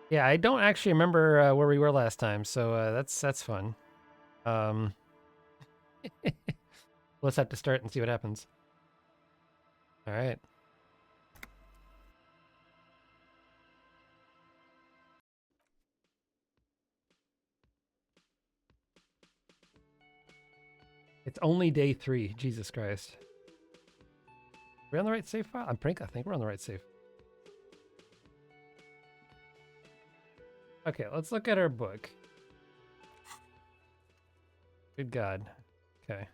Yeah, I don't actually remember where we were last time, so that's fun. Um, let's have to start and see what happens. All right. It's only day 3. Jesus Christ. Are we on the right save file? I think we're on the right save. Okay, let's look at our book. Good God. Okay.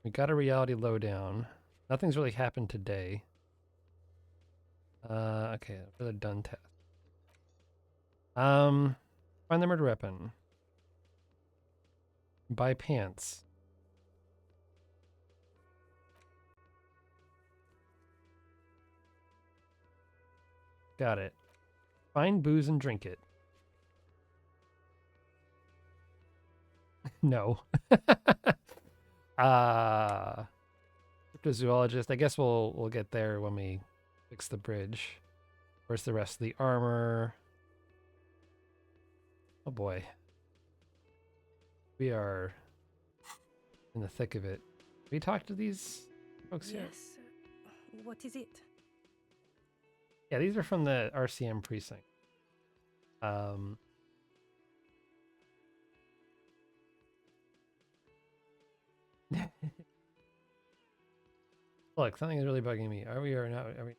We got a reality lowdown. Nothing's really happened today. Okay, another done test. Find the murder weapon. Buy pants. Got it. Find booze and drink it. No. Cryptozoologist. I guess we'll get there when we fix the bridge. Where's the rest of the armor? Oh boy. We are in the thick of it. We talked to these folks here? Yes. What is it? Yeah, these are from the RCM precinct. Um, Look, something is really bugging me. Are we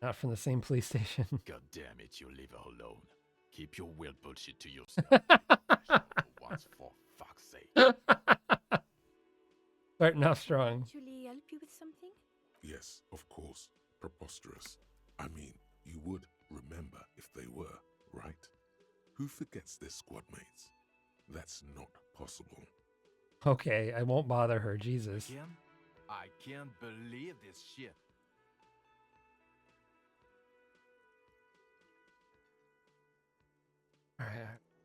not from the same police station? God damn it, you leave her alone. Keep your weird bullshit to yourself. Once, for fuck's sake. Starting off strong. Actually help you with something? Yes, of course. Preposterous. I mean, you would remember if they were, right? Who forgets their squad mates? That's not possible. Okay, I won't bother her. Jesus. Again? I can't believe this shit. All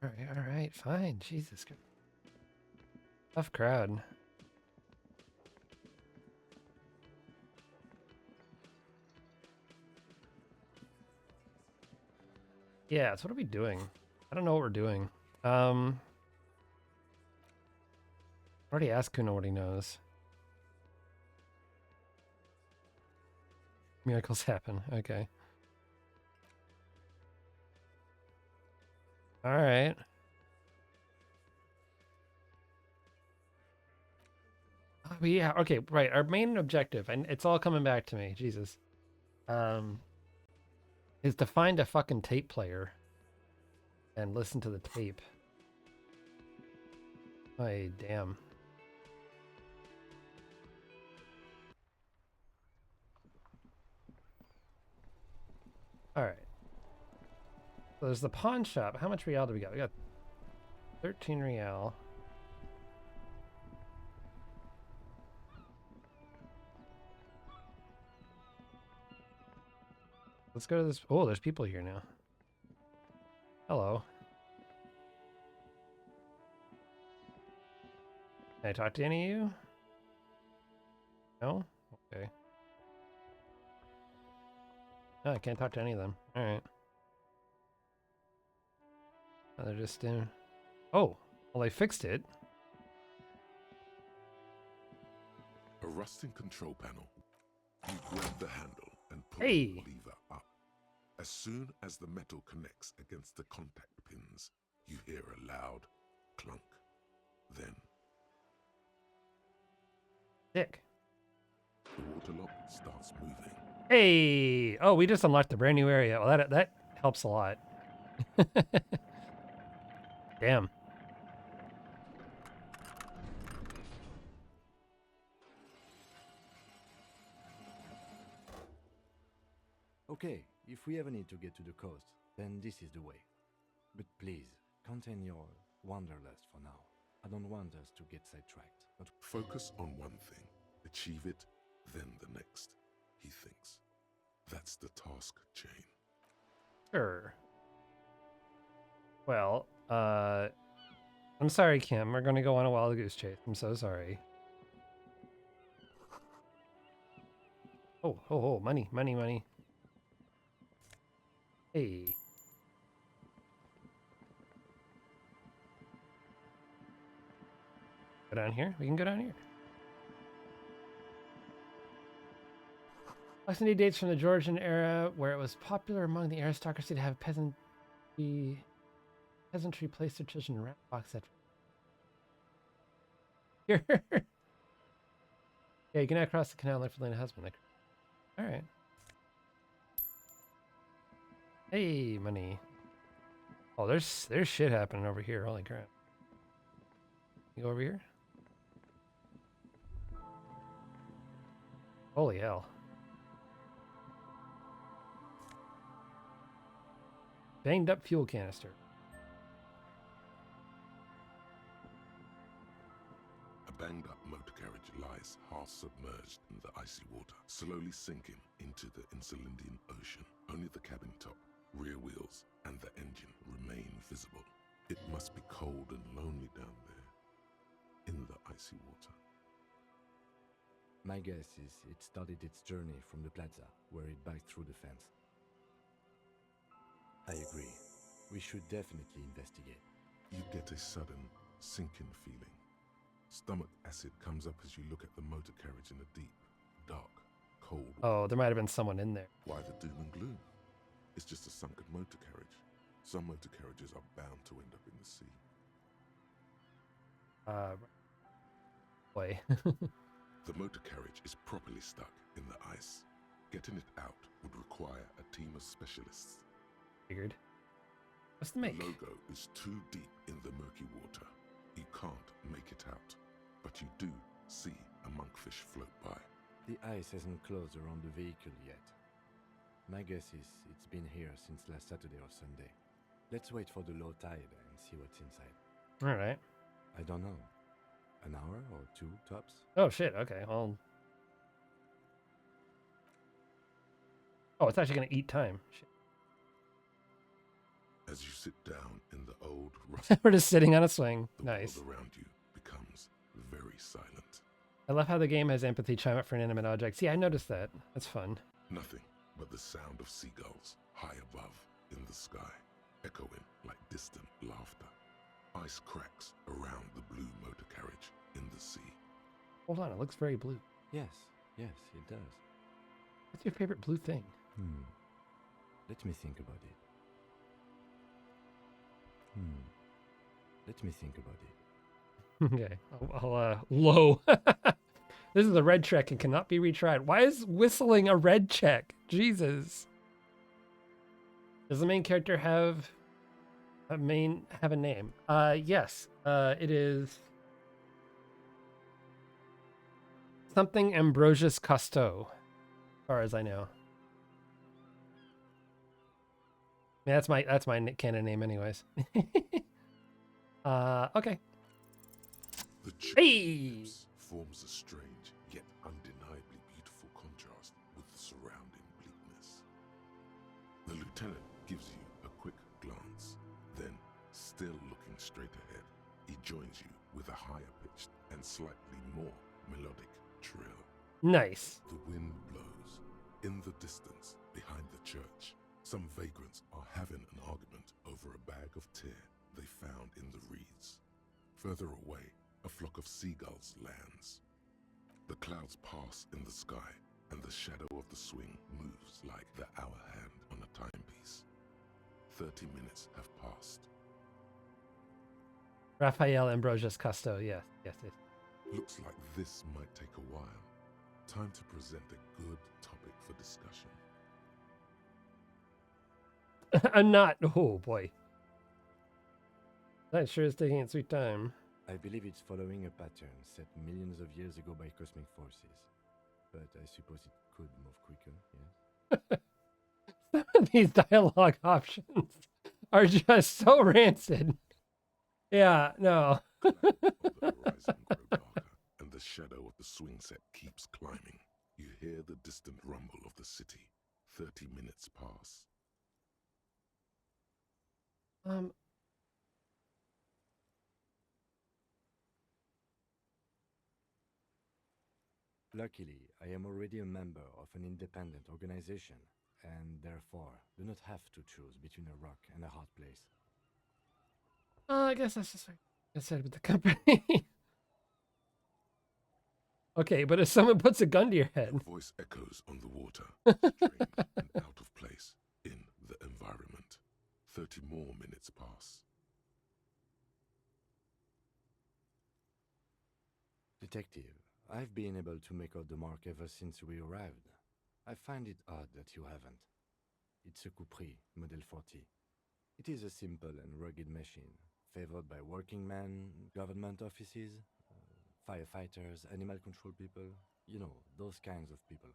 right, fine. Jesus. Tough crowd. Yeah, so what are we doing? I don't know what we're doing. Already asked Kuno what he knows. Miracles happen. Okay. All right. Yeah. Okay. Right. Our main objective, and it's all coming back to me. Jesus. Is to find a fucking tape player and listen to the tape. Oh, damn. All right. So there's the pawn shop. How much real do we got? We got 13 real. Let's go to this. Oh, there's people here now. Hello. Can I talk to any of you? No? Okay. No, I can't talk to any of them. All right. Oh, they're just in. Oh, well, they fixed it. A rusting control panel. You grab the handle and pull Hey. the lever up. As soon as the metal connects against the contact pins, you hear a loud clunk. Then Dick. the water lock starts moving. Hey. Oh, we just unlocked a brand new area. Well, that helps a lot. Damn. Okay, if we ever need to get to the coast, then this is the way. But please, contain your wanderlust for now. I don't want us to get sidetracked. But Focus on one thing. Achieve it, then the next, he thinks. That's the task chain. Sure. Well, I'm sorry, Kim. We're gonna go on a wild goose chase. I'm so sorry. Oh, money. Hey. Go down here. We can go down here. Lexington dates from the Georgian era, where it was popular among the aristocracy to have peasantry place their children in rat box at here. Yeah, you can not cross the canal like for Lena husband. All right. Hey, money. Oh, there's shit happening over here. Holy crap. You go over here? Holy hell. Banged up fuel canister. A banged up motor carriage lies half submerged in the icy water, slowly sinking into the Insulindian Ocean. Only the cabin top, rear wheels, and the engine remain visible. It must be cold and lonely down there, in the icy water. My guess is it started its journey from the plaza, where it backed through the fence. I agree. We should definitely investigate. You get a sudden sinking feeling. Stomach acid comes up as you look at the motor carriage in the deep, dark, cold. Oh, there might have been someone in there. Why the doom and gloom? It's just a sunken motor carriage. Some motor carriages are bound to end up in the sea. Boy. The motor carriage is properly stuck in the ice. Getting it out would require a team of specialists. Figured. What's the make? The logo is too deep in the murky water. You can't make it out, but you do see a monkfish float by. The ice hasn't closed around the vehicle yet. My guess is it's been here since last Saturday or Sunday. Let's wait for the low tide and see what's inside. All right. I don't know. An hour or two tops? Oh, shit. Okay. Well. Oh, it's actually going to eat time. Shit. As you sit down in the old rusty, We're just sitting on a swing. the Nice. world around you becomes very silent. I love how the game has empathy chime up for inanimate objects. Yeah, I noticed that. That's fun. Nothing but the sound of seagulls high above in the sky, echoing like distant laughter. Ice cracks around the blue motor carriage in the sea. Hold on. It looks very blue. Yes, it does. What's your favorite blue thing? Let me think about it. Let me think about it. Okay. I'll low. This is a red check and cannot be retried. Why is whistling a red check? Jesus. Does the main character have a name? Yes. It is something Ambrosius Cousteau, as far as I know. Yeah, that's my canon name, anyways. Okay. The Hey! forms a strange yet undeniably beautiful contrast with the surrounding bleakness. The lieutenant gives you a quick glance, then, still looking straight ahead, he joins you with a higher pitched and slightly more melodic trill. Nice. The wind blows. In the distance, behind the church, some vagrants are having an argument over a bag of tear they found in the reeds. Further away, a flock of seagulls lands. The clouds pass in the sky, and the shadow of the swing moves like the hour hand on a timepiece. 30 minutes have passed. Raphael Ambrosius Cousteau. Yes. Looks like this might take a while. Time to present a good topic for discussion. I'm not. Oh boy. That sure is taking its sweet time. I believe it's following a pattern set millions of years ago by cosmic forces. But I suppose it could move quicker, yes? Some of these dialogue options are just so rancid. Yeah, no. The horizon grow darker, and the shadow of the swing set keeps climbing. You hear the distant rumble of the city. 30 minutes pass. Luckily, I am already a member of an independent organization, and therefore do not have to choose between a rock and a hard place. I guess that's just like I said with the company. Okay, but if someone puts a gun to your Your head, voice echoes on the water, strange and out of place in the environment. 30 more minutes pass. Detective, I've been able to make out the mark ever since we arrived. I find it odd that you haven't. It's a Coupri, Model 40. It is a simple and rugged machine, favored by working men, government offices, firefighters, animal control people, you know, those kinds of people.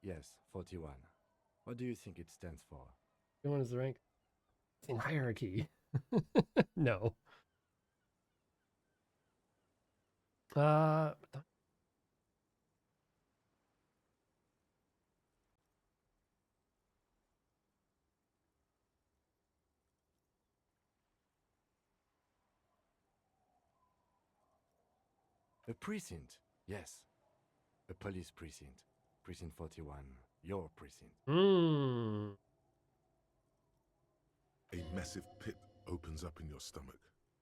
Yes, 41. What do you think it stands for? which one is the rank? It's in hierarchy. No. Uh, A precinct, yes. A police precinct. Precinct 41, your precinct. hmm. A massive pit opens up in your stomach,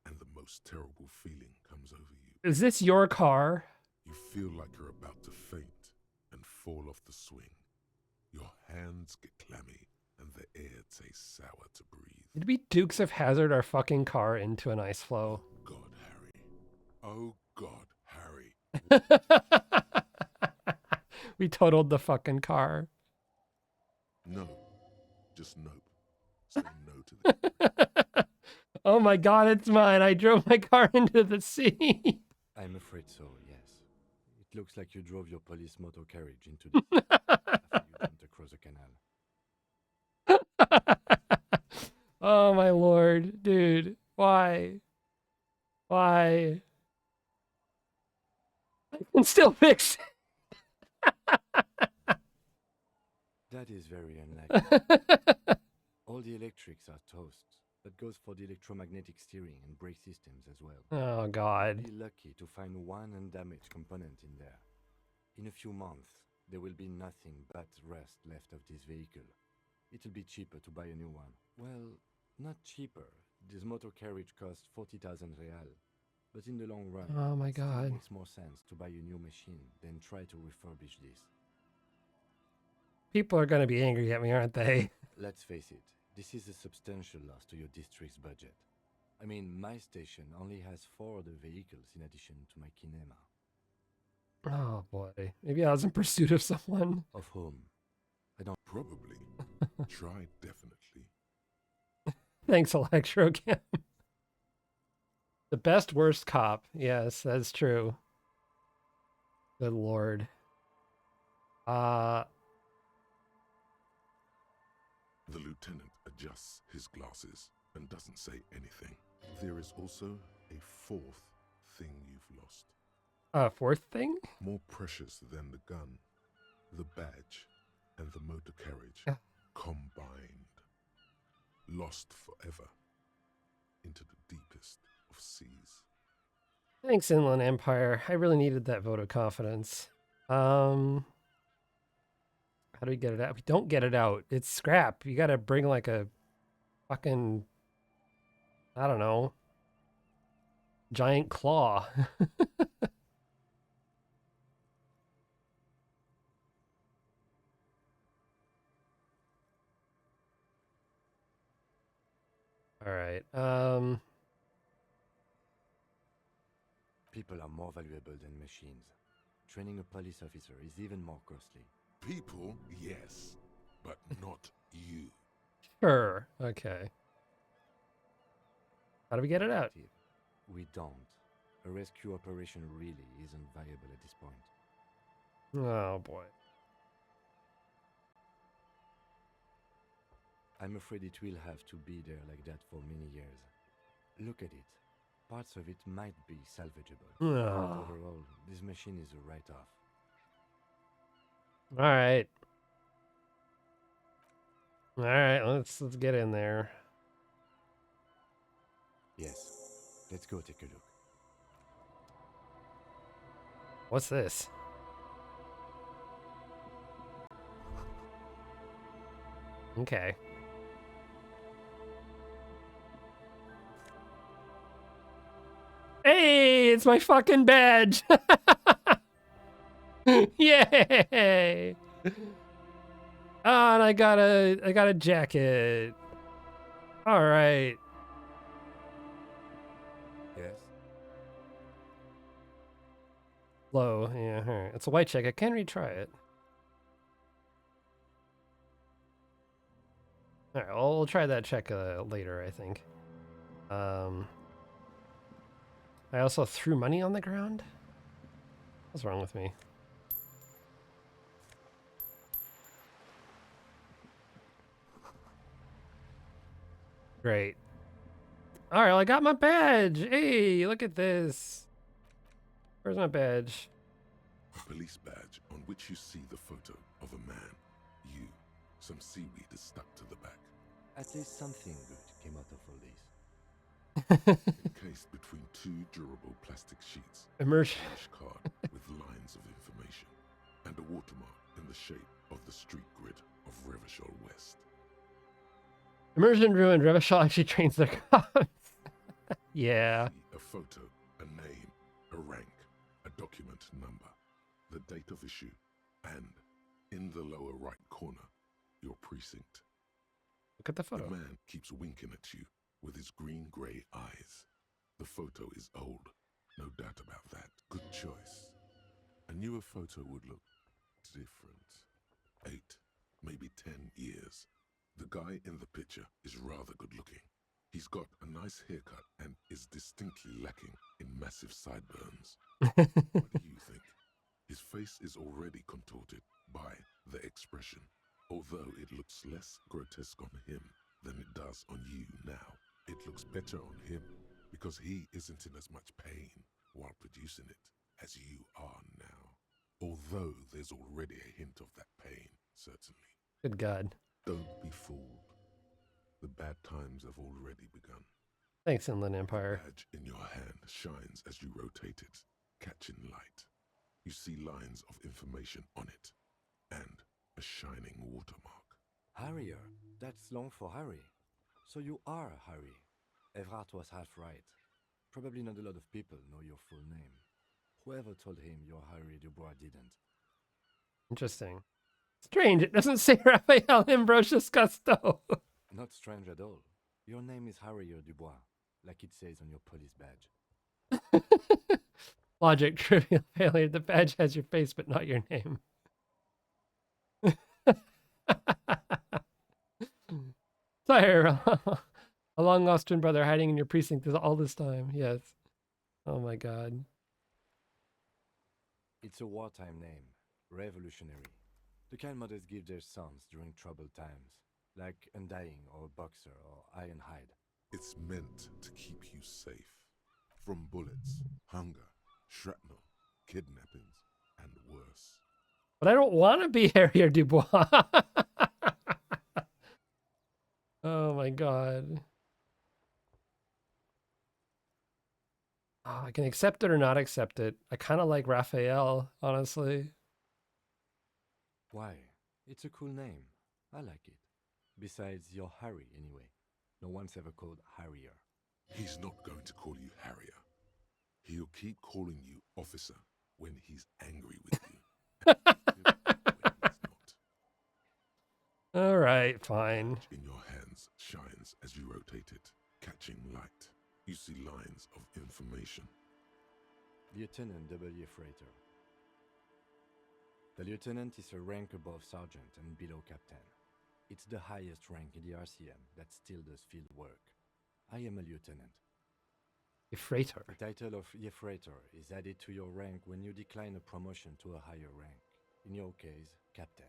and the most terrible feeling comes over you. Is this your car? You feel like you're about to faint and fall off the swing. Your hands get clammy, and the air tastes sour to breathe. Did we Dukes of Hazzard our fucking car into an ice flow? God, Harry. Oh, God, Harry. We totaled the fucking car. No. Just nope. Say no to this. Oh my god, it's mine. I drove my car into the sea. I'm afraid so, yes. It looks like you drove your police motor carriage into the sea after you jumped across the canal. Oh my lord, dude. Why? Why? I can still fix That is very unlikely. it. All the electrics are toast. That goes for the electromagnetic steering and brake systems as well. Oh god. Be lucky to find one undamaged component in there. In a few months, there will be nothing but rust left of this vehicle. It'll be cheaper to buy a new one. Well, not cheaper. This motor carriage costs 40,000 real. But in the long run, Oh my it still god. makes more sense to buy a new machine than try to refurbish this. People are gonna be angry at me, aren't they? Let's face it, this is a substantial loss to your district's budget. I mean, my station only has 4 other vehicles in addition to my kinema. Oh boy. Maybe I was in pursuit of someone. Of whom? Probably. Try definitely. Thanks, Electrocam. The best worst cop. Yes, that's true. Good lord. The lieutenant adjusts his glasses and doesn't say anything. There is also a fourth thing you've lost. Fourth thing? More precious than the gun, the badge, and the motor carriage Yeah. combined. Lost forever into the deepest of seas. Thanks, Inland Empire. I really needed that vote of confidence. How do we get it out? We don't get it out. It's scrap. You gotta bring like a fucking, I don't know, giant claw. All right. People are more valuable than machines. Training a police officer is even more costly. People, yes, but not you. Sure. Okay. How do we get it out? Detective, we don't. A rescue operation really isn't viable at this point. Oh boy. I'm afraid it will have to be there like that for many years. Look at it. Parts of it might be salvageable. But Oh. overall, this machine is a write-off. All right. All right. Let's get in there. Yes. Let's go take a look. What's this? Okay. Hey, it's my fucking badge. Yay! Oh, and I got a jacket. All right. Yes? Low. Yeah, all right. It's a white check. I can retry it. All right. Well, we'll try that check later, I think. I also threw money on the ground. What's wrong with me? Great. All right, well, I got my badge. Hey, look at this. Where's my badge? A police badge on which you see the photo of a man. You. Some seaweed is stuck to the back. At least something good came out of all this. Encased between two durable plastic sheets. Immersion. Flash card with lines of information. And a watermark in the shape of the street grid of Revachol West. Immersion ruined. Revachol actually trains their cops. Yeah. A photo, a name, a rank, a document number, the date of issue, and in the lower right corner, your precinct. Look at the The photo. man keeps winking at you with his green-grey eyes. The photo is old, no doubt about that. Good choice. A newer photo would look different. 8, maybe 10 years. The guy in the picture is rather good-looking. He's got a nice haircut and is distinctly lacking in massive sideburns. What do you think? His face is already contorted by the expression, although it looks less grotesque on him than it does on you now. It looks better on him because he isn't in as much pain while producing it as you are now. Although there's already a hint of that pain, certainly. Good God. Don't be fooled. The bad times have already begun. Thanks, Inland Empire. The badge in your hand shines as you rotate it, catching light. You see lines of information on it, and a shining watermark. Harrier. That's long for Harry. So you are Harry. Evrard was half right. Probably not a lot of people know your full name. Whoever told him you're Harry Dubois didn't. Interesting. Strange. It doesn't say Raphael Ambrosius Cousteau. Not strange at all. Your name is Harrier Dubois, like it says on your police badge. Logic, trivial failure. The badge has your face, but not your name. Sire, a long lost twin brother hiding in your precinct all this time. Yes. Oh my God. It's a wartime name, revolutionary. The kind mothers give their sons during troubled times, like Undying or Boxer or Ironhide. It's meant to keep you safe from bullets, hunger, shrapnel, kidnappings, and worse. But I don't want to be Harrier Dubois. Oh my God. Oh, I can accept it or not accept it. I kind of like Raphael, honestly. Why? It's a cool name. I like it. Besides, you're Harry anyway. No one's ever called Harrier. He's not going to call you Harrier. He'll keep calling you officer when he's angry with you. And when he's not. All right, fine. In your hands shines as you rotate it, catching light. You see lines of information. Lieutenant W. Freighter. The lieutenant is a rank above sergeant and below captain. It's the highest rank in the RCM that still does field work. I am a lieutenant. A freighter. The title of Freighter is added to your rank when you decline a promotion to a higher rank. In your case, captain.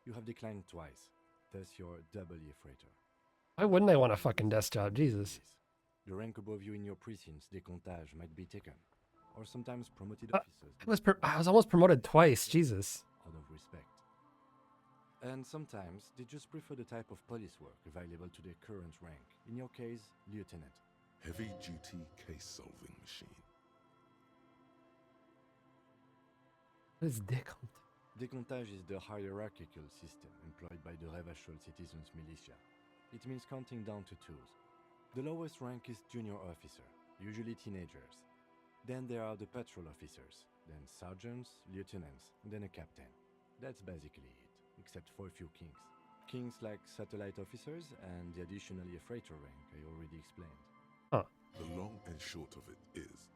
You have declined twice, thus you're W. Freighter. Why wouldn't I want a fucking desk job? Jesus. The rank above you in your precinct's décomptage might be taken, or sometimes promoted Uh, officers. I was almost promoted twice. Jesus. Out of respect. And sometimes they just prefer the type of police work available to their current rank. In your case, lieutenant. Heavy-duty case-solving machine. What is décompte? Décomptage is the hierarchical system employed by the Revachol Citizens Militia. It means counting down to twos. The lowest rank is junior officer, usually teenagers. Then there are the patrol officers, then sergeants, lieutenants, then a captain. That's basically it, except for a few kings. Kings like satellite officers and the additionally a freighter rank I already explained. Huh. The long and short of it is,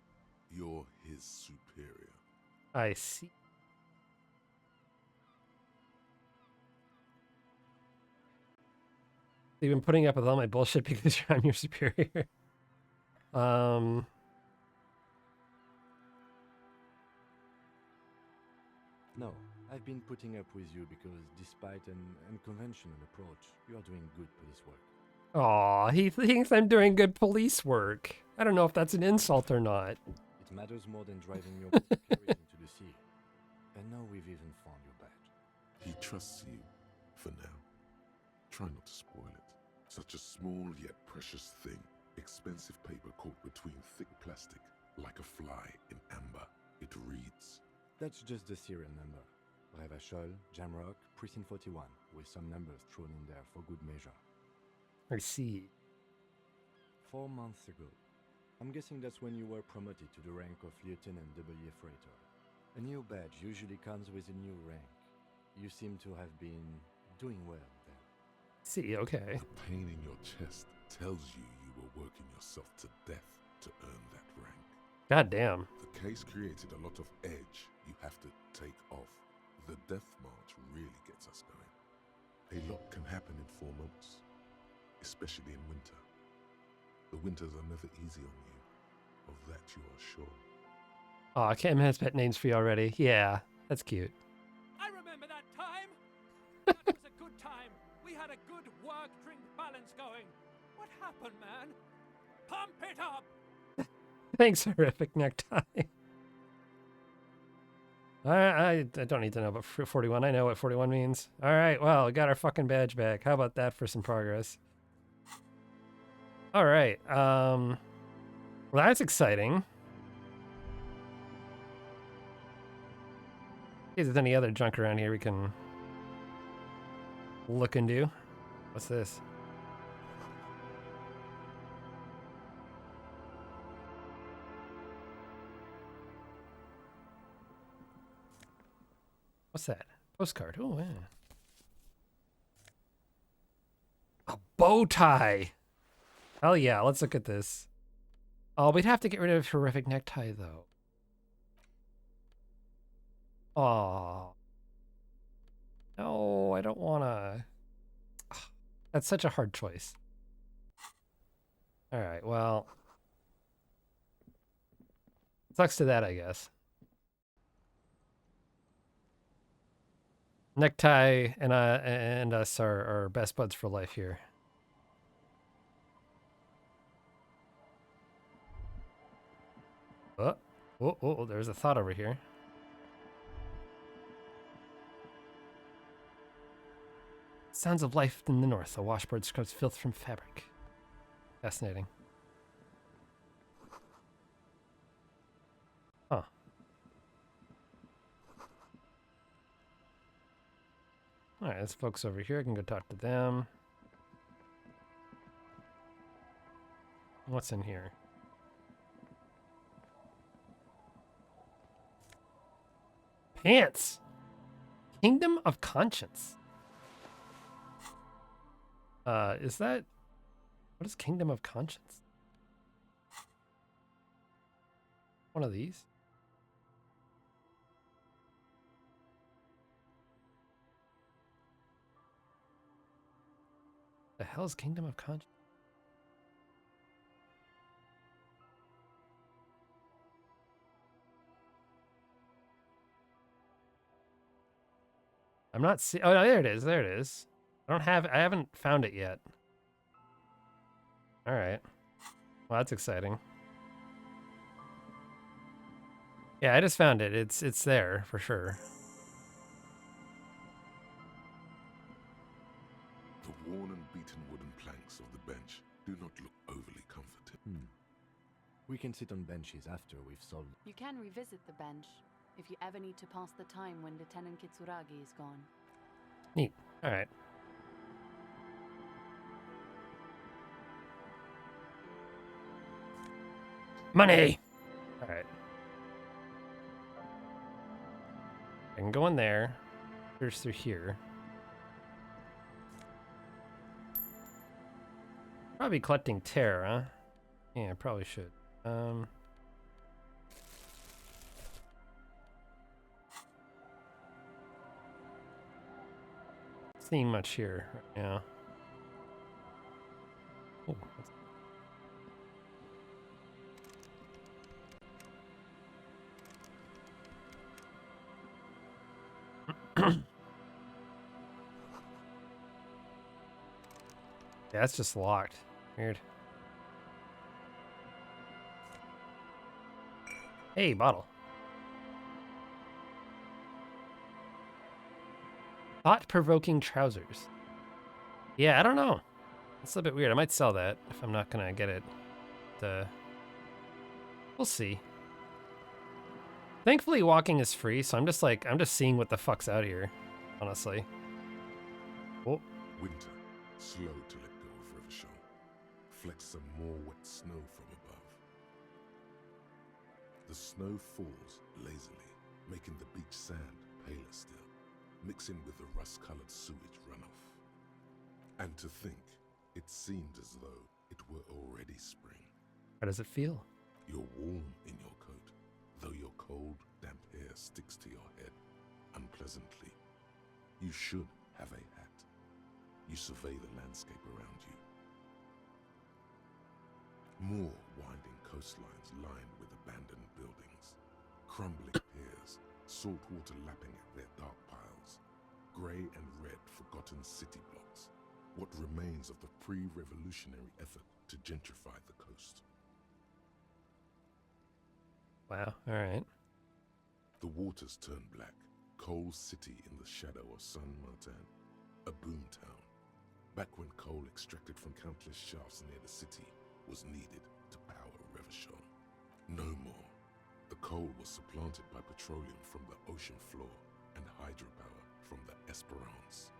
you're his superior. I see. You've been putting up with all my bullshit because I'm your superior. No, I've been putting up with you because despite an unconventional approach, you are doing good police work. Aw, he thinks I'm doing good police work. I don't know if that's an insult or not. It matters more than driving your carriage into the sea. And now we've even found your badge. He trusts you, for now. Try not to spoil it. Such a small yet precious thing. Expensive paper caught between thick plastic, like a fly in amber. It reads. That's just the serial number. Revachol, Jamrock, Precinct 41, with some numbers thrown in there for good measure. I see. 4 months ago. I'm guessing that's when you were promoted to the rank of Lieutenant W. Freighter. A new badge usually comes with a new rank. You seem to have been doing well then. See, okay. The pain in your chest tells you you were working yourself to death to earn that rank. God damn. The case created a lot of edge you have to take off. The death march really gets us going. A lot can happen in 4 months, especially in winter. The winters are never easy on you, of that you are sure. Aw, Cam has pet names for you already. Yeah, that's cute. I remember that time. That was a good time. We had a good work-drink balance going. What happened, man? Pump it up! Thanks, horrific necktie. I don't need to know about 41. I know what 41 means. All right, well, we got our fucking badge back. How about that for some progress? All right. Well, that's exciting. If there's any other junk around here we can look into. What's this? What's that? Postcard. Oh, yeah. A bow tie. Hell yeah, let's look at this. Oh, we'd have to get rid of horrific necktie, though. Oh. No, I don't want to. That's such a hard choice. All right, well. Sucks to that, I guess. Necktie and us are best buds for life here. Oh, there's a thought over here. Sounds of life in the north. A washboard scrubs filth from fabric. Fascinating. Huh. All right, there's folks over here. I can go talk to them. What's in here? Pants! Kingdom of Conscience. Is that... What is Kingdom of Conscience? One of these? The hell is Kingdom of Conscience? I'm not see. Oh, there it is. There it is. I haven't found it yet. All right. Well, that's exciting. Yeah, I just found it. It's there for sure. The worn and beaten wooden planks of the bench do not look overly comforting. We can sit on benches after we've solved. You can revisit the bench if you ever need to pass the time when Lieutenant Kitsuragi is gone. Neat. All right. Money. All right. can go in there. Search through here. Probably collecting tear, huh? Yeah, probably should. Seeing much here right now. Oh, yeah, that's just locked. Weird. Hey, bottle. Thought-provoking trousers. Yeah, I don't know. It's a bit weird. I might sell that if I'm not gonna get it. We'll see. Thankfully, walking is free, so I'm just seeing what the fuck's out here, honestly. Oh, Winter, slow to let go of Revachol. Flecks some more wet snow from above. The snow falls lazily, making the beach sand paler still, mixing with the rust-colored sewage runoff. And to think, it seemed as though it were already spring. how does it feel? You're warm in your coat, though your cold, damp hair sticks to your head unpleasantly. You should have a hat. You survey the landscape around you. More winding coastlines lined with abandoned buildings, crumbling piers, salt water lapping at their dark piles, grey and red forgotten city blocks, what remains of the pre-revolutionary effort to gentrify the coast. Wow, alright. The waters turn black, coal city in the shadow of San Martin, a boom town. Back when coal extracted from countless shafts near the city was needed to power Revachol. No more. The coal was supplanted by petroleum from the ocean floor and hydropower from the Esperance.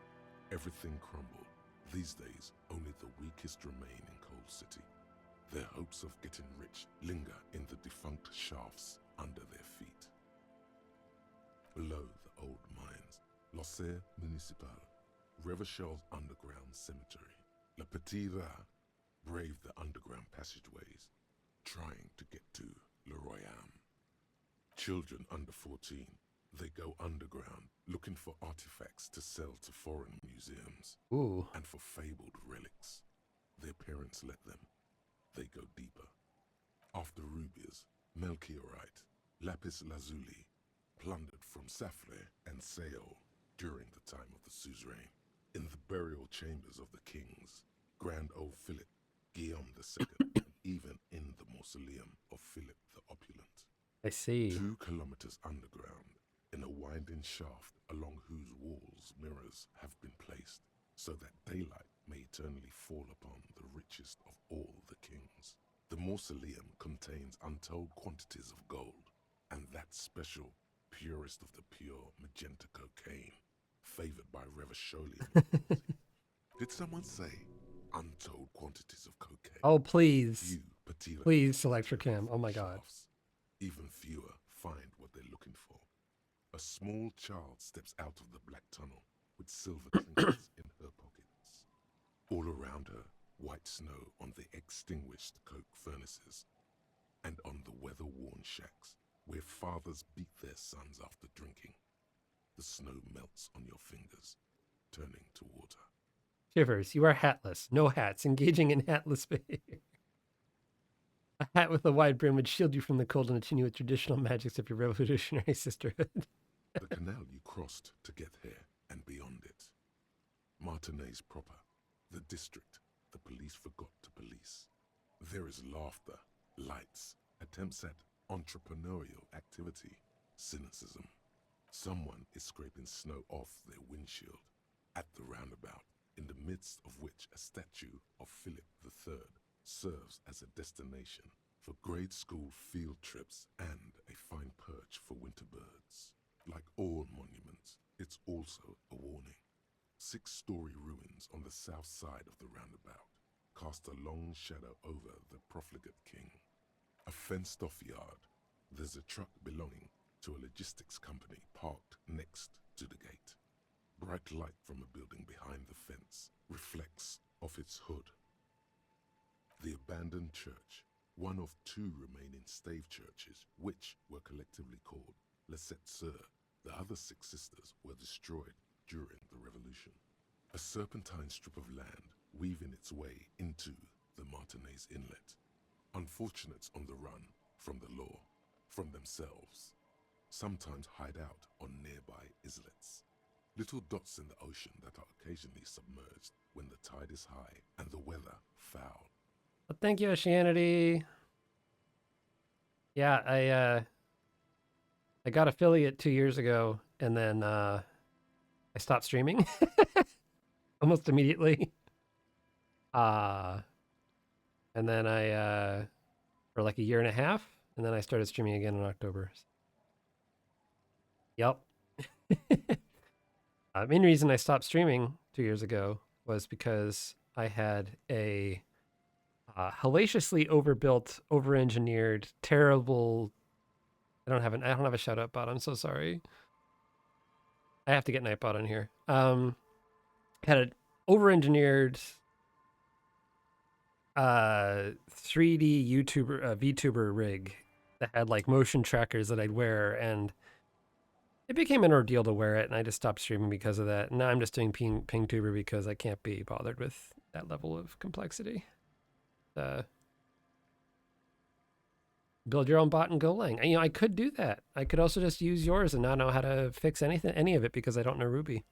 Everything crumbled. These days, only the weakest remain in Coal City. Their hopes of getting rich linger in the defunct shafts under their feet. Below the old mines, l'Océan Municipal, Revachol's underground cemetery. La Petite Rat braved the underground passageways, trying to get to Le Royaume. Children under 14, they go underground looking for artifacts to sell to foreign museums. Ooh. And for fabled relics. Their parents let them. They go deeper. After rubies, melchiorite, lapis lazuli, plundered from Safle and Seol during the time of the suzerain. In the burial chambers of the kings, Grand Old Philip, Guillaume II, and even in the mausoleum of Philip the Opulent. I see. 2 kilometers underground, in a winding shaft along whose walls mirrors have been placed, so that daylight may eternally fall upon the richest of all the kings. The mausoleum contains untold quantities of gold, and that special, purest of the pure magenta cocaine, favored by Revacholian royalty. Did someone say untold quantities of cocaine? Oh, please. Few particular Please, Selectrocam. Oh my god. shafts. Even fewer find what they're looking for. A small child steps out of the black tunnel with silver trinkets in her pockets. All around her, white snow on the extinguished coke furnaces and on the weather-worn shacks where fathers beat their sons after drinking. The snow melts on your fingers, turning to water. Shivers, you are hatless. No hats. Engaging in hatless behavior. A hat with a wide brim would shield you from the cold and attune you with traditional magics of your revolutionary sisterhood. The canal you crossed to get here and beyond it. Martinez proper, the district the police forgot to police. There is laughter, lights, attempts at entrepreneurial activity, cynicism. Someone is scraping snow off their windshield at the roundabout, in the midst of which a statue of Philip III serves as a destination for grade school field trips and a fine perch for winter birds. Like all monuments, it's also a warning. 6-story ruins on the south side of the roundabout cast a long shadow over the profligate king. A fenced-off yard. There's a truck belonging to a logistics company parked next to the gate. Bright light from a building behind the fence reflects off its hood. The abandoned church, one of two remaining stave churches, which were collectively called Les Sept Sœurs. The other 6 sisters were destroyed during the Revolution. A serpentine strip of land weaving its way into the Martinez Inlet. Unfortunates on the run from the law, from themselves, sometimes hide out on nearby islets. Little dots in the ocean that are occasionally submerged when the tide is high and the weather foul. Well, thank you, Oceanity. Yeah, I got affiliate 2 years ago, and then I stopped streaming almost immediately. And then I for like a year and a half, and then I started streaming again in October. Yep. Main reason I stopped streaming 2 years ago was because I had a hellaciously overbuilt, over-engineered, terrible. I don't have a shout out bot. I'm so sorry. I have to get Nightbot on here. Had an over-engineered 3D YouTuber VTuber rig that had like motion trackers that I'd wear, and it became an ordeal to wear it, and I just stopped streaming because of that. Now I'm just doing PingTuber because I can't be bothered with that level of complexity. Build your own bot in Golang. And, I could do that. I could also just use yours and not know how to fix any of it because I don't know Ruby.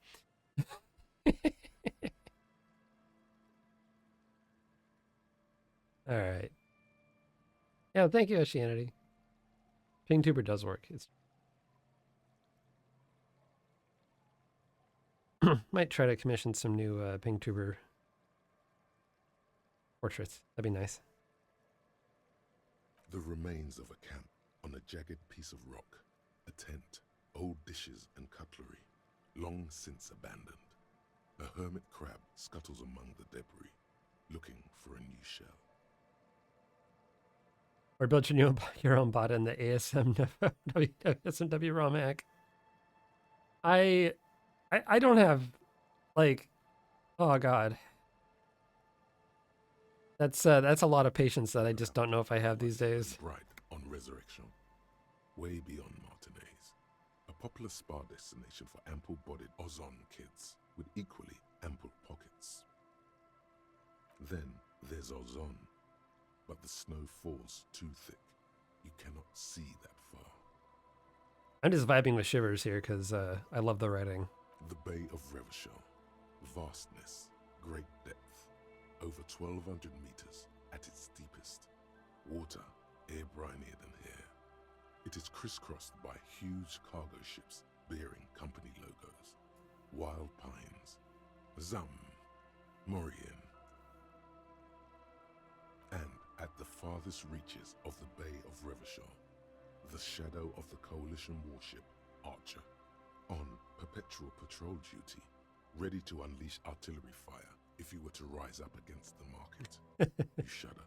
All right. Yeah, thank you, Oceanity. PingTuber does work. It's might try to commission some new PingTuber portraits. That'd be nice. The remains of a camp on a jagged piece of rock, a tent, old dishes and cutlery, long since abandoned. A hermit crab scuttles among the debris, looking for a new shell. Or build your own bot in the ASMW ROM hack. I don't have, like, oh god. That's a lot of patience that I just don't know if I have these days. Bright on Resurrection, way beyond Martinez, a popular spa destination for ample-bodied Ozon kids with equally ample pockets. Then there's Ozon, but the snow falls too thick. You cannot see that far. I'm just vibing with Shivers here because I love the writing. The Bay of Revachol, vastness, great depth, over 1,200 meters at its deepest. Water air brinier than hair. It is crisscrossed by huge cargo ships bearing company logos. Wild pines, Zam, Morian. And at the farthest reaches of the Bay of Revachol, the shadow of the Coalition warship Archer, on perpetual patrol duty, ready to unleash artillery fire if you were to rise up against the market. You shudder.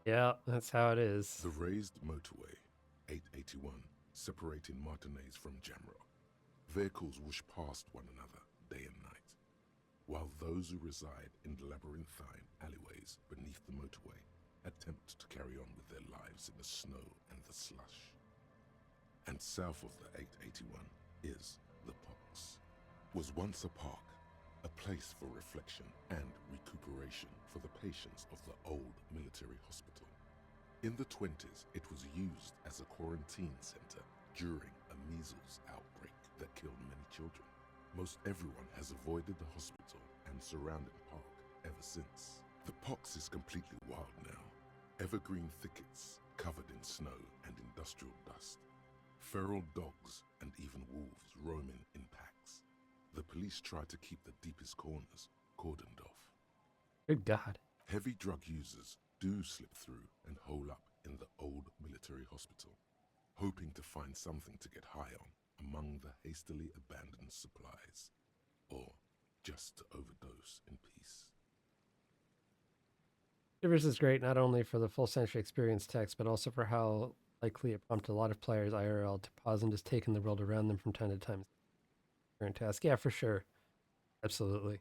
Yeah, that's how it is. The raised motorway, 881, separating Martinez from Jamrock. Vehicles whoosh past one another day and night, while those who reside in the labyrinthine alleyways beneath the motorway attempt to carry on with their lives in the snow and the slush. And south of the 881 is the Pox. Was once a park, a place for reflection and recuperation for the patients of the old military hospital. In the 20s, it was used as a quarantine center during a measles outbreak that killed many children. Most everyone has avoided the hospital and surrounding park ever since. The Pox is completely wild now. Evergreen thickets covered in snow and industrial dust. Feral dogs and even wolves roaming in packs. The police try to keep the deepest corners cordoned off. Good God. Heavy drug users do slip through and hole up in the old military hospital, hoping to find something to get high on among the hastily abandoned supplies, or just to overdose in peace. Shivers is great not only for the full Century Experience text, but also for how Likely it prompted a lot of players IRL to pause and just take in the world around them from time to time. Current task. Yeah, for sure. Absolutely.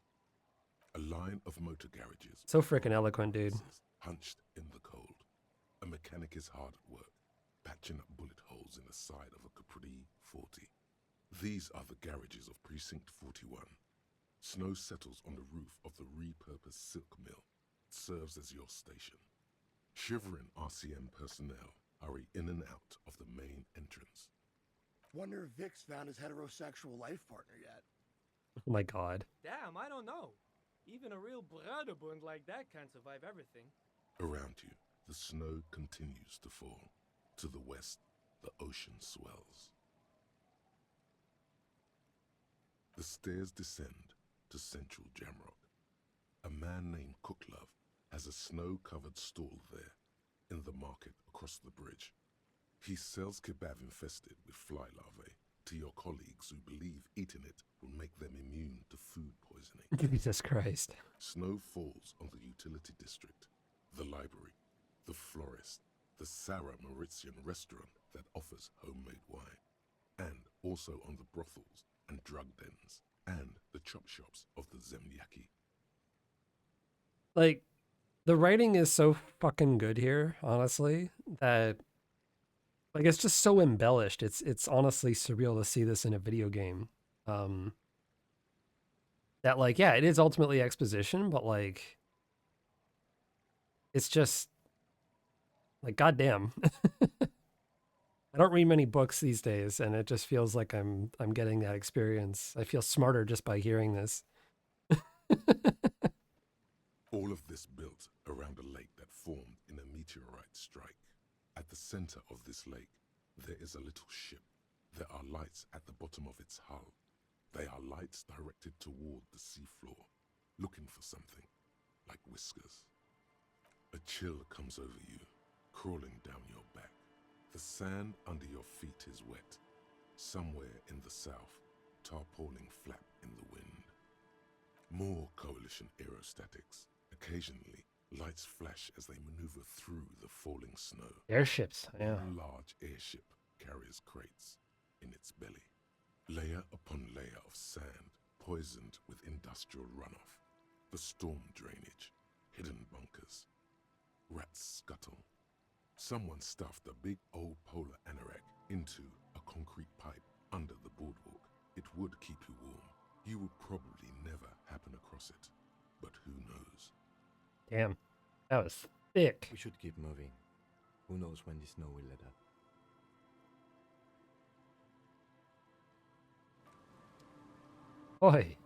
A line of motor garages. So frickin' eloquent, dude. Hunched in the cold. A mechanic is hard at work, patching up bullet holes in the side of a Capri 40. These are the garages of Precinct 41. Snow settles on the roof of the repurposed silk mill. It serves as your station. Shivering RCM personnel hurry in and out of the main entrance. Wonder if Vic's found his heterosexual life partner yet. Oh my god. Damn, I don't know. Even a real Bruderbund like that can't survive everything. Around you, the snow continues to fall. To the west, the ocean swells. The stairs descend to central Jamrock. A man named Cooklove has a snow-covered stall there, in the market across the bridge. He sells kebab infested with fly larvae to your colleagues who believe eating it will make them immune to food poisoning. Jesus Christ. Snow falls on the utility district, the library, the florist, the Sarah Mauritian restaurant that offers homemade wine, and also on the brothels and drug dens, and the chop shops of the Zemlyaki. Like, the writing is so fucking good here, honestly, that like it's just so embellished. It's honestly surreal to see this in a video game. That like, yeah, it is ultimately exposition, but like it's just like goddamn. I don't read many books these days, and it just feels like I'm getting that experience. I feel smarter just by hearing this. All of this built around a lake that formed in a meteorite strike. At the center of this lake, there is a little ship. There are lights at the bottom of its hull. They are lights directed toward the seafloor, looking for something, like whiskers. A chill comes over you, crawling down your back. The sand under your feet is wet. Somewhere in the south, tarpaulin flap in the wind. More Coalition aerostatics. Occasionally, lights flash as they maneuver through the falling snow. Airships, yeah. One large airship carries crates in its belly. Layer upon layer of sand, poisoned with industrial runoff. The storm drainage, hidden bunkers. Rats scuttle. Someone stuffed a big old polar anorak into a concrete pipe under the boardwalk. It would keep you warm. You would probably never happen across it. But who knows? Damn. That was thick. We should keep moving. Who knows when the snow will let up. Oi.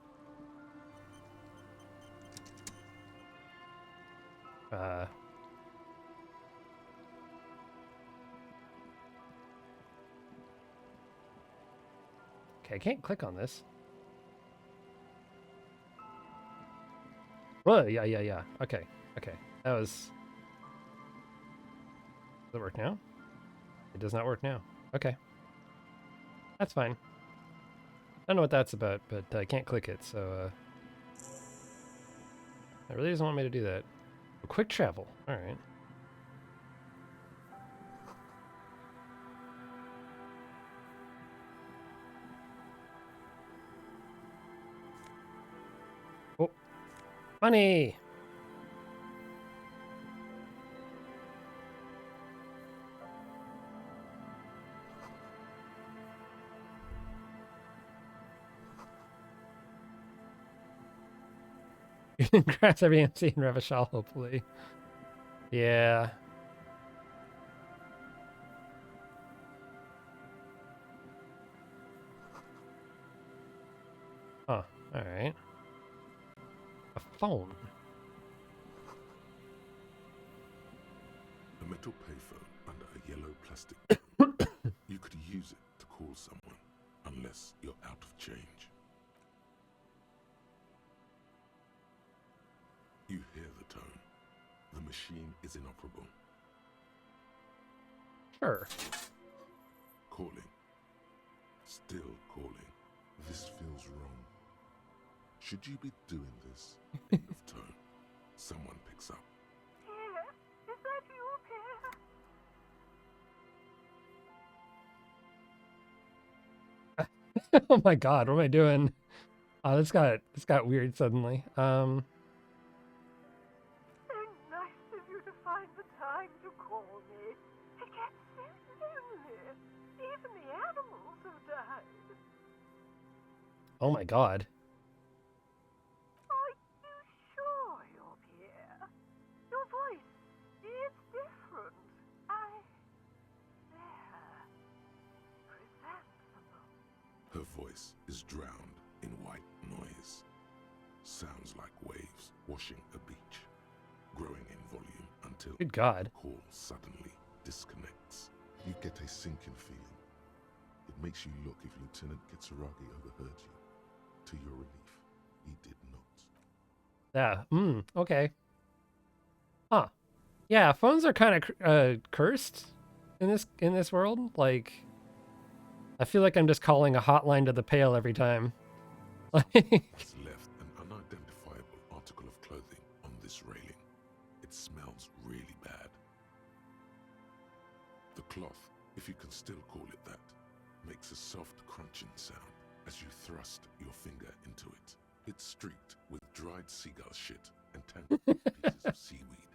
Okay, I can't click on this. Whoa, yeah. Okay. That was... Does it work now? It does not work now. Okay. That's fine. I don't know what that's about, but I can't click it, so... It really doesn't want me to do that. Quick travel. Alright. Oh. Money! Grabs every MC in Revachol, hopefully. Yeah. Huh. Alright. A phone. A metal payphone under a yellow plastic dome. You could use it to call someone, unless you're out of change. You hear the tone. The machine is inoperable. Sure. Calling. Still calling. This feels wrong. Should you be doing this? End of tone. Someone picks up. Is that you, Pierre? Oh my god, what am I doing? This got weird suddenly. So nice of you to find the time to call me. It gets so lonely. Even the animals have died. Oh my god. Are you sure you're here? Your voice, it's different. There. Presentable. Her voice is drowned in white noise. Sounds like waves washing a beach, growing in volume until Good god. the call suddenly disconnects. You get a sinking feeling. It makes you look if Lieutenant Kitsuragi overheard you. To your relief, he did not. Yeah. Okay. Huh. Yeah, phones are kind of cursed in this world. Like, I feel like I'm just calling a hotline to the Pale every time. Has left an unidentifiable article of clothing on this railing. It smells really bad. The cloth, if you can still call it that, makes a soft crunching sound as you thrust your finger into it. It's streaked with dried seagull shit and tangled with pieces of seaweed.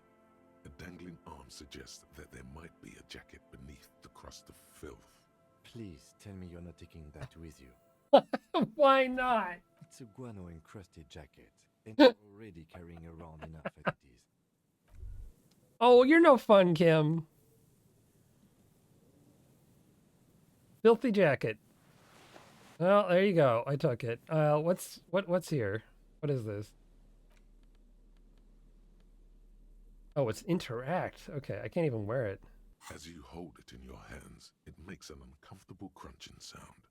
A dangling arm suggests that there might be a jacket beneath the crust of filth. Please tell me you're not taking that with you. Why not? It's a guano-encrusted jacket, and you're already carrying around enough as it is. Oh, you're no fun, Kim. Filthy jacket. Well, there you go. I took it. What's here? What is this? Oh, it's interact. Okay, I can't even wear it. As you hold it in your hands, it makes an uncomfortable crunching sound.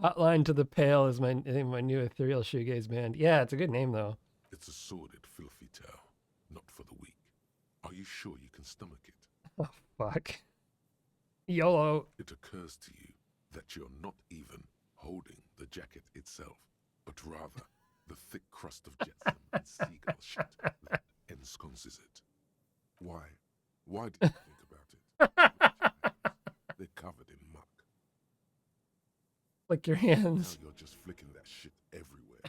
Hotline to the Pale is my new ethereal shoegaze band. Yeah, it's a good name though. It's a sordid, filthy tale, not for the weak. Are you sure you can stomach it? Oh fuck. YOLO. It occurs to you that you're not even holding the jacket itself, but rather the thick crust of jetsam and seagull shit that ensconces it. Why? Why did you think about it? Look at your hands. They're covered in muck. Lick your Now hands. you're just flicking that shit everywhere.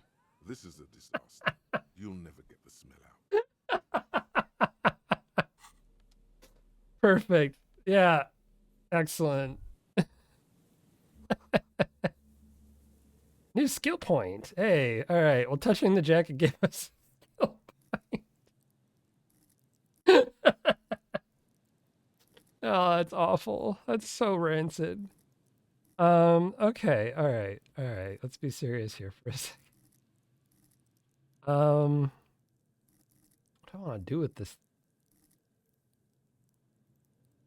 This is a disaster. You'll never get the smell out. Perfect. Yeah. Excellent. New skill point. Hey, all right. Well, touching the jacket gave us a skill point. Oh, that's awful. That's so rancid. Okay. All right. All right. Let's be serious here for a second. What do I want to do with this?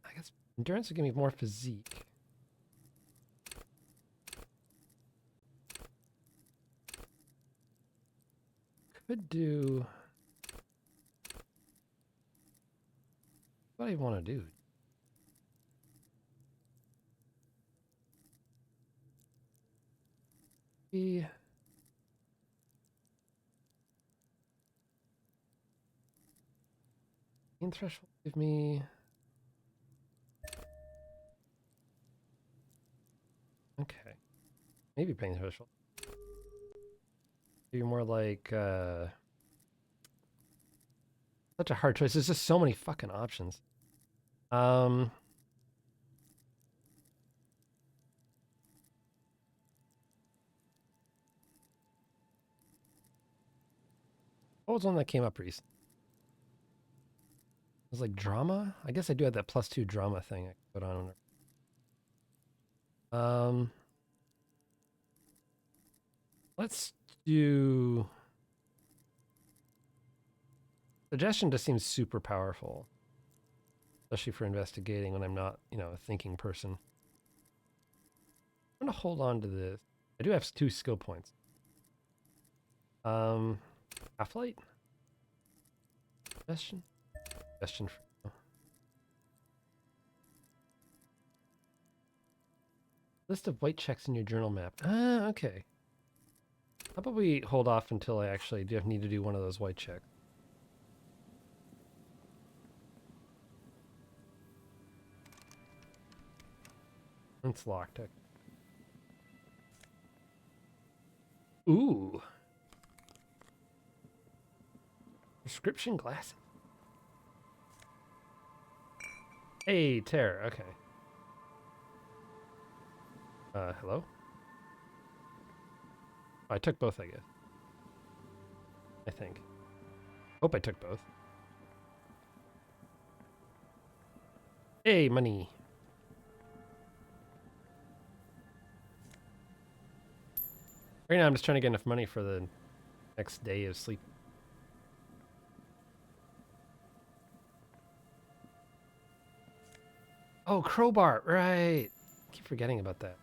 I guess endurance will give me more physique. Could do. What do I want to do? Be. Pain threshold give me. Okay. Maybe pain threshold. Be more like such a hard choice. There's just so many fucking options. What was one that came up recently? It was like drama? I guess I do have that +2 drama thing I can put on. Let's do. Suggestion just seems super powerful, especially for investigating when I'm not, a thinking person. I'm gonna hold on to this. I do have 2 skill points. Half-light? Suggestion? Suggestion for now. List of white checks in your journal map. Ah, okay. How about we hold off until I actually need to do one of those white checks? It's locked. Ooh. Prescription glasses. Hey, Tara. Okay. Hello? Oh, I took both, I guess. I think. Hope I took both. Hey, money. Right now, I'm just trying to get enough money for the next day of sleep. Oh, crowbar, right. I keep forgetting about that.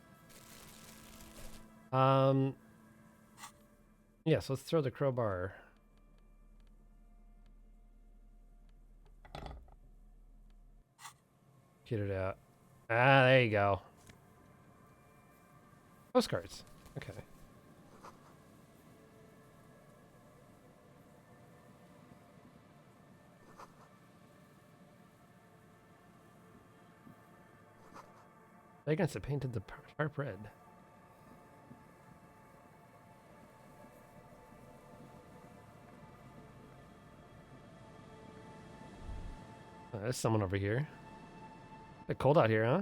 Yeah, so let's throw the crowbar. Get it out. Ah, there you go. Postcards. Okay. Vagrants have painted the sharp red. Oh, there's someone over here. It's cold out here, huh?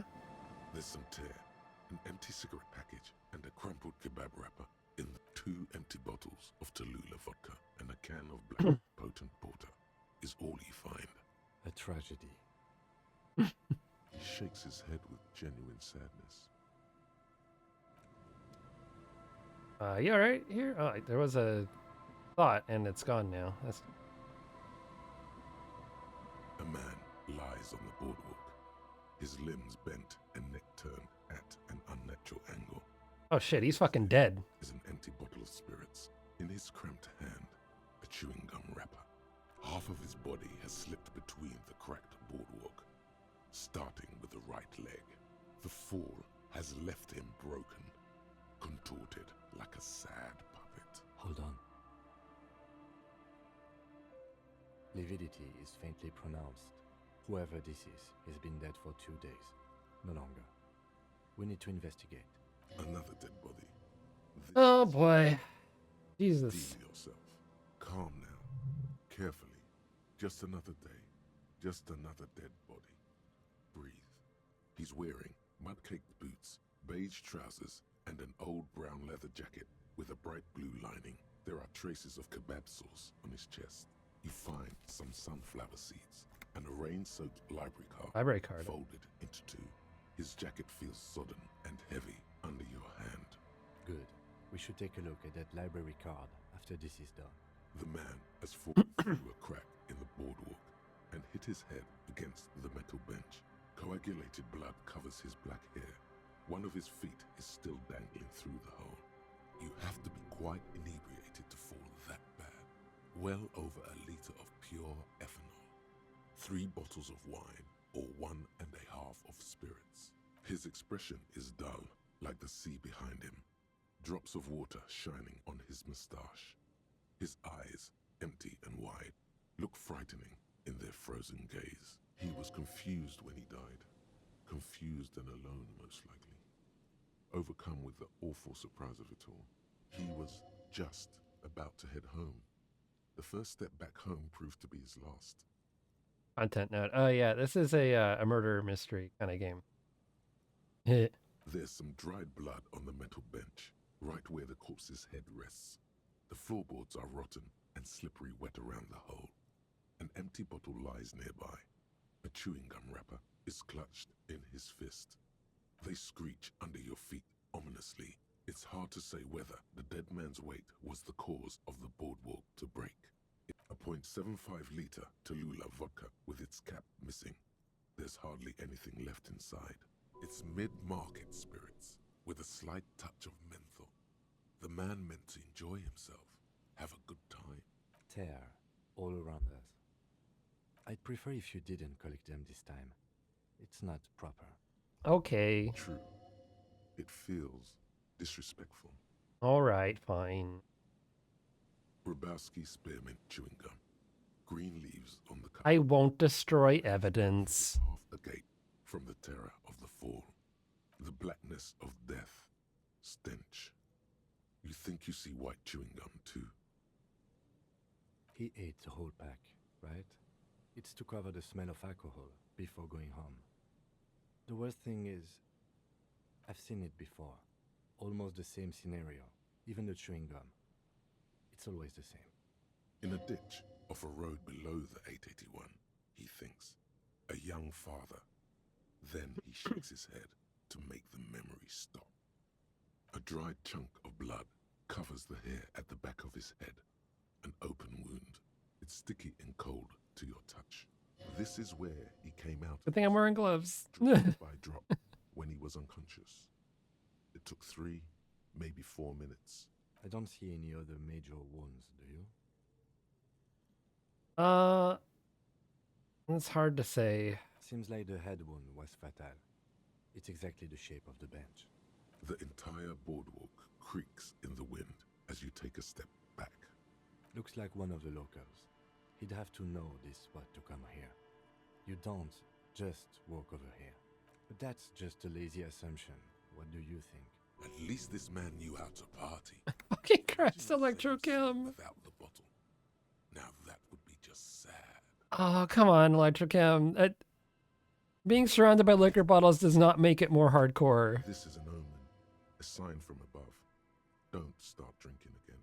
There's some tear, an empty cigarette package, and a crumpled kebab wrapper in the 2 empty bottles of Tallulah vodka and a can of black potent porter is all you find. A tragedy. He shakes his head with genuine sadness. You alright here? Oh, there was a thought and it's gone now. That's... A man lies on the boardwalk, his limbs bent and neck turned at an unnatural angle. Oh shit, he's fucking dead. Is an empty bottle of spirits. In his cramped hand, a chewing gum wrapper. Half of his body has slipped between the cracked boardwalk, starting with the right leg. The fall has left him broken, contorted like a sad puppet. Hold on. Lividity is faintly pronounced. Whoever this is has been dead for 2 days. No longer. We need to investigate. Another dead body. Oh boy. Jesus. Deal yourself. Calm now. Carefully. Just another day. Just another dead body. Breathe. He's wearing mud-caked boots, beige trousers, and an old brown leather jacket with a bright blue lining. There are traces of kebab sauce on his chest. You find some sunflower seeds and a rain-soaked library card folded into 2. His jacket feels sodden and heavy under your hand. Good. We should take a look at that library card after this is done. The man has fallen through a crack in the boardwalk and hit his head against the metal bench. Coagulated blood covers his black hair. One of his feet is still dangling through the hole. You have to be quite inebriated to fall that bad. Well over a liter of pure ethanol. 3 bottles of wine, or 1.5 of spirits. His expression is dull, like the sea behind him. Drops of water shining on his moustache. His eyes, empty and wide, look frightening in their frozen gaze. He was confused when he died. Confused and alone, most likely. Overcome with the awful surprise of it all. He was just about to head home. The first step back home proved to be his last. Content note. Oh yeah, this is a murder mystery kind of game. There's some dried blood on the metal bench, right where the corpse's head rests. The floorboards are rotten and slippery wet around the hole. An empty bottle lies nearby. A chewing gum wrapper is clutched in his fist. They screech under your feet ominously. It's hard to say whether the dead man's weight was the cause of the boardwalk to break. A .75 liter Tallulah vodka with its cap missing. There's hardly anything left inside. It's mid-market spirits with a slight touch of menthol. The man meant to enjoy himself, have a good time. Tear all around us. I'd prefer if you didn't collect them this time. It's not proper. Okay. True. It feels disrespectful. All right, fine. Grabowski spearmint chewing gum. Green leaves on the cup. I won't destroy evidence. Half agape from the terror of the fall. The black white chewing gum too. He ate the whole pack, right? It's to cover the smell of alcohol before going home. The worst thing is, I've seen it before. Almost the same scenario, even the chewing gum. It's always the same. In a ditch off a road below the 881, he thinks, a young father. Then he shakes his head to make the memory stop. A dried chunk of blood covers the hair at the back of his head. An open wound. It's sticky and cold to your touch. This is where he came out. Good thing I'm wearing gloves. Drop by drop, when he was unconscious. It took 3, maybe 4 minutes. I don't see any other major wounds, do you? It's hard to say. Seems like the head wound was fatal. It's exactly the shape of the bench. The entire boardwalk creaks in the wind as you take a step back. Looks like one of the locals. He'd have to know this spot to come here. You don't just walk over here. But that's just a lazy assumption. What do you think? At least this man knew how to party. Fucking Christ, Electrochem. Without the bottle. Now that would be just sad. Oh, come on, Electrochem. Being surrounded by liquor bottles does not make it more hardcore. This is an omen, a sign from above. Don't start drinking again.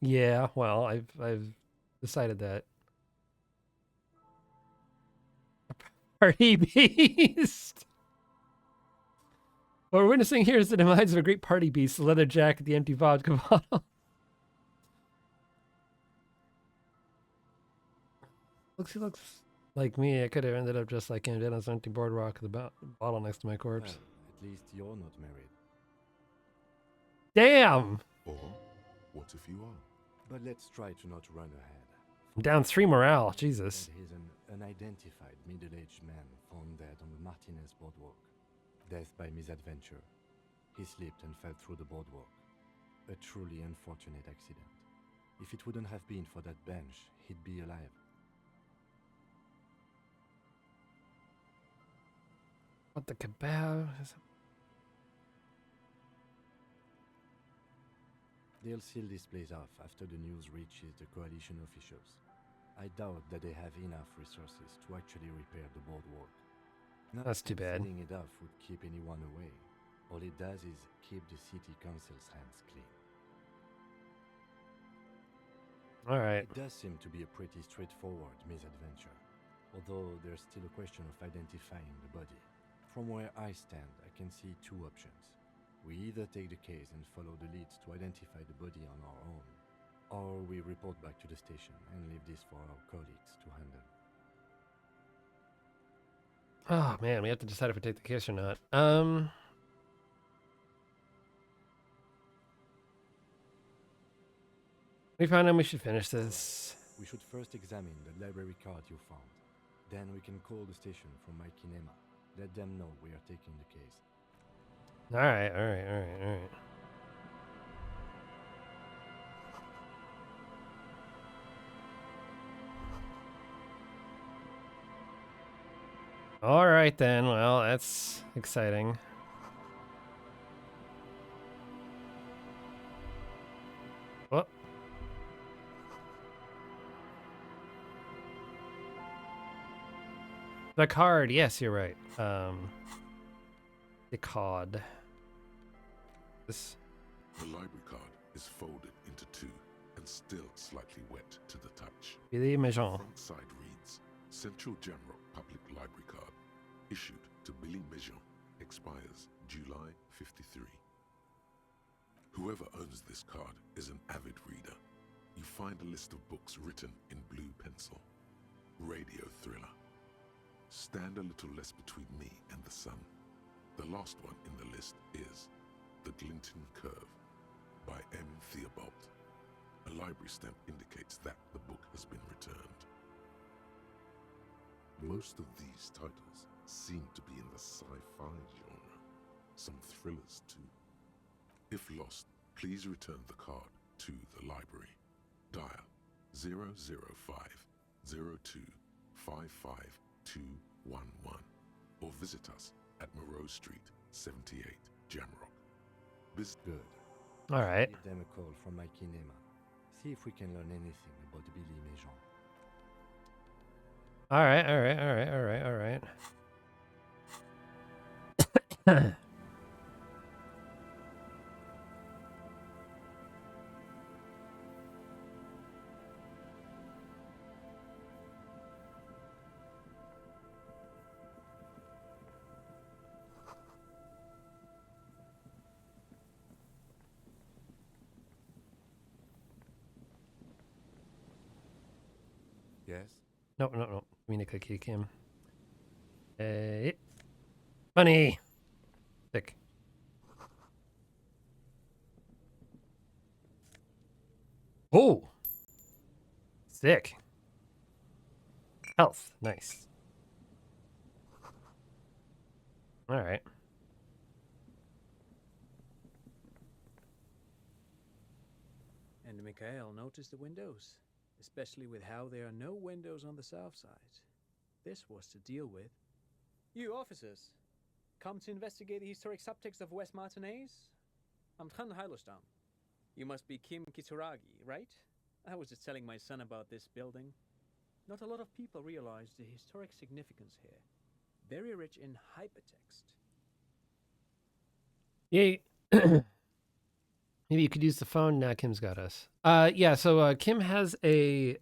Yeah, well, I've decided that. Party beast. What we're witnessing here is the demise of a great party beast, the leather jacket, the empty vodka bottle. He looks like me. I could have ended up just like him, dead on some empty boardwalk with a bottle next to my corpse. Well, at least you're not married. Damn! Or what if you are? But let's try to not run ahead. I'm down 3 morale. Jesus. He's an unidentified middle-aged man found dead on the Martinez boardwalk. Death by misadventure. He slipped and fell through the boardwalk. A truly unfortunate accident. If it wouldn't have been for that bench, he'd be alive. What the kebab? They'll seal this place off after the news reaches the coalition officials. I doubt that they have enough resources to actually repair the boardwalk. That's too bad. Sealing it off would keep anyone away. All it does is keep the city council's hands clean. Alright. It does seem to be a pretty straightforward misadventure, although there's still a question of identifying the body. From where I stand, I can see 2 options. We either take the case and follow the leads to identify the body on our own, or we report back to the station and leave this for our colleagues to handle. Oh man, we have to decide if we take the case or not. We found him. We should finish this. We should first examine the library card you found. Then we can call the station from my kinema. Let them know we are taking the case. Alright. Alright then, well, that's exciting. Oh. The card, yes, you're right. The card. This. The library card is folded into 2 and still slightly wet to the touch. Billy Maison. Front side reads, Central Jamrock Public Library Card, issued to Billy Maison, expires July 53. Whoever owns this card is an avid reader. You find a list of books written in blue pencil. Radio thriller. Stand a little less between me and the sun. The last one in the list is The Glinting Curve by M. Theobald. A library stamp indicates that the book has been returned. Most of these titles seem to be in the sci-fi genre. Some thrillers too. If lost, please return the card to the library. Dial 005 02 55211 or visit us at Moreau Street, 78, Jamrock. Good. All right. Give them a call from my kinema. See if we can learn anything about Billy Méjean. All right. All right. All right. All right. All right. Yes? No. Give me the cookie, Kim. Hey. Money. Sick. Oh. Sick. Health. Nice. All right. And Mikhail noticed the windows, especially with how there are no windows on the south side. This was to deal with. You officers, come to investigate the historic subtext of West Martinez? I'm Tran Heilostam. You must be Kim Kitsuragi, right? I was just telling my son about this building. Not a lot of people realize the historic significance here. Very rich in hypertext. Yay. Maybe you could use the phone. Now Kim's got us. Yeah, so Kim has a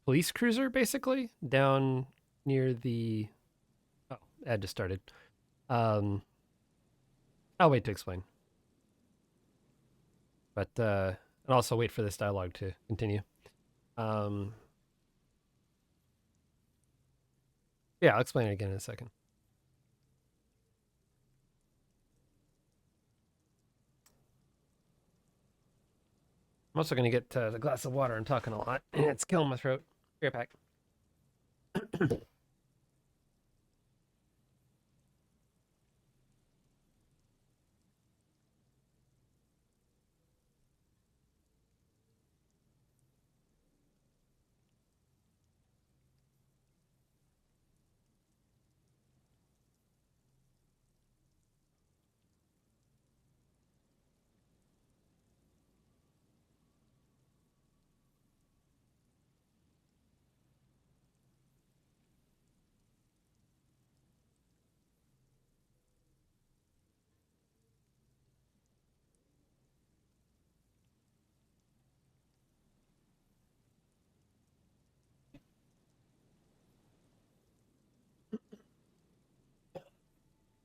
police cruiser basically down near the ad just started. I'll wait to explain. But and also wait for this dialogue to continue. Yeah, I'll explain it again in a second. I'm also going to get the glass of water. I'm talking a lot. It's killing my throat. Be right back.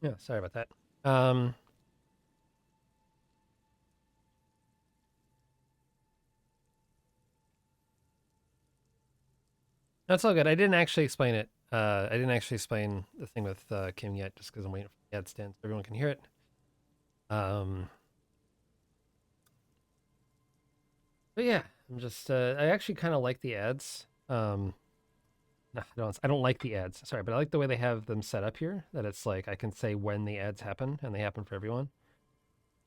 Yeah, sorry about that. That's all good. I didn't actually explain it. I didn't actually explain the thing with Kim yet, just because I'm waiting for the ad stand so everyone can hear it. But yeah, I'm just. I actually kind of like the ads. No, I don't like the ads. Sorry, but I like the way they have them set up here. That it's like I can say when the ads happen, and they happen for everyone.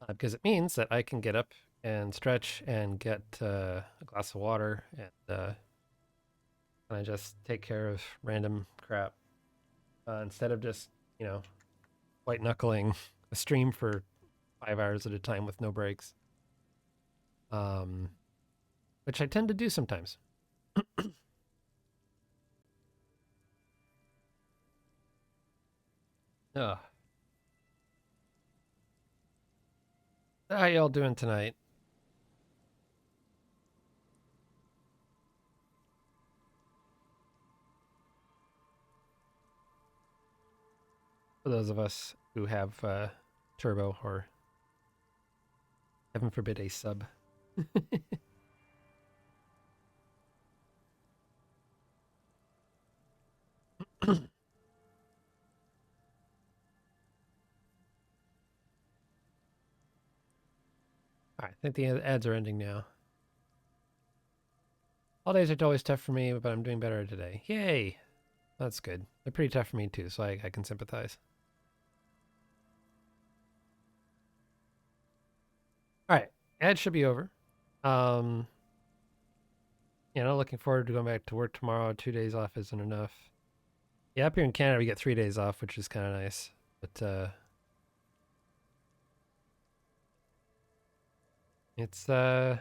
Because it means that I can get up and stretch and get a glass of water and I just take care of random crap instead of just white knuckling a stream for 5 hours at a time with no breaks. Which I tend to do sometimes. Ugh. How y'all doing tonight? For those of us who have turbo or heaven forbid a sub. All right, I think the ads are ending now. Holidays are always tough for me, but I'm doing better today. Yay! That's good. They're pretty tough for me too, so I can sympathize. All right, ads should be over. Looking forward to going back to work tomorrow. 2 days off isn't enough. Yeah, up here in Canada we get 3 days off, which is kind of nice. But It's yeah,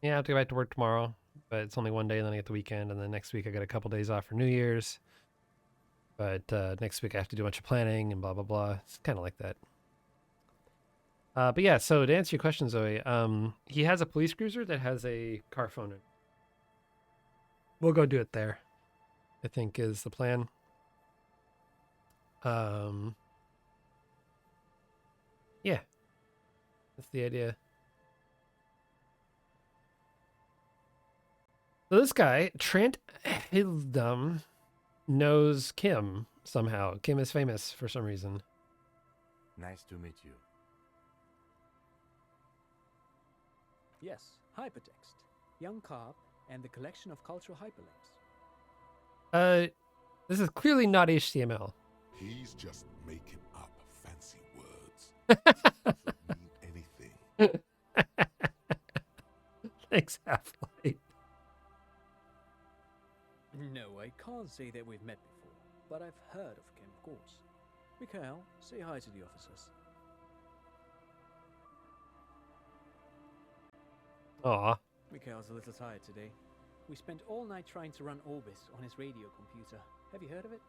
I have to go back to work tomorrow, but it's only one day, and then I get the weekend, and then next week I got a couple days off for New Year's. But next week I have to do a bunch of planning and blah blah blah. It's kind of like that. But yeah, so to answer your question, Zoe, he has a police cruiser that has a car phone in it. We'll go do it there, I think is the plan. Yeah, that's the idea. So this guy, Trent Hildum, knows Kim somehow. Kim is famous for some reason. Nice to meet you. Yes, hypertext, young carp, and the collection of cultural hyperlinks. This is clearly not HTML. He's just making up fancy words. Doesn't mean anything. Thanks, Half-Life. No, I can't say that we've met before, but I've heard of Kim, of course. Mikhail, say hi to the officers. Aw. Mikhail's a little tired today. We spent all night trying to run Orbis on his radio computer. Have you heard of it?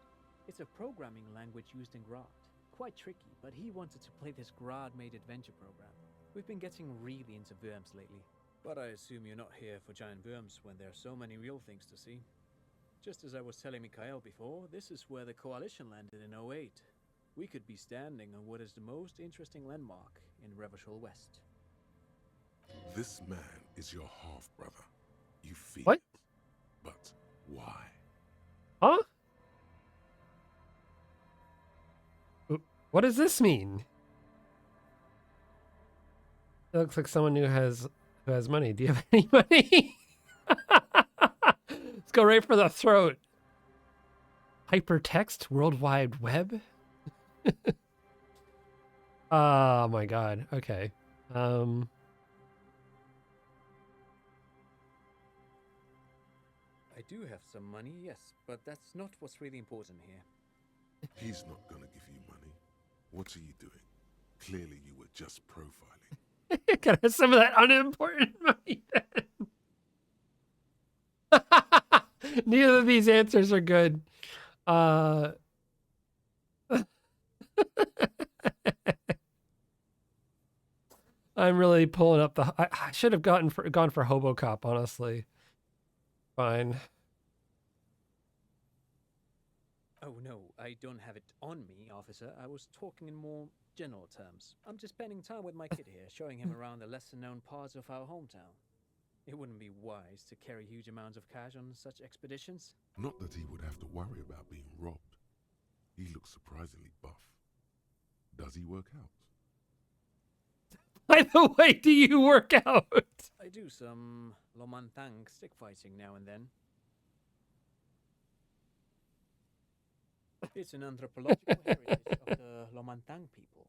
It's a programming language used in Grad. Quite tricky, but he wanted to play this Grad-made adventure program. We've been getting really into worms lately. But I assume you're not here for giant worms when there are so many real things to see. Just as I was telling Mikhail before, this is where the Coalition landed in 08. We could be standing on what is the most interesting landmark in Revachol West. This man is your half-brother. You feel What? it. But why? Huh? What does this mean? It looks like someone who has money. Do you have any money? Let's go right for the throat. Hypertext World Wide Web? Oh my god. Okay. I do have some money, yes, but that's not what's really important here. He's not gonna give you money. What are you doing? Clearly you were just profiling. Can I have some of that unimportant money then? Neither of these answers are good. I'm really pulling up the. I should have gone for HoboCop, honestly. Fine. Oh no, I don't have it on me, officer. I was talking in more general terms. I'm just spending time with my kid here, showing him around the lesser-known parts of our hometown. It wouldn't be wise to carry huge amounts of cash on such expeditions. Not that he would have to worry about being robbed. He looks surprisingly buff. Does he work out? By the way, do you work out? I do some Lomantang stick fighting now and then. It's an anthropological heritage of the Lomantang people.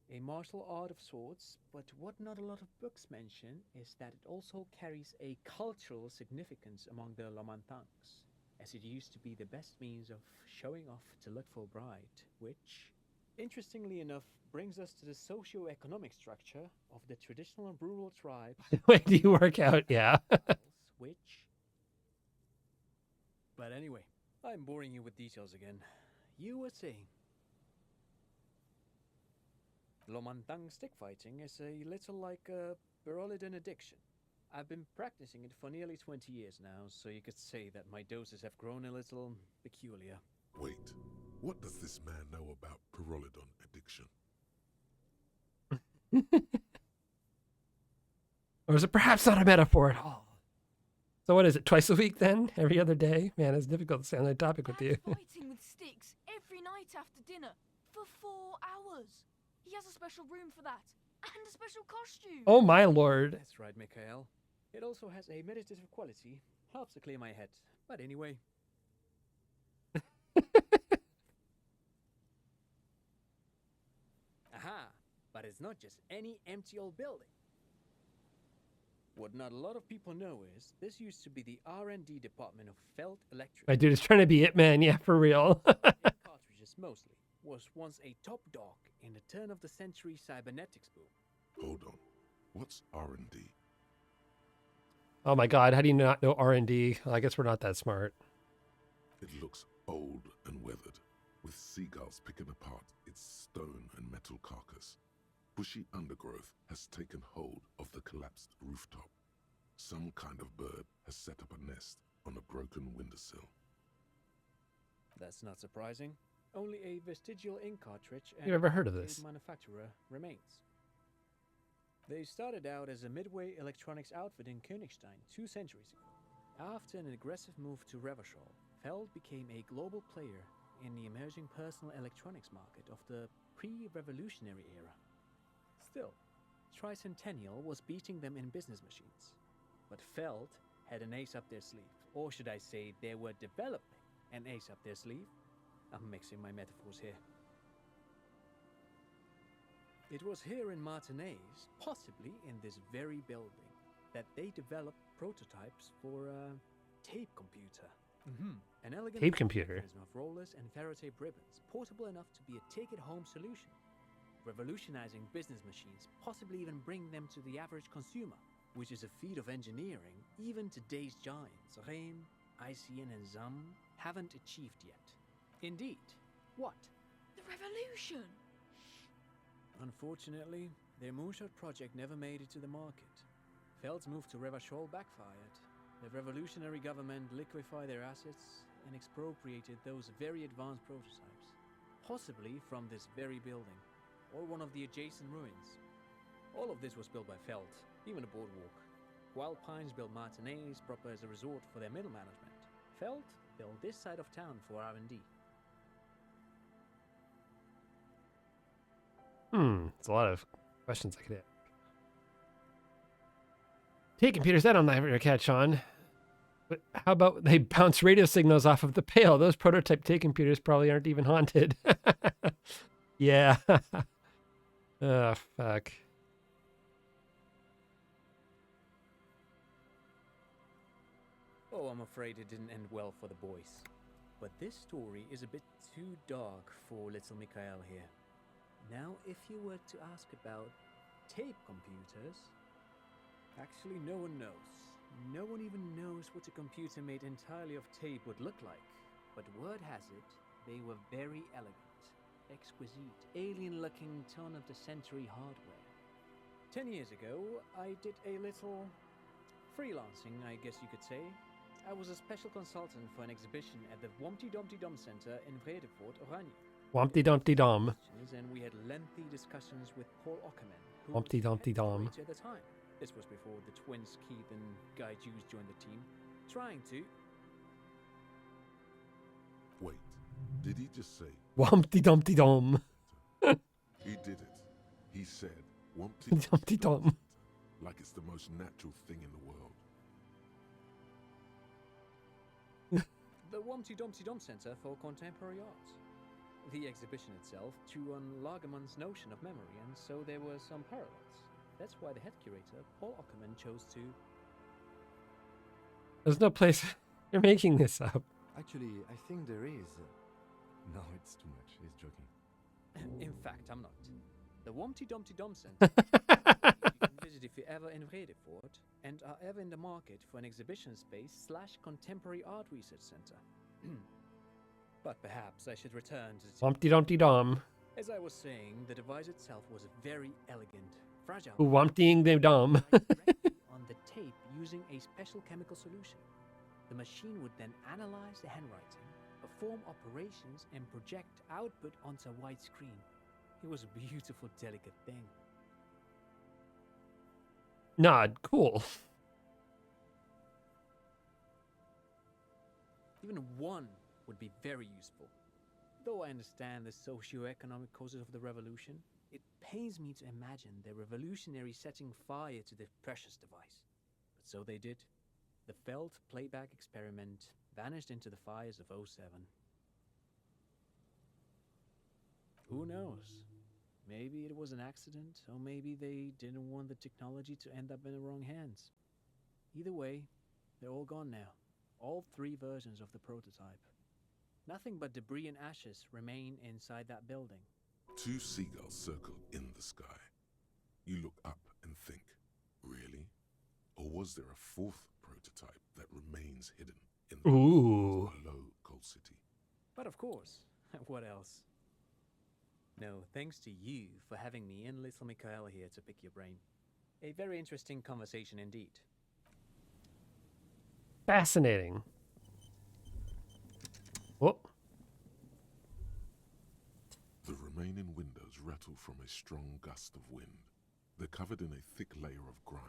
A martial art of sorts, but what not a lot of books mention is that it also carries a cultural significance among the Lomantangs, as it used to be the best means of showing off to look for a bride, which, interestingly enough, brings us to the socio-economic structure of the traditional rural tribes. Wait, do you work out? Yeah. Which... But anyway, I'm boring you with details again. You were saying... Lomantang stick fighting is a little like a Berolidin addiction. I've been practicing it for nearly 20 years now, so you could say that my doses have grown a little peculiar. Wait, what does this man know about Pyrrolidon addiction? Or is it perhaps not a metaphor at all? So what is it, twice a week then? Every other day? Man, it's difficult to stay on that topic with you. Fighting with sticks every night after dinner for 4 hours. He has a special room for that, and a special costume. Oh my lord. That's right, Mikhail. It also has a meditative quality. Helps to clear my head. But anyway. Aha! But it's not just any empty old building. What not a lot of people know is, this used to be the R&D department of Felt Electric. My dude is trying to be Hitman, yeah, for real. Cartridges mostly. Was once a top dog in the turn-of-the-century cybernetics boom. Hold on. What's R&D? Oh my God, how do you not know R&D? Well, I guess we're not that smart. It looks old and weathered, with seagulls picking apart its stone and metal carcass. Bushy undergrowth has taken hold of the collapsed rooftop. Some kind of bird has set up a nest on a broken windowsill. That's not surprising. Only a vestigial ink cartridge and You've ever heard of arcade this? manufacturer remains. They started out as a midway electronics outfit in Königstein 2 centuries ago. After an aggressive move to Revachol, Feld became a global player in the emerging personal electronics market of the pre-revolutionary era. Still, Tricentennial was beating them in business machines. But Feld had an ace up their sleeve, or should I say they were developing an ace up their sleeve. I'm mixing my metaphors here. It was here in Martinez, possibly in this very building, that they developed prototypes for a tape computer. An elegant Tape computer? mechanism of rollers and ferrotape ribbons, portable enough to be a take-it-home solution, revolutionizing business machines, possibly even bring them to the average consumer, which is a feat of engineering even today's giants, Rehm, ICN and ZAM, haven't achieved yet. Indeed. What? The revolution! Unfortunately, their moonshot project never made it to the market. Feld's move to Revachol backfired. The revolutionary government liquefied their assets and expropriated those very advanced prototypes, possibly from this very building, or one of the adjacent ruins. All of this was built by Feld, even the boardwalk. Wild Pines built Martinez proper as a resort for their middle management. Feld built this side of town for R&D. It's a lot of questions I could ask. Tape computers, I don't never catch on. But how about they bounce radio signals off of the pail? Those prototype tape computers probably aren't even haunted. Yeah. Oh, fuck. Oh, I'm afraid it didn't end well for the boys. But this story is a bit too dark for little Mikhail here. Now, if you were to ask about tape computers, actually no one knows. No one even knows what a computer made entirely of tape would look like. But word has it, they were very elegant, exquisite, alien-looking turn-of-the-century hardware. 10 years ago, I did a little freelancing, I guess you could say. I was a special consultant for an exhibition at the Wompty Dumpty Dum Center in Vredefort, Oranje. Wompty Dumpty Dum. And we had lengthy discussions with Paul Ockerman, who Humpty was the Dumpty head Dum. curator at the time. This was before the twins Keith and Guy Jews joined the team, trying to... Wait, did he just say? Wompty Dumpty Dum. He did it. He said, Wumpty Dumpty Dum. like it's the most natural thing in the world. The Wompty Dumpty Dum Center for Contemporary Art. The exhibition itself drew on Lagerman's notion of memory, and so there were some parallels. That's why the head curator, Paul Ockerman, chose to... There's no place. You're making this up. Actually, I think there is. No, it's too much. He's joking. In fact, I'm not. The Wompty Dumpty Dum Center you can visit if you're ever in Vredefort and are ever in the market for an exhibition space / contemporary art research center. But perhaps I should return to the... Wompty Dumpty Dum. As I was saying, the device itself was very elegant, fragile. Womptying the Dum. Directly on the tape using a special chemical solution. The machine would then analyze the handwriting, perform operations, and project output onto a white screen. It was a beautiful, delicate thing. Nod. Cool. Even one would be very useful. Though I understand the socio-economic causes of the revolution, it pains me to imagine the revolutionaries setting fire to the precious device. But so they did. The Feld playback experiment vanished into the fires of '07. Who knows? Maybe it was an accident, or maybe they didn't want the technology to end up in the wrong hands. Either way, they're all gone now. All 3 versions of the prototype. Nothing but debris and ashes remain inside that building. 2 seagulls circle in the sky. You look up and think, was there a fourth prototype that remains hidden in the Ooh. below Cold City? But of course, what else? No, thanks to you for having me and little Mikhail here to pick your brain. A very interesting conversation indeed. Fascinating. Oh. The remaining windows rattle from a strong gust of wind. They're covered in a thick layer of grime.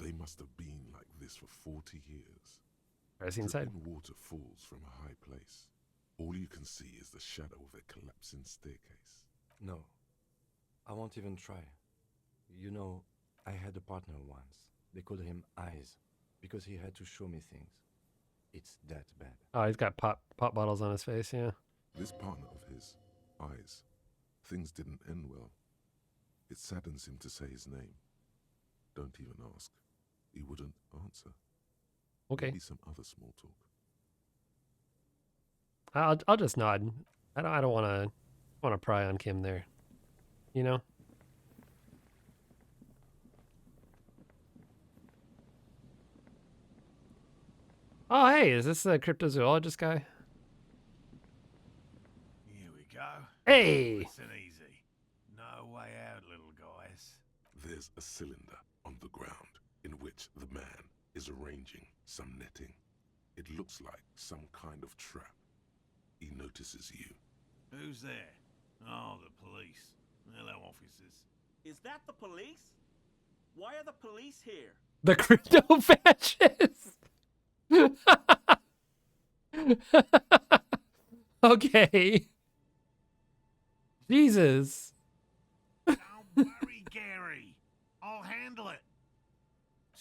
They must have been like this for 40 years. Is he inside? Dripping water falls from a high place. All you can see is the shadow of a collapsing staircase. No, I won't even try. You know, I had a partner once. They called him Eyes, because he had to show me things. It's that bad. Oh, he's got pop bottles on his face, yeah. This partner of his, Eyes, things didn't end well. It saddens him to say his name. Don't even ask. He wouldn't answer. Okay. Maybe some other small talk. I'll just nod. I don't want to pry on Kim there. You know? Oh, hey, is this the cryptozoologist guy? Here we go. Hey! Listen easy. No way out, little guys. There's a cylinder on the ground in which the man is arranging some netting. It looks like some kind of trap. He notices you. Who's there? Oh, the police. Hello, officers. Is that the police? Why are the police here? The crypto fascist! Okay. Jesus. Don't worry, Gary. I'll handle it.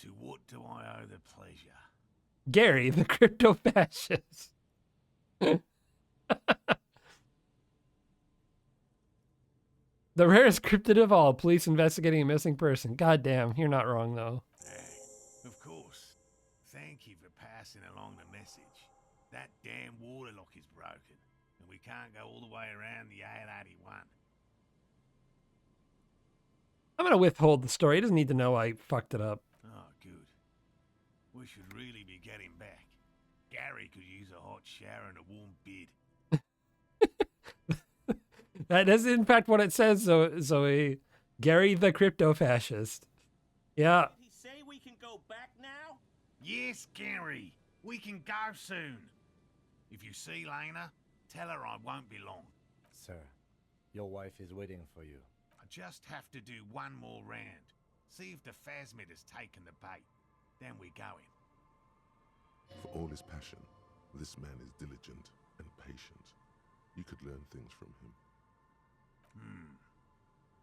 To what do I owe the pleasure? Gary, the crypto fascist. The rarest cryptid of all, police investigating a missing person. God damn, you're not wrong though. Of course. Thank you for passing along the message. That damn water lock is broken, and we can't go all the way around the 881. I'm gonna withhold the story. He doesn't need to know I fucked it up. Oh, good. We should really be getting back. Gary could use a hot shower and a warm bed. That is in fact what it says, Zoe. Gary the crypto fascist. Yeah. Did he say we can go back now? Yes, Gary. We can go soon. If you see Lena, tell her I won't be long. Sir, your wife is waiting for you. I just have to do one more round. See if the phasmid has taken the bait. Then we go in. For all his passion, this man is diligent and patient. You could learn things from him.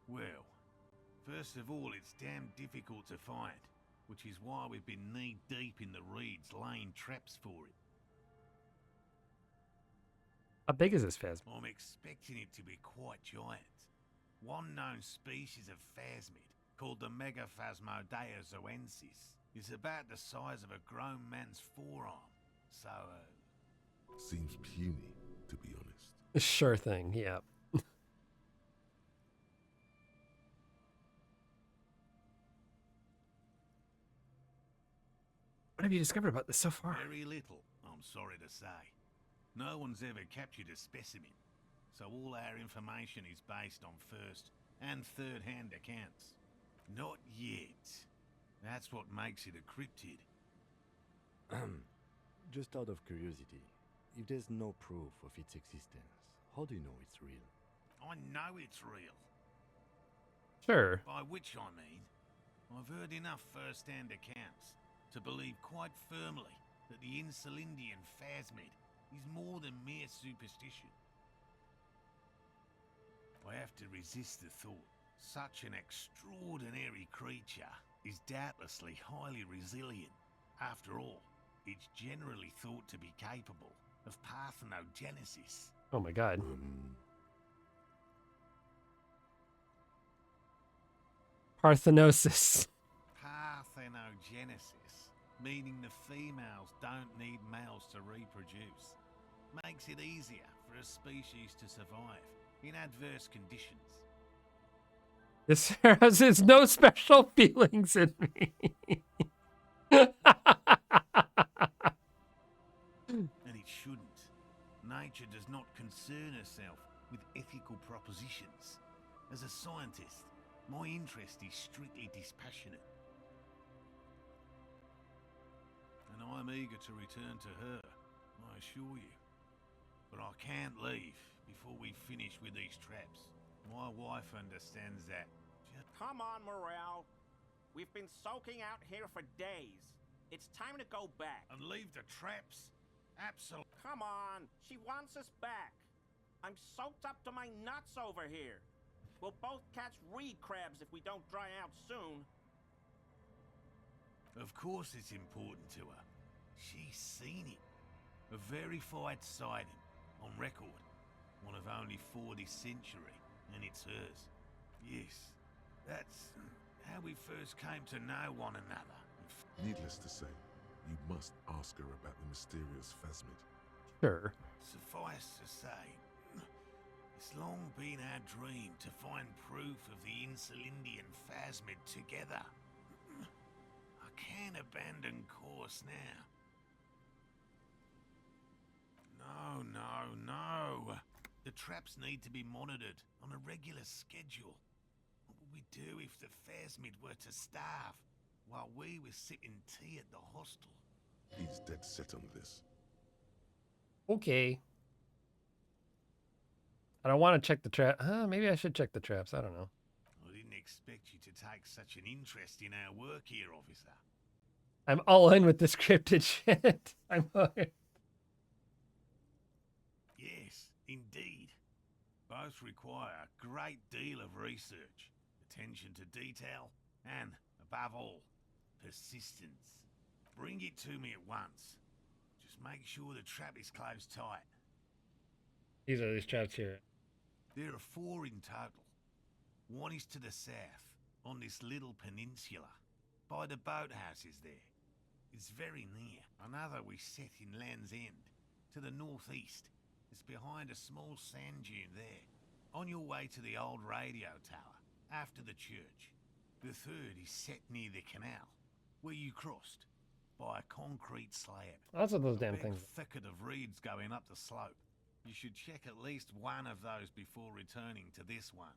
Well, first of all, it's damn difficult to find, which is why we've been knee-deep in the reeds laying traps for it. How big is this phasmid? I'm expecting it to be quite giant. One known species of phasmid, called the Megaphasmodea zoensis, is about the size of a grown man's forearm. So, Seems puny, to be honest. Sure thing, yeah. What have you discovered about this so far? very little, I'm sorry to say. No one's ever captured a specimen, so all our information is based on first and third-hand accounts. Not yet. That's what makes it a cryptid. Just out of curiosity, if there's no proof of its existence, how do you know it's real? I know it's real. Sure. By which I mean, I've heard enough first-hand accounts to believe quite firmly that the Insulindian phasmid is more than mere superstition. I have to resist the thought such an extraordinary creature is doubtlessly highly resilient. After all, it's generally thought to be capable of parthenogenesis. Oh my god. Parthenosis. Parthenogenesis, meaning the females don't need males to reproduce, makes it easier for a species to survive in adverse conditions. This has no special feelings in me. shouldn't. Nature does not concern herself with ethical propositions. As a scientist, my interest is strictly dispassionate. And I'm eager to return to her, I assure you. But I can't leave before we finish with these traps. My wife understands that. Come on, Morale. We've been soaking out here for days. It's time to go back. And leave the traps? Absolutely. Come on. She wants us back. I'm soaked up to my nuts over here. We'll both catch reed crabs if we don't dry out soon. Of course it's important to her. She's seen it. A verified sighting, on record. One of only 4 this century, and it's hers. Yes, that's how we first came to know one another. Needless to say, you must ask her about the mysterious phasmid. Sure. Suffice to say, it's long been our dream to find proof of the Insulindian phasmid together. I can't abandon course now. No. The traps need to be monitored on a regular schedule. What would we do if the phasmid were to starve while we were sipping tea at the hostel? He's dead set on this. Okay. I don't want to check the trap. Maybe I should check the traps. I don't know. I didn't expect you to take such an interest in our work here, officer. I'm all in with this cryptid shit. I'm all in. Yes, indeed. Both require a great deal of research, attention to detail, and, above all, persistence. Bring it to me at once. Just make sure the trap is closed tight. These are these traps here. There are 4 in total. One is to the south, on this little peninsula, by the boathouses there. It's very near. Another we set in Land's End, to the northeast. It's behind a small sand dune there, on your way to the old radio tower, after the church. The third is set near the canal, where you crossed, by a concrete slab. Lots of those A damn big things. thicket of reeds going up the slope. You should check at least one of those before returning to this one,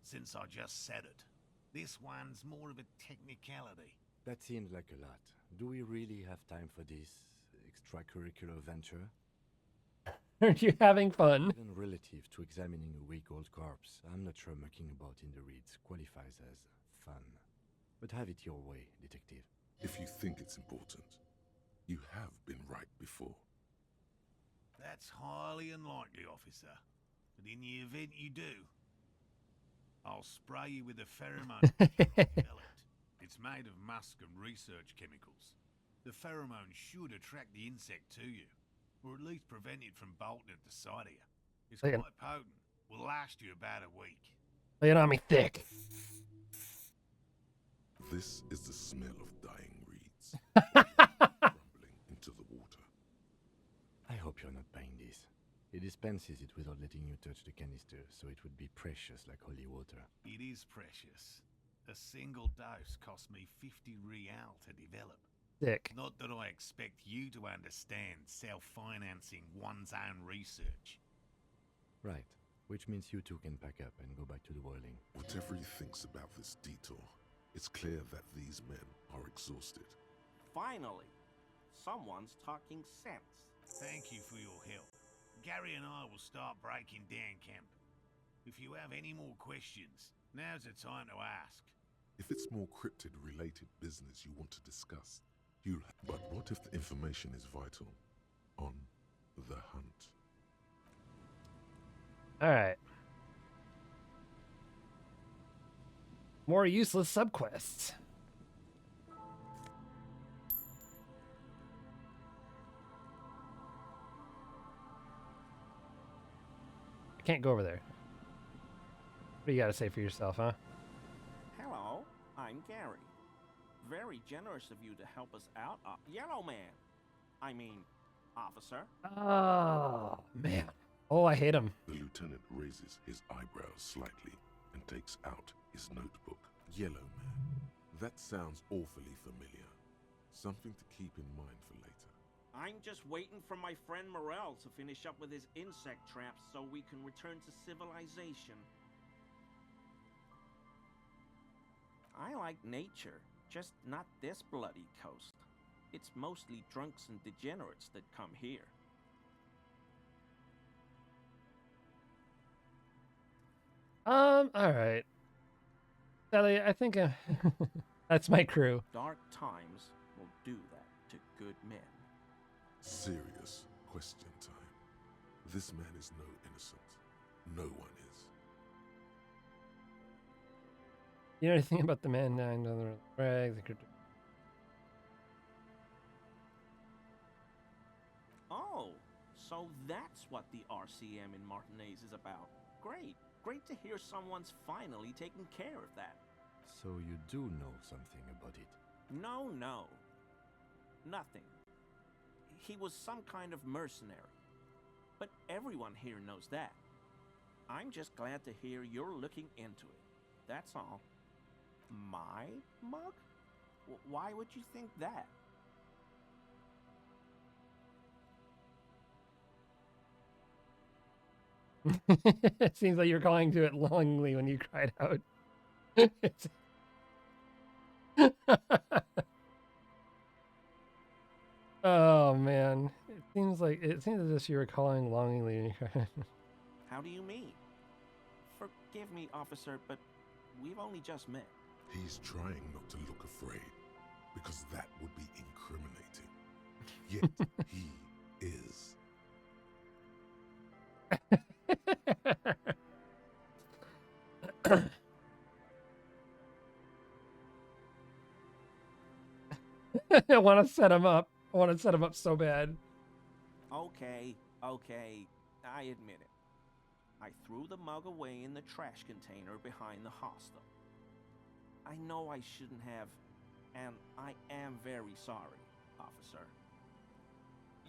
since I just said it. This one's more of a technicality. That seems like a lot. Do we really have time for this extracurricular venture? Aren't you having fun? Even relative to examining a week-old corpse, I'm not sure mucking about in the reeds qualifies as fun. But have it your way, detective. If you think it's important, you have been right before. That's highly unlikely, officer. But in the event you do, I'll spray you with a pheromone developed. It's made of musk and research chemicals. The pheromone should attract the insect to you, or at least prevent it from bolting at the sight of you. It's quite potent. Will last you about a week. Lay it on me thick. This is the smell of dying reeds. Rumbling into the water. I hope you're not buying this. He dispenses it without letting you touch the canister, so it would be precious like holy water. It is precious. A single dose cost me 50 real to develop. Sick. Not that I expect you to understand self-financing one's own research. Right. Which means you two can pack up and go back to the boiling. Whatever he thinks about this detour, it's clear that these men are exhausted. Finally, someone's talking sense. Thank you for your help. Gary and I will start breaking down camp. If you have any more questions, now's the time to ask. If it's more cryptid-related business you want to discuss, but what if the information is vital? On the hunt. Alright. More useless subquests. I can't go over there. What do you gotta say for yourself, huh? Hello, I'm Gary. Very generous of you to help us out, Yellow Man. I mean, officer. Oh, man. Oh, I hate him. The lieutenant raises his eyebrows slightly and takes out his notebook. Yellow Man. That sounds awfully familiar. Something to keep in mind for later. I'm just waiting for my friend Morel to finish up with his insect traps so we can return to civilization. I like nature, just not this bloody coast. It's mostly drunks and degenerates that come here. All right. Sally, I think that's my crew. Dark times will do that to good men. Serious question time. This man is no innocent. No one is. You know anything about the man down the rags? Oh, so that's what the RCM in Martinez is about. Great. Great to hear someone's finally taking care of that. So you do know something about it? No. Nothing. He was some kind of mercenary. But everyone here knows that. I'm just glad to hear you're looking into it. That's all. My mug? Why would you think that? It seems like you're calling to it longingly when you cried out. Oh man, it seems as if you were calling longingly when you cried. How do you mean? Forgive me, officer, but we've only just met. He's trying not to look afraid, because that would be incriminating. Yet he is. I want to set him up. I want to set him up so bad. Okay, I admit it. I threw the mug away in the trash container behind the hostel. I know I shouldn't have, and I am very sorry, officer.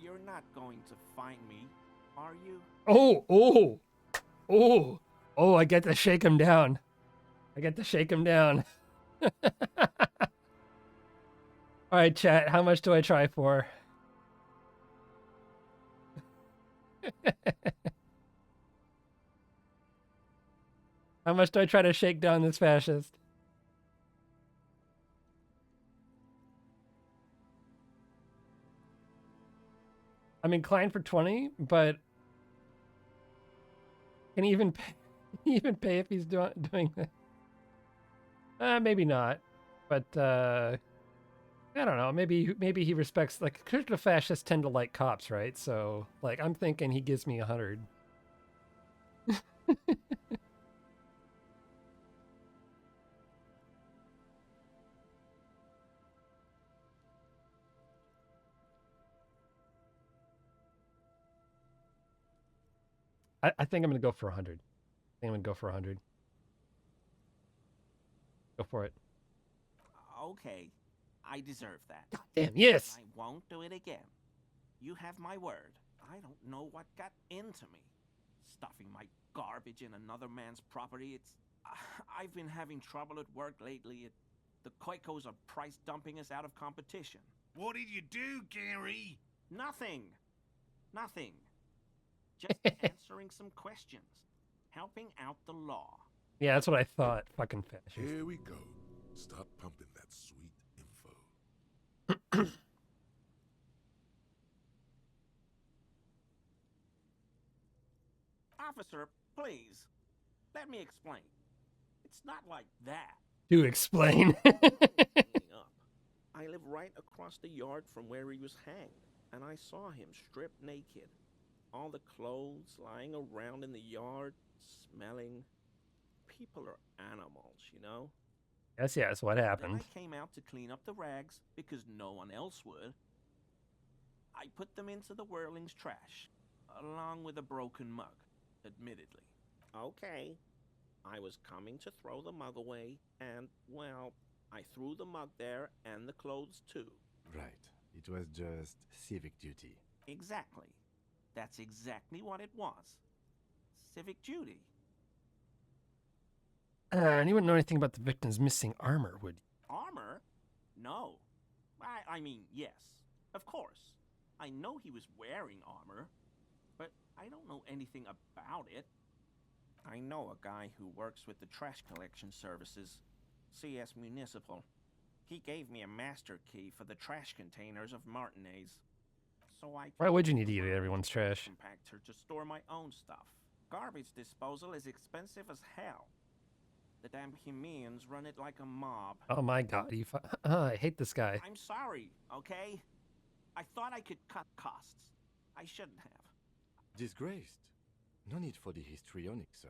You're not going to find me, are you? Oh, I get to shake him down. All right, chat, how much do I try for? How much do I try to shake down this fascist? I'm inclined for 20, but can he even pay, if he's doing that? Maybe not, but I don't know. Maybe he respects, like, crypto fascists tend to like cops, right? So like I'm thinking he gives me 100. I think I'm gonna go for 100. Go for 100. Go for it. Okay, I deserve that. God damn, yes! I won't do it again. You have my word. I don't know what got into me. Stuffing my garbage in another man's property, I've been having trouble at work lately. The Koikos are price dumping us out of competition. What did you do, Gary? Nothing. Just answering some questions. Helping out the law. Yeah, that's what I thought. Fucking fascist. Here we go. Start pumping that sweet info. Officer, please. Let me explain. It's not like that. Do explain. I live right across the yard from where he was hanged, and I saw him stripped naked. All the clothes lying around in the yard, smelling. People are animals, you know? Yes, what happened? Then I came out to clean up the rags because no one else would. I put them into the Whirling's trash, along with a broken mug, admittedly. Okay. I was coming to throw the mug away, and, well, I threw the mug there and the clothes too. Right. It was just civic duty. Exactly. That's exactly what it was. Civic duty. And you wouldn't know anything about the victim's missing armor, would you? Armor? No. I mean, yes. Of course. I know he was wearing armor, but I don't know anything about it. I know a guy who works with the trash collection services, CS Municipal. He gave me a master key for the trash containers of Martinez. So I Why would you need to get everyone's trash? compactor to store my own stuff. Garbage disposal is expensive as hell. The damn Bohemians run it like a mob. Oh my god, I hate this guy. I'm sorry, okay? I thought I could cut costs. I shouldn't have. Disgraced. No need for the histrionic, sir.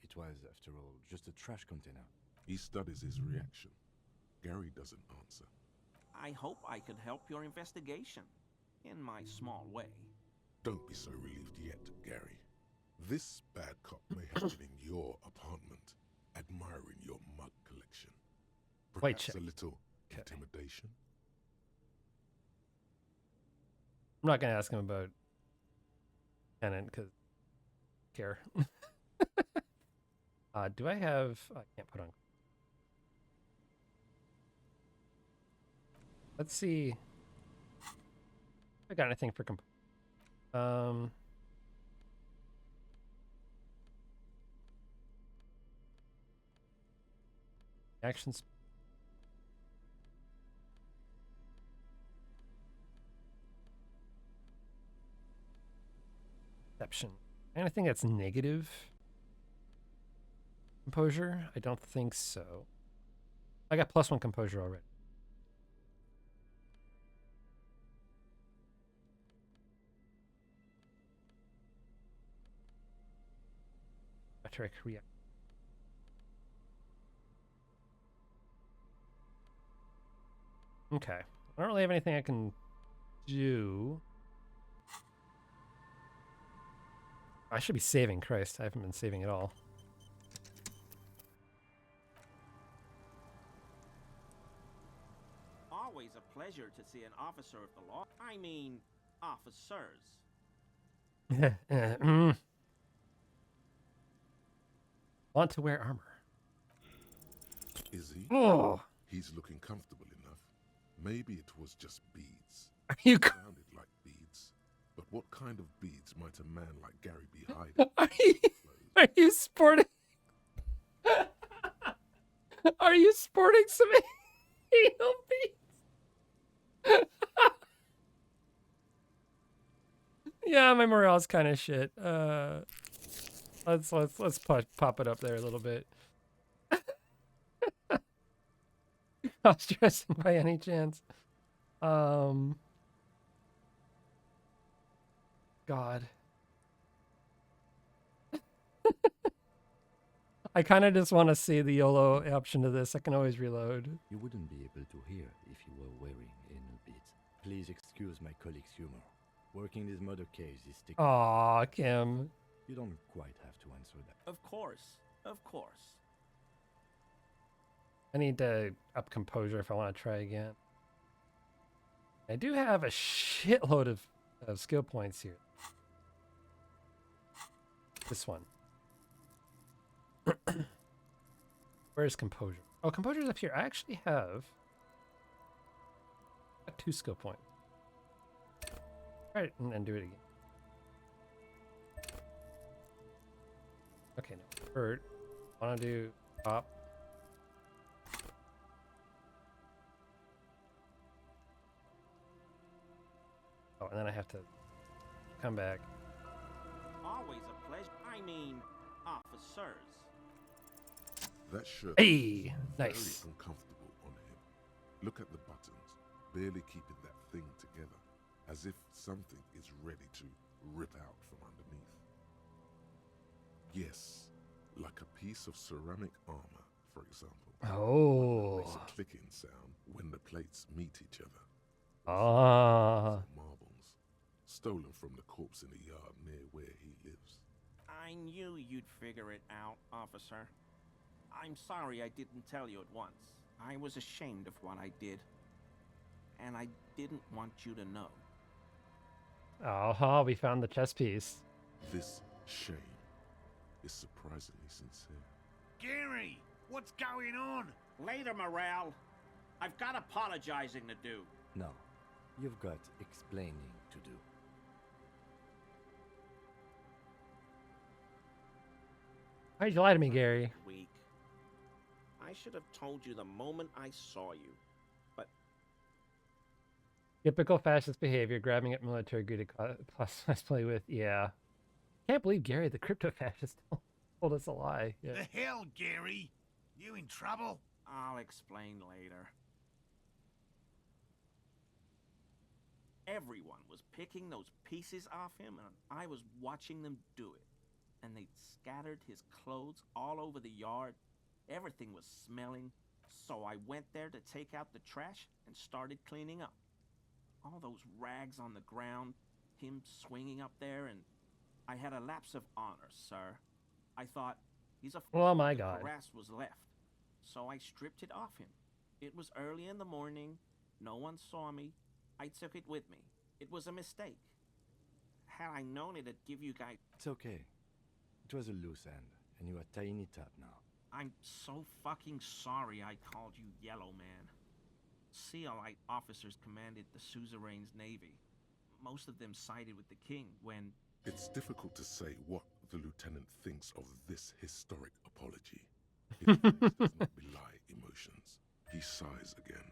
It was, after all, just a trash container. He studies his reaction. Gary doesn't answer. I hope I could help your investigation, in my small way. Don't be so relieved yet, Gary. This bad cop may have been in your apartment, admiring your mug collection. Wait, Perhaps a little intimidation? I'm not gonna ask him about Tenant because I care. Do I have? I can't put on. Let's see. I got anything for actions. Perception. Anything that's negative? Composure? I don't think so. I got +1 composure already. Rhetoric react. Okay. I don't really have anything I can do. I should be saving. Christ, I haven't been saving at all. Always a pleasure to see an officer of the law. I mean, officers. Want to wear armor. Is he? Oh. He's looking comfortable enough. Maybe it was just beads. Are you? Sounded like beads. But what kind of beads might a man like Gary be hiding? Are you sporting? Are you sporting some anal beads? Yeah, my morale's kind of shit. Let's pop it up there a little bit. Not stressing by any chance. God. I kind of just want to see the YOLO option to this. I can always reload. You wouldn't be able to hear if you were wearing anal beads. Please excuse my colleague's humor. Working this murder case is sticky. Aw, Kim. You don't quite have to answer that. Of course. Of course. I need to up composure if I want to try again. I do have a shitload of skill points here. This one. Where's composure? Oh, composure's up here. I actually have 2 skill points. Try it and then do it again. Okay, no. Hurt. Want to do pop. Oh, and then I have to come back. Always a pleasure. I mean, officers. That shirt Hey, is nice. very uncomfortable on him. Look at the buttons, barely keeping that thing together, as if something is ready to rip out from underneath. Yes, like a piece of ceramic armor, for example. Oh. Makes a clicking sound when the plates meet each other. Ah. Marbles, stolen from the corpse in the yard near where he lives. I knew you'd figure it out, officer. I'm sorry I didn't tell you at once. I was ashamed of what I did. And I didn't want you to know. Oh, we found the chess piece. This shame is surprisingly sincere. Gary, what's going on? Later, Morale. I've got apologizing to do. No, you've got explaining to to do. Why'd you lie to me, Gary? Weak. I should have told you the moment I saw you. But Typical fascist behavior, grabbing at military greedy plus play with. Yeah. Can't believe Gary, the crypto fascist, told us a lie. Yeah. The hell, Gary? You in trouble? I'll explain later. Everyone was picking those pieces off him, and I was watching them do it. And they'd scattered his clothes all over the yard. Everything was smelling, so I went there to take out the trash and started cleaning up. All those rags on the ground, him swinging up there, and I had a lapse of honor, sir. I thought, he's a Oh my the God. harass was left, so I stripped it off him. It was early in the morning. No one saw me. I took it with me. It was a mistake. Had I known it'd give you guys... It's okay. It was a loose end, and you are tying it up now. I'm so fucking sorry I called you Yellow Man. Sealite officers commanded the suzerain's navy. Most of them sided with the king when... It's difficult to say what the lieutenant thinks of this historic apology. His voice does not belie emotions. He sighs again,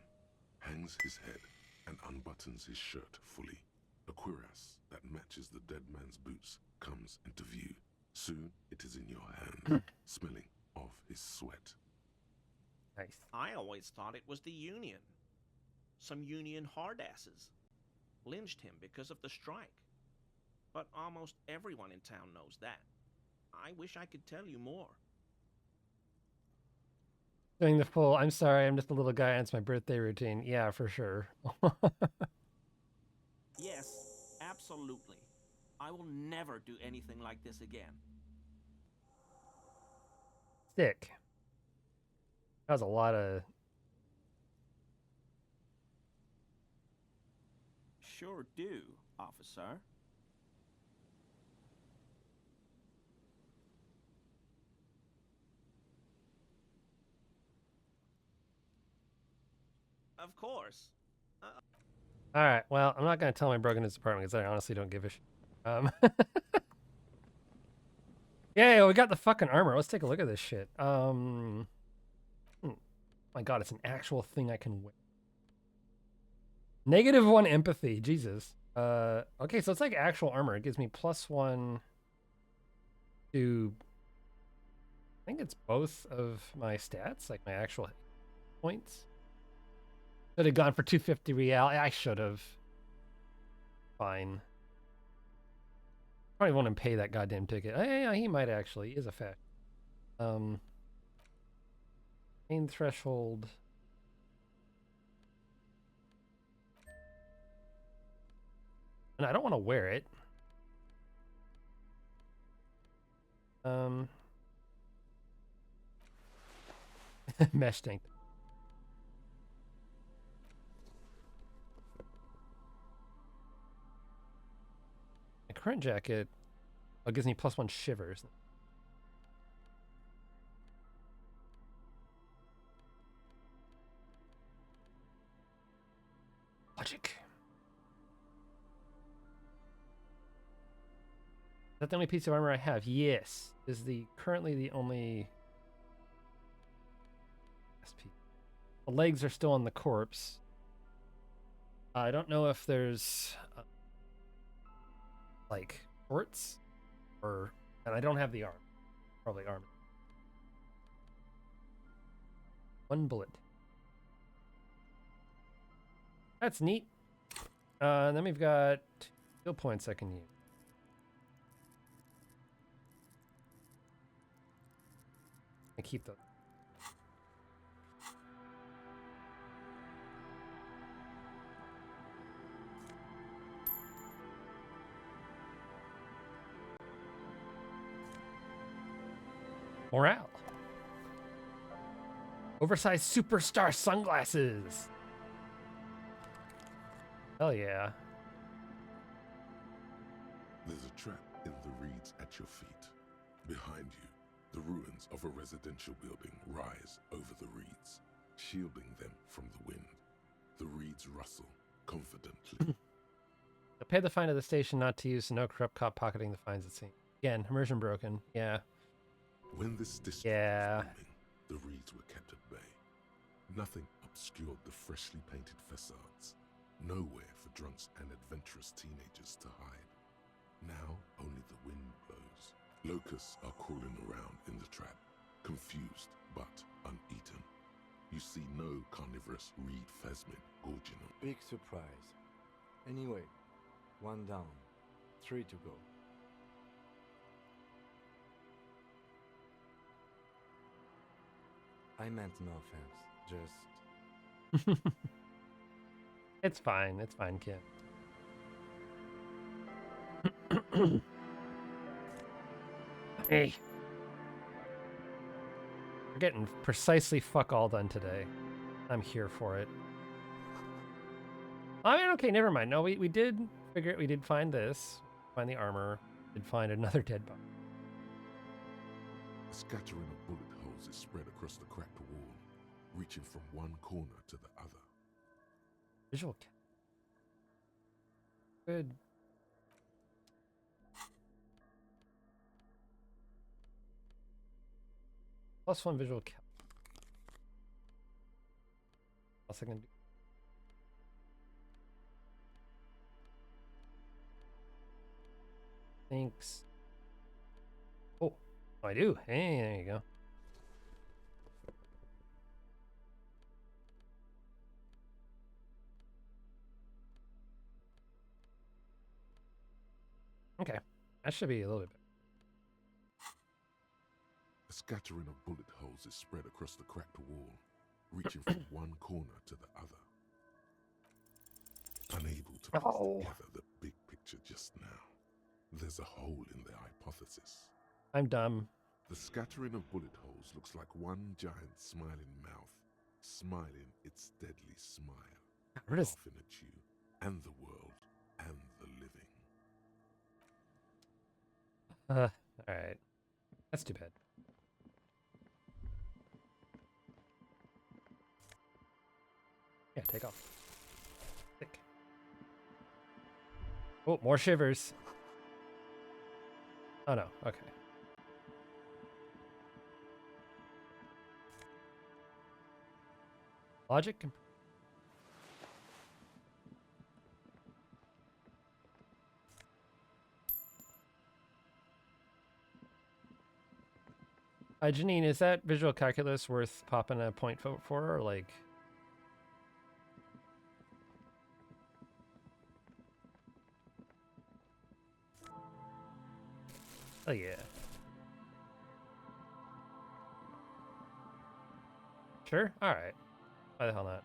hangs his head, and unbuttons his shirt fully. A cuirass that matches the dead man's boots comes into view. Soon it is in your hand, smelling of his sweat. Nice. I always thought it was the Union. Some Union hardasses lynched him because of the strike. But almost everyone in town knows that. I wish I could tell you more. Doing the full, I'm sorry, I'm just a little guy and it's my birthday routine. Yeah, for sure. Yes, absolutely. I will never do anything like this again. Sick. That was a lot of... Sure do, officer. Of course. All right, well, I'm not going to tell him I broke into his apartment because I honestly don't give a shit. Yeah, we got the fucking armor. Let's take a look at this shit. My God, it's an actual thing I can wear. -1 empathy. Jesus. Okay, so it's like actual armor. It gives me +1 to... I think it's both of my stats, like my actual points. Should have gone for 250 real. I should have. Fine. Probably won't even pay that goddamn ticket. Yeah, he might actually. He is a fact. Main threshold. And I don't want to wear it. Mesh tank. My current jacket gives me +1 shivers. Logic. Is that the only piece of armor I have? Yes. Is currently the only piece. The legs are still on the corpse. I don't know if there's like shorts or, and I don't have the arm. Probably armor. 1 bullet. That's neat. And then we've got skill points I can use. I keep those. Morale. Oversized superstar sunglasses. Hell yeah. There's a trap in the reeds at your feet. Behind you, the ruins of a residential building rise over the reeds, shielding them from the wind. The reeds rustle confidently. Pay the fine of the station not to use, so no corrupt cop pocketing the fines at scene. Again, immersion broken. Yeah. When this district Yeah. was booming, the reeds were kept at bay. Nothing obscured the freshly painted facades. Nowhere for drunks and adventurous teenagers to hide. Now only the wind blows. Locusts are crawling around in the trap, confused but uneaten. You see no carnivorous reed phasmid gorging on. Big surprise. Anyway, 1 down, 3 to go. I meant no offense, just... It's fine. It's fine, kid. Hey. We're getting precisely fuck all done today. I'm here for it. I mean, okay, never mind. No, we did figure it. We did find this. Find the armor. Did find another dead body. A scattering of bullet holes is spread across the cracked wall, reaching from one corner to the other. Visual. Good. +1 visual cap. Else I can do. Thanks. Oh, I do. Hey, there you go. Okay, that should be a little bit better. A scattering of bullet holes is spread across the cracked wall, reaching from one corner to the other. Unable to piece together the big picture just now, there's a hole in their hypothesis. I'm dumb. The scattering of bullet holes looks like one giant smiling mouth, smiling its deadly smile, laughing at you and the world and the living. Alright. That's too bad. Yeah, take off. Thick. Oh, more shivers. Oh no, okay. Logic. Janine, is that visual calculus worth popping a point for, or like? Oh yeah. Sure. All right. Why the hell not?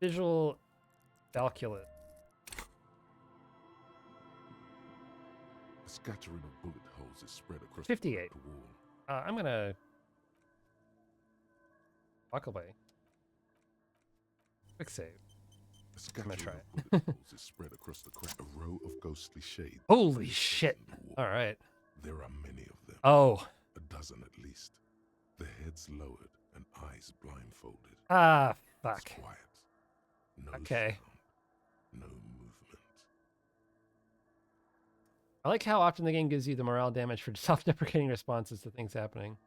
Visual calculus. A scattering of bullet holes is spread across 58. the wall. I'm gonna walk away. Quick save. A scattering try of bullet holes is spread across the crack. A row of ghostly shades. Holy shit! All right. There are many of them. Oh. A dozen at least. Their heads lowered and eyes blindfolded. Ah, fuck. It's quiet. No okay. Sound, no movement. I like how often the game gives you the morale damage for self-deprecating responses to things happening.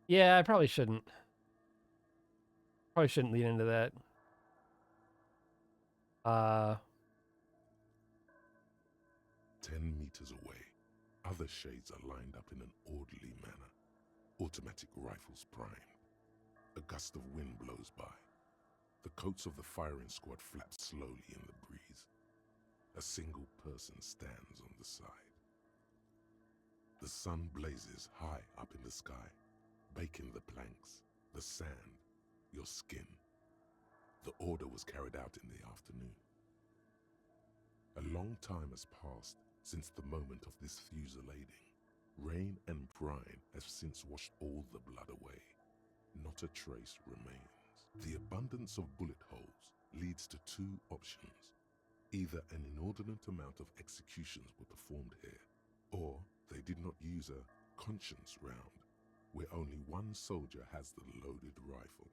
Yeah, I probably shouldn't. Probably shouldn't lead into that. 10 meters away, other shades are lined up in an orderly manner. Automatic rifles primed. A gust of wind blows by. The coats of the firing squad flap slowly in the breeze. A single person stands on the side. The sun blazes high up in the sky, baking the planks, the sand, your skin. The order was carried out in the afternoon. A long time has passed since the moment of this fusillading. Rain and brine have since washed all the blood away. Not a trace remains. The abundance of bullet holes leads to two options. Either an inordinate amount of executions were performed here, or they did not use a conscience round, where only one soldier has the loaded rifle.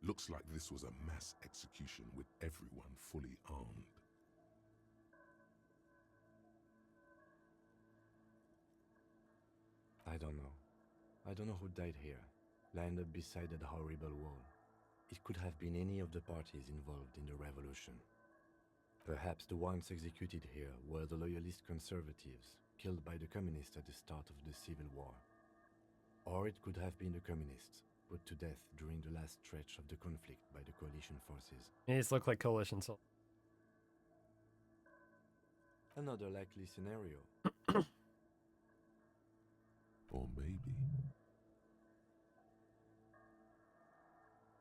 Looks like this was a mass execution with everyone fully armed. don't know. I don't know who died here, lined up beside that horrible wall. It could have been any of the parties involved in the revolution. Perhaps the ones executed here were the loyalist conservatives, killed by the communists at the start of the Civil War. Or it could have been the communists, put to death during the last stretch of the conflict by the coalition forces. These look like coalition soldiers. Another likely scenario. Or maybe.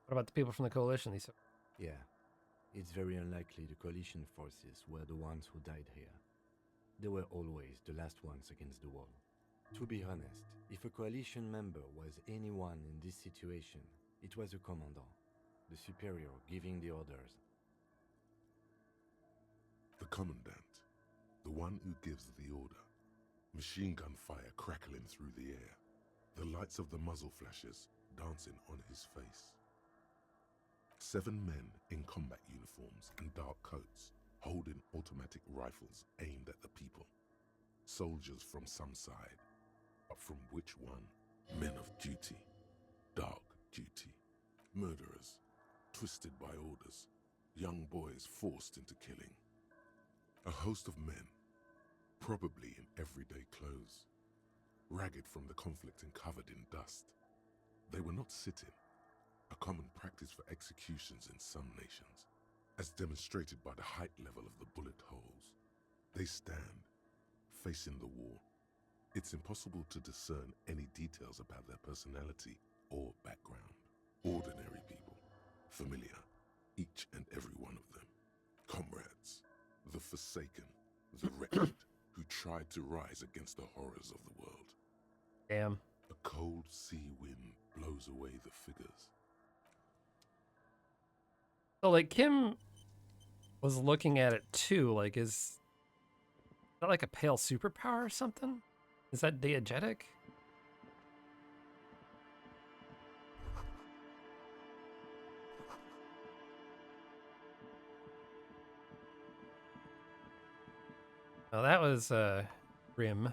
What about the people from the coalition? These. Yeah, it's very unlikely the coalition forces were the ones who died here. They were always the last ones against the wall. To be honest, if a coalition member was anyone in this situation, it was a commandant, the superior giving the orders. The commandant, the one who gives the order. Machine gun fire crackling through the air, the lights of the muzzle flashes dancing on his face. 7 men in combat uniforms and dark coats, holding automatic rifles aimed at the people. Soldiers from some side, but from which one? Men of duty, dark duty, murderers, twisted by orders, young boys forced into killing. A host of men, probably in everyday clothes, ragged from the conflict and covered in dust. They were not sitting, a common practice for executions in some nations, as demonstrated by the height level of the bullet holes. They stand, facing the wall. It's impossible to discern any details about their personality or background. Ordinary people, familiar, each and every one of them. Comrades, the forsaken, the wretched, who tried to rise against the horrors of the world. Damn. A cold sea wind blows away the figures. So, like, Kim was looking at it too. Like, is that like a pale superpower or something? Is that diegetic? Oh, that was grim.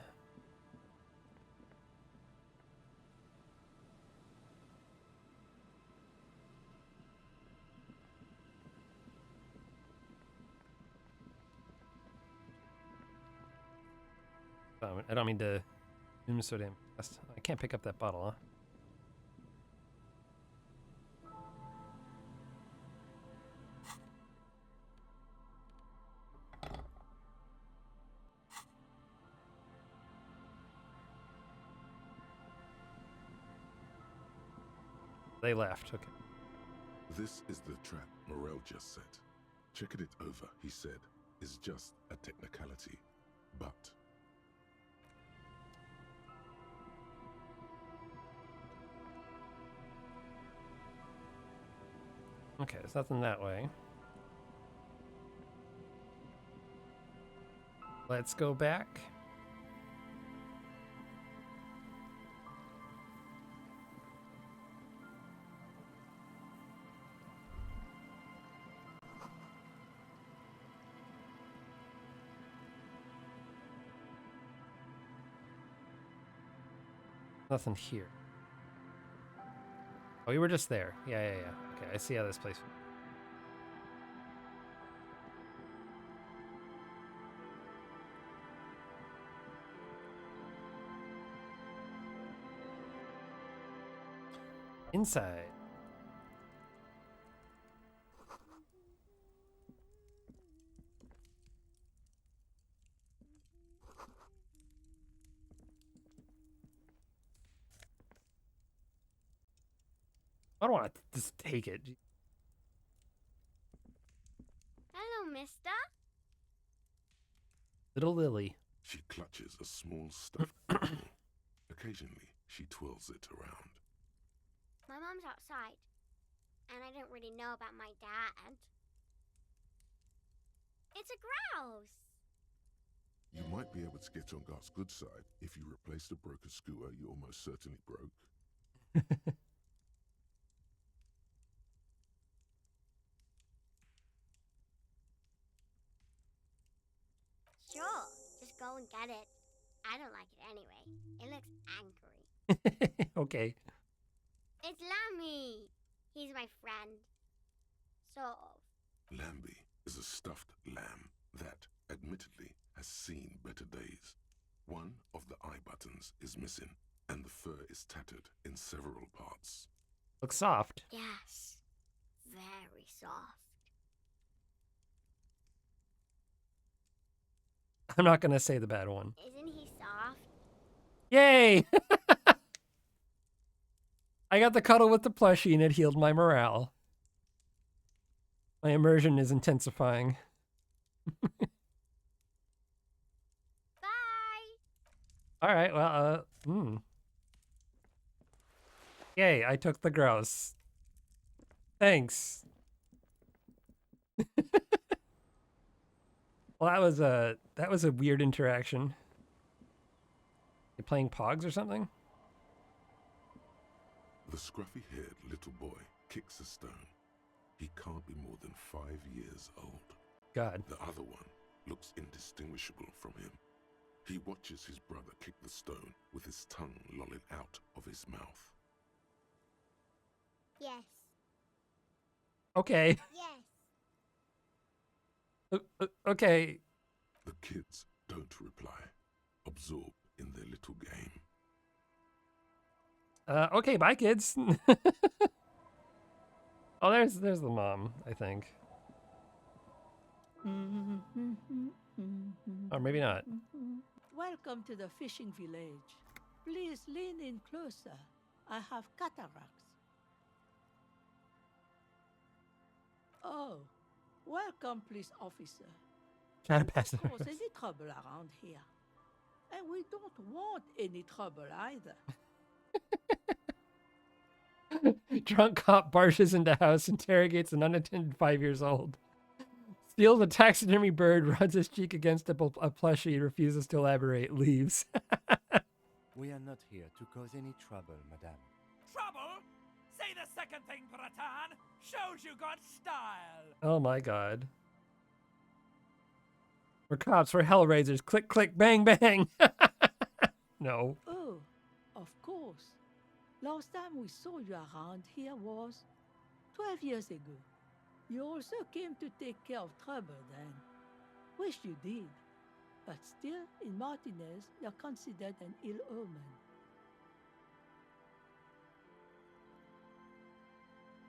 I don't mean to zoom so damn fast. I can't pick up that bottle, huh? They left, okay. This is the trap Morel just set. Checking it over, he said, is just a technicality. But Okay, there's nothing that way. Let's go back. Nothing here. Oh, we were just there. Yeah. Okay, I see how this place. Inside. I don't want to just take it. Hello, mister. Little Lily. she clutches a small stuffed animal. Occasionally, she twirls it around. My mom's outside, and I didn't really know about my dad. It's a grouse. You might be able to get on Garth's good side if you replace the broken scooter you almost certainly broke. Sure, just go and get it. I don't like it anyway. It looks angry. Okay. It's Lammy. He's my friend. Sort of. Lambie is a stuffed lamb that, admittedly, has seen better days. One of the eye buttons is missing, and the fur is tattered in several parts. Looks soft. Yes. Very soft. I'm not gonna say the bad one. Isn't he soft? Yay! I got the cuddle with the plushie and it healed my morale. My immersion is intensifying. Bye! Alright, well, Yay, I took the grouse. Thanks. Well, that was a weird interaction. You playing Pogs or something? The scruffy-haired little boy kicks a stone. He can't be more than 5 years old. God. The other one looks indistinguishable from him. He watches his brother kick the stone with his tongue lolling out of his mouth. Yes. Okay. Yes. Okay. The kids don't reply, absorbed in their little game. Okay, bye kids. Oh, there's the mom, I think. Or maybe not. Welcome to the fishing village. Please lean in closer. I have cataracts. Oh, welcome, police officer. Trying to pass it. Cause any trouble around here. And we don't want any trouble either. Drunk cop barges into house, interrogates an unattended 5 years old. Steals a taxidermy bird, rubs his cheek against a plushie, refuses to elaborate, leaves. We are not here to cause any trouble, madame. Trouble? Say the second thing, Bratan. Shows you got style. Oh my god. We're cops, we're hellraisers. Click, click, bang, bang. No. Oh, of course. Last time we saw you around here was 12 years ago. You also came to take care of trouble then. Wish you did. But still, in Martinez, you're considered an ill omen.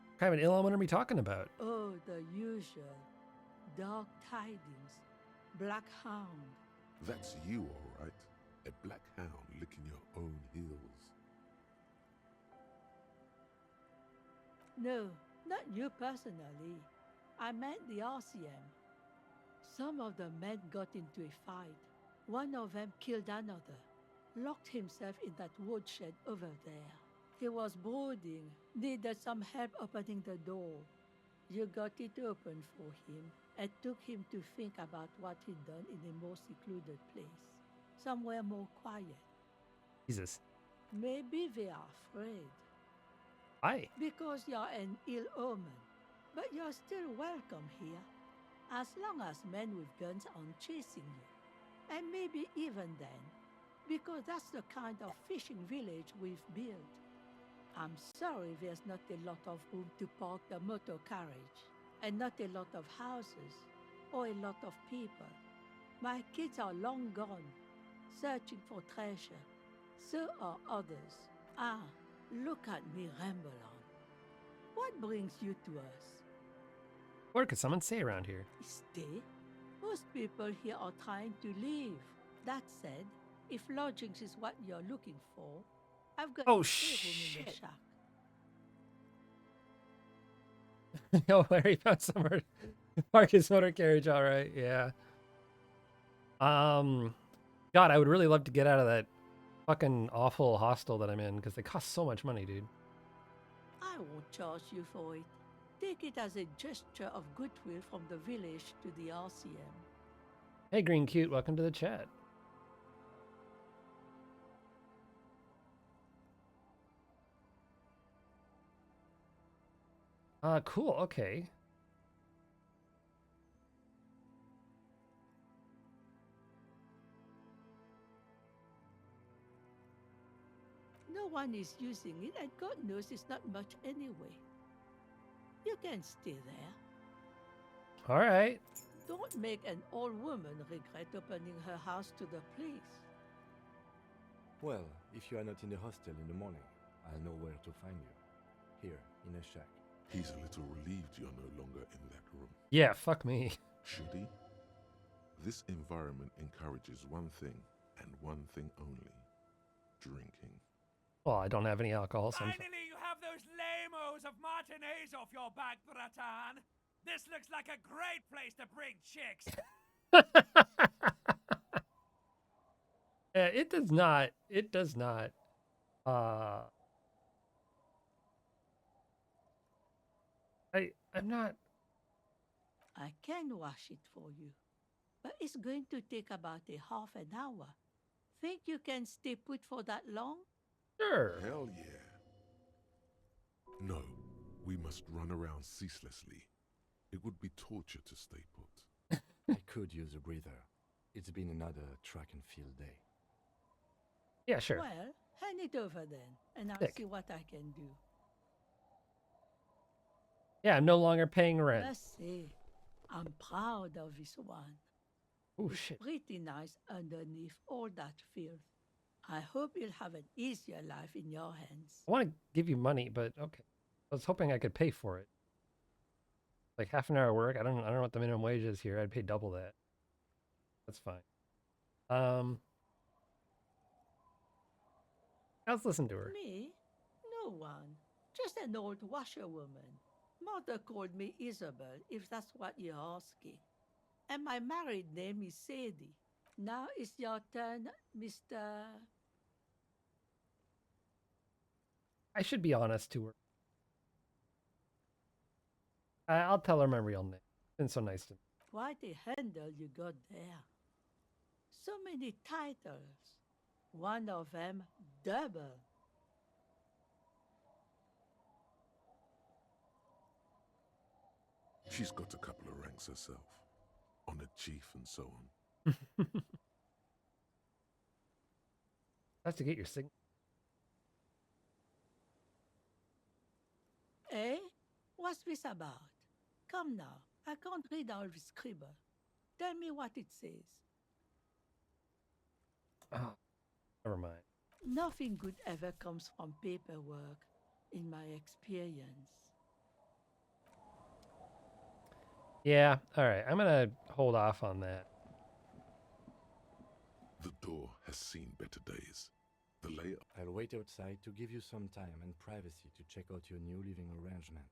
What kind of an ill omen are we talking about? Oh, the usual. Dark tidings. Black hound. That's you, all right. A black hound licking your own heels. No, not you personally. I meant the RCM. Some of the men got into a fight. One of them killed another. Locked himself in that woodshed over there. He was brooding, needed some help opening the door. You got it open for him and took him to think about what he'd done in a more secluded place. Somewhere more quiet. Jesus. Maybe they are afraid. Why? Because you're an ill omen. But you're still welcome here. As long as men with guns aren't chasing you. And maybe even then. Because that's the kind of fishing village we've built. I'm sorry there's not a lot of room to park the motor carriage. And not a lot of houses. Or a lot of people. My kids are long gone. Searching for treasure. So are others. Ah, look at me ramble on. What brings you to us? What could someone say around here? Stay? Most people here are trying to leave. That said, if lodgings is what you're looking for, I've got Oh, a spare room in the shit. shack. Oh, Larry found somewhere to park his motor carriage. All right, yeah. God, I would really love to get out of that fucking awful hostel that I'm in because they cost so much money, dude. I won't charge you for it. Take it as a gesture of goodwill from the village to the RCM. Hey, Green Cute, welcome to the chat. Cool, okay. No one is using it, and God knows it's not much anyway. You can stay there. All right. Don't make an old woman regret opening her house to the place. Well, if you are not in the hostel in the morning, I'll know where to find you. Here, in a shack. He's a little relieved you're no longer in that room. Yeah, fuck me. Should he? This environment encourages one thing, and one thing only. Drinking. Well, I don't have any alcohol, so I'm fine. Finally, you have those lamos of matinees off your back, Bratan. This looks like a great place to bring chicks. Yeah, it does not. It does not. I'm not. I can wash it for you, but it's going to take about a half an hour. Think you can stay put for that long? Sure. Hell yeah. No, we must run around ceaselessly. It would be torture to stay put. I could use a breather. It's been another track and field day. Yeah, sure. Well, hand it over then, and I'll Sick. see what I can do. Yeah, I'm no longer paying rent. Let's see. I'm proud of this one. Oh, It's shit. pretty nice underneath all that filth. I hope you'll have an easier life in your hands. I want to give you money, but okay. I was hoping I could pay for it. Like half an hour work. I don't know what the minimum wage is here. I'd pay double that. That's fine. Let's listen to her. Me? No one. Just an old washerwoman. Mother called me Isabel, if that's what you're asking. And my married name is Sadie. Now it's your turn, Mr. I should be honest to her. I'll tell her my real name. Been so nice to me. Quite a handle you got there. So many titles. One of them double. She's got a couple of ranks herself. Honored chief and so on. That's to get your signature. Eh? What's this about? Come now, I can't read all this scribble. Tell me what it says. Oh, never mind. Nothing good ever comes from paperwork, in my experience. Yeah, all right. I'm gonna hold off on that. The door has seen better days. The layout. I'll wait outside to give you some time and privacy to check out your new living arrangement.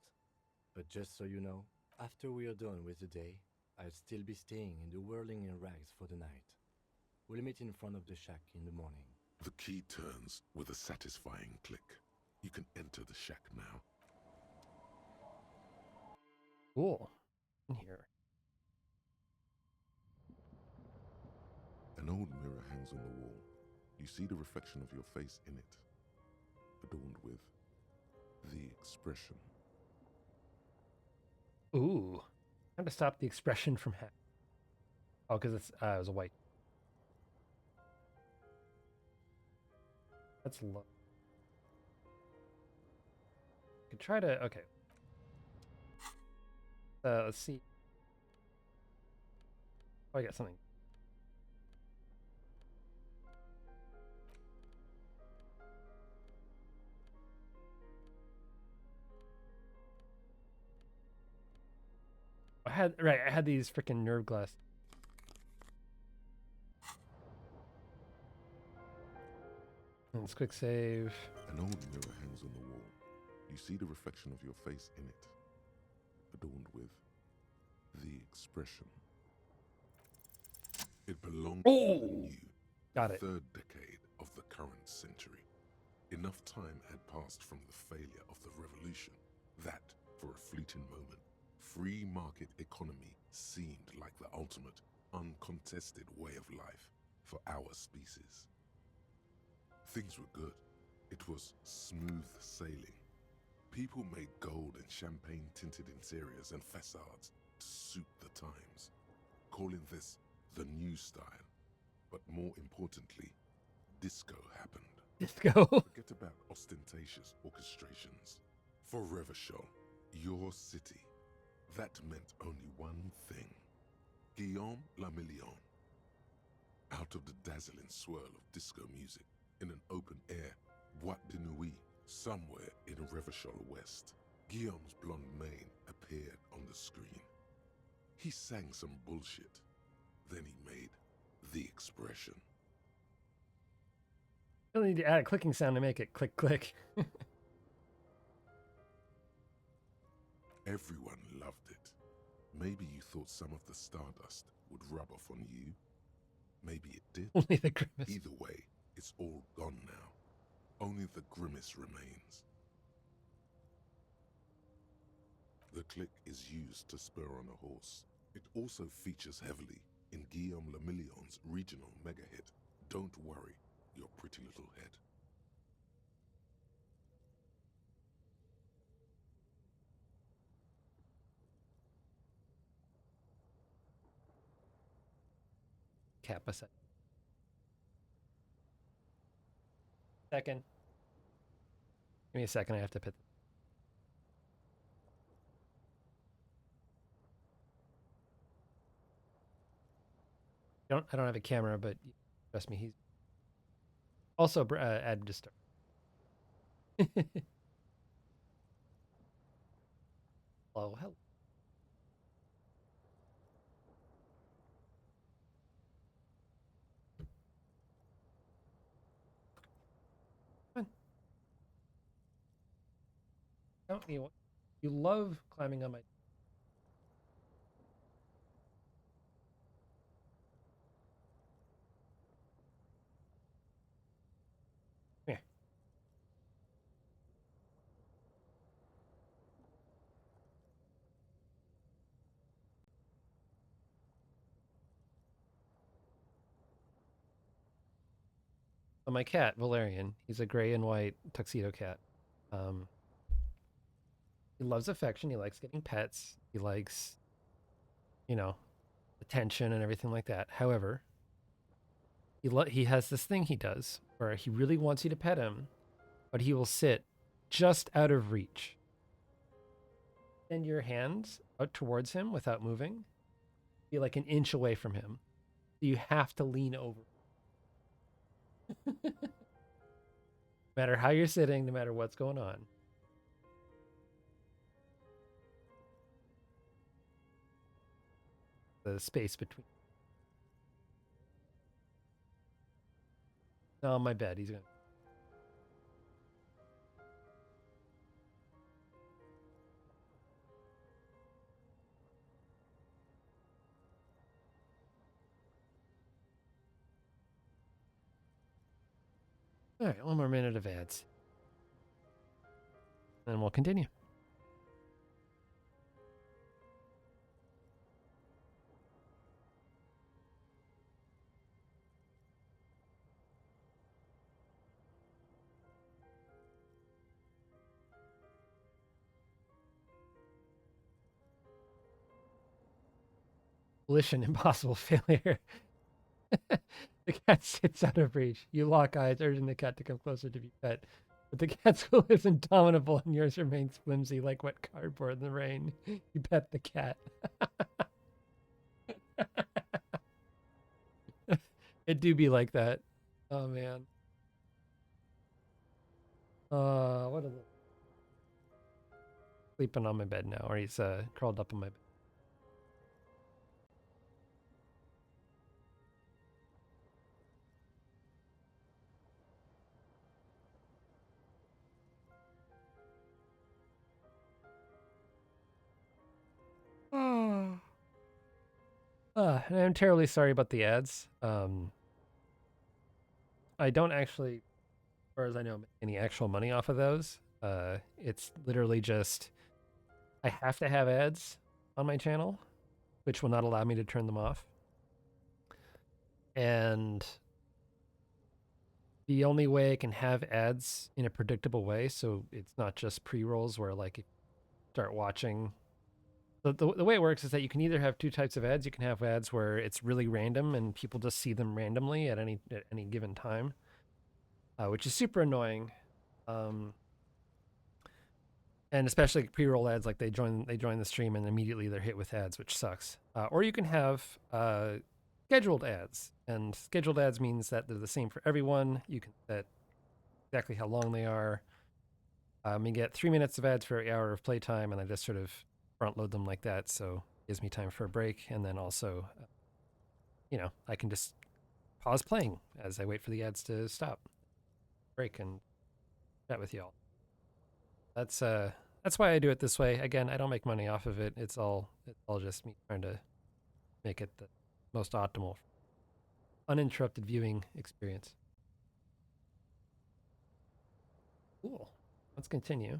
But just so you know, after we are done with the day, I'll still be staying in the whirling in rags for the night. We'll meet in front of the shack in the morning. The key turns with a satisfying click. You can enter the shack now. Cool. In here. An old mirror hangs on the wall. You see the reflection of your face in it, adorned with the expression. Ooh. How to stop the expression from happening. Oh, because it was a white. That's low. Could try to. Okay. Let's see. Oh, I got something. I had these freaking nerve glass. Let's quick save. An old mirror hangs on the wall. You see the reflection of your face in it, adorned with the expression. It belonged to the new, Got it. third decade of the current century. Enough time had passed from the failure of the revolution that, for a fleeting moment, free market economy seemed like the ultimate, uncontested way of life for our species. Things were good. It was smooth sailing. People made gold and champagne-tinted interiors and facades to suit the times, calling this the new style. But more importantly, disco happened. Disco. Forget about ostentatious orchestrations. For Revachol, your city, that meant only one thing. Guillaume Lamillion. Out of the dazzling swirl of disco music, in an open-air boîte de nuit, somewhere in Revachol West, Guillaume's blonde mane appeared on the screen. He sang some bullshit. Then he made the expression. You don't need to add a clicking sound to make it click click. Everyone loved it. Maybe you thought some of the stardust would rub off on you. Maybe it did. Only the grimace. Either way, it's all gone now. Only the grimace remains. The click is used to spur on a horse. It also features heavily in Guillaume Lamillion's regional mega hit, Don't Worry, Your Pretty Little Head. Kappa set. Second. Give me a second, I have to put. I don't have a camera, but trust me, he's also add just start. Hello. Don't you love climbing on my. Here. Oh, my cat, Valerian. He's a gray and white tuxedo cat. He loves affection. He likes getting pets. He likes, attention and everything like that. However, he has this thing he does where he really wants you to pet him, but he will sit just out of reach. Send your hands out towards him without moving. Be like an inch away from him. You have to lean over. No matter how you're sitting, no matter what's going on. The space between. Oh, my bad. He's gonna. All right, one more minute of ads. And we'll continue. Collision, impossible failure. The cat sits out of reach. You lock eyes, urging the cat to come closer to be pet. But the cat's will is indomitable and yours remains flimsy like wet cardboard in the rain. You pet the cat. It do be like that. Oh, man. What is it? Sleeping on my bed now, or he's curled up on my bed. And I'm terribly sorry about the ads. I don't actually, as far as I know, make any actual money off of those. It's literally just, I have to have ads on my channel, which will not allow me to turn them off. And the only way I can have ads in a predictable way, so it's not just pre-rolls where like you start watching. The way it works is that you can either have two types of ads. You can have ads where it's really random and people just see them randomly at any given time. which is super annoying. And especially pre-roll ads, like they join the stream and immediately they're hit with ads, which sucks. Or you can have scheduled ads, and scheduled ads means that they're the same for everyone. You can set exactly how long they are. You get 3 minutes of ads for every hour of playtime, and I just sort of front load them like that, so it gives me time for a break, and then also, I can just pause playing as I wait for the ads to stop, break, and chat with y'all. That's why I do it this way. Again, I don't make money off of it. It's all just me trying to make it the most optimal, uninterrupted viewing experience. Cool. Let's continue.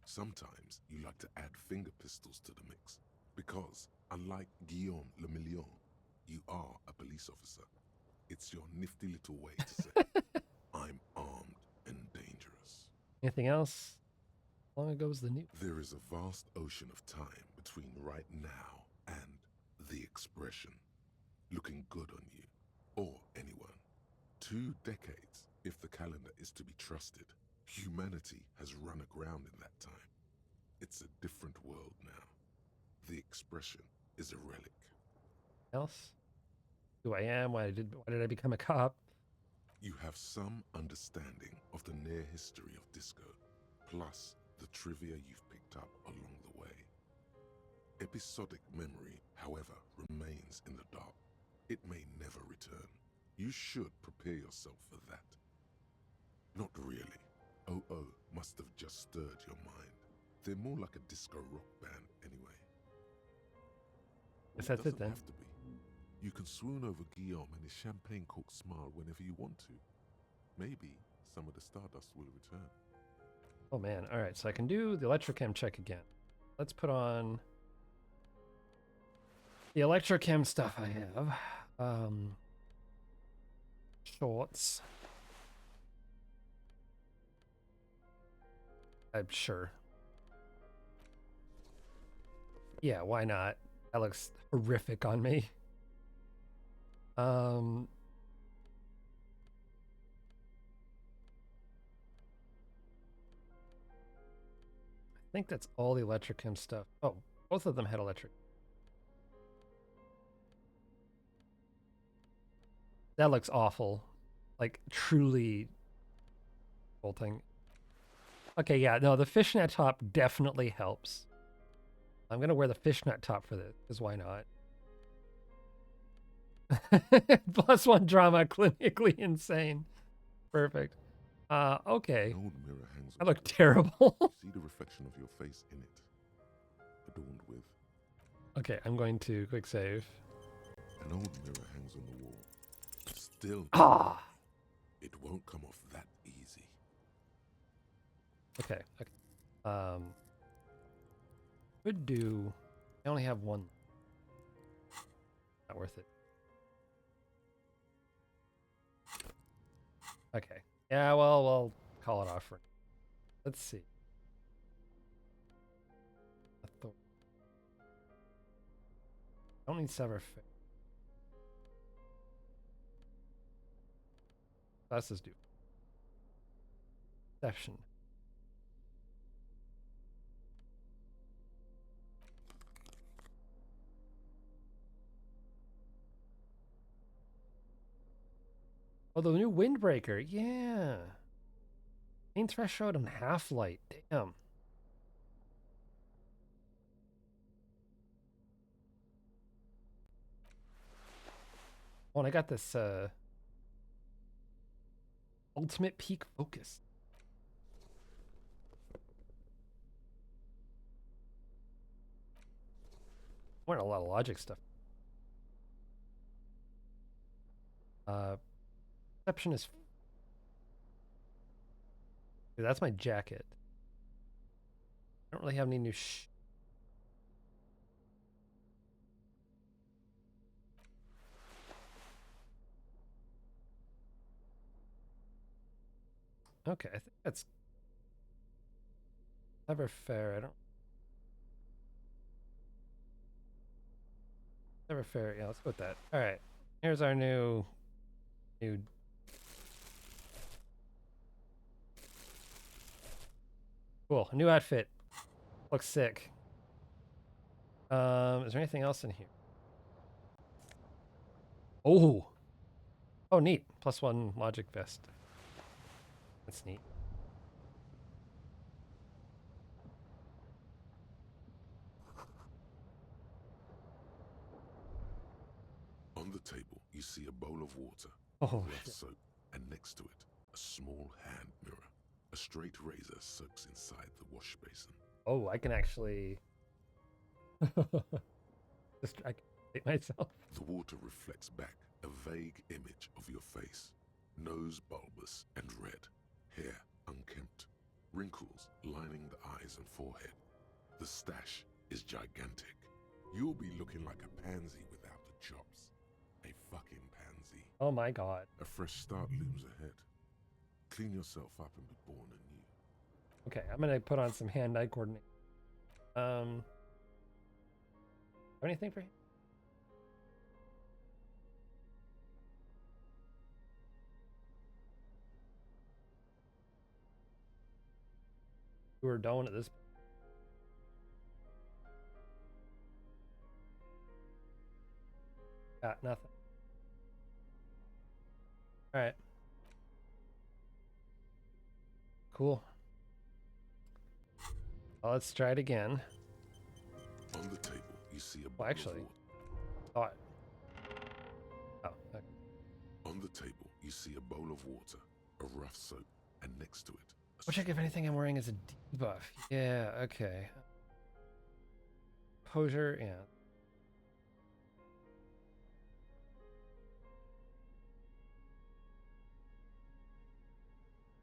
Sometimes you like to add finger pistols to the mix, because, unlike Guillaume Le Million, you are a police officer. It's your nifty little way to say, I'm armed and dangerous. Anything else? How long ago was the news? There is a vast ocean of time between right now and the expression, looking good on you, or anyone. 2 decades, if the calendar is to be trusted. Humanity has run aground in that time. It's a different world now. The expression is a relic. Else? Who I am? Why did I become a cop? You have some understanding of the near history of disco, plus the trivia you've picked up along the way. Episodic memory, however, remains in the dark. It may never return. You should prepare yourself for that. Not really. OO must have just stirred your mind. They're more like a disco rock band anyway. If that's it then. Have to be. You can swoon over Guillaume and his champagne-corked smile whenever you want to. Maybe some of the stardust will return. Oh man, alright, so I can do the electrochem check again. Let's put on the electrochem stuff I have. Shorts. I'm sure. Yeah, why not? That looks horrific on me. I think that's all the electrochem stuff. Oh, both of them had electric. That looks awful. Like, truly bolting. Okay, yeah, no, the fishnet top definitely helps. I'm gonna wear the fishnet top for this, because why not? +1 drama, clinically insane. Perfect. Okay. An old mirror hangs I look terrible. See the reflection of your face in it, adorned with. Okay, I'm going to quick save. An old mirror hangs on the wall. Still, it won't come off that easy. Okay. Could do. I only have one. Not worth it. Okay. Yeah, well, we'll call it off for. Let's see. I don't need Sever Fate. Let's just do Deception. Oh, the new Windbreaker. Yeah. Main threshold and half-light. Damn. Oh, and I got this ultimate peak focus. I want a lot of logic stuff. Perception is. Dude, that's my jacket. I don't really have any new Okay, I think that's never fair. I don't. Never fair. Yeah, let's go with that. All right. Here's our new Cool. A new outfit. Looks sick. Is there anything else in here? Oh. Oh, neat. +1 logic vest. That's neat. On the table, you see a bowl of water, Oh, rough shit. soap, and next to it, a small hand mirror. A straight razor soaks inside the wash basin. Oh, I can actually distract myself. The water reflects back a vague image of your face. Nose bulbous and red, hair unkempt, wrinkles lining the eyes and forehead. The stash is gigantic. You'll be looking like a pansy without the chops. A fucking pansy. Oh my god. A fresh start looms ahead. Clean yourself up and be born anew. Okay, I'm gonna put on some hand-eye coordination. Have anything for him? We're done at this point. Got nothing. Alright. Cool. Well, let's try it again. On the table, you see a bowl Well, actually. of water. Oh, okay. On the table, you see a bowl of water, a rough soap, and next to it, We'll check if anything I'm wearing is a debuff. Yeah, okay. Posure, yeah.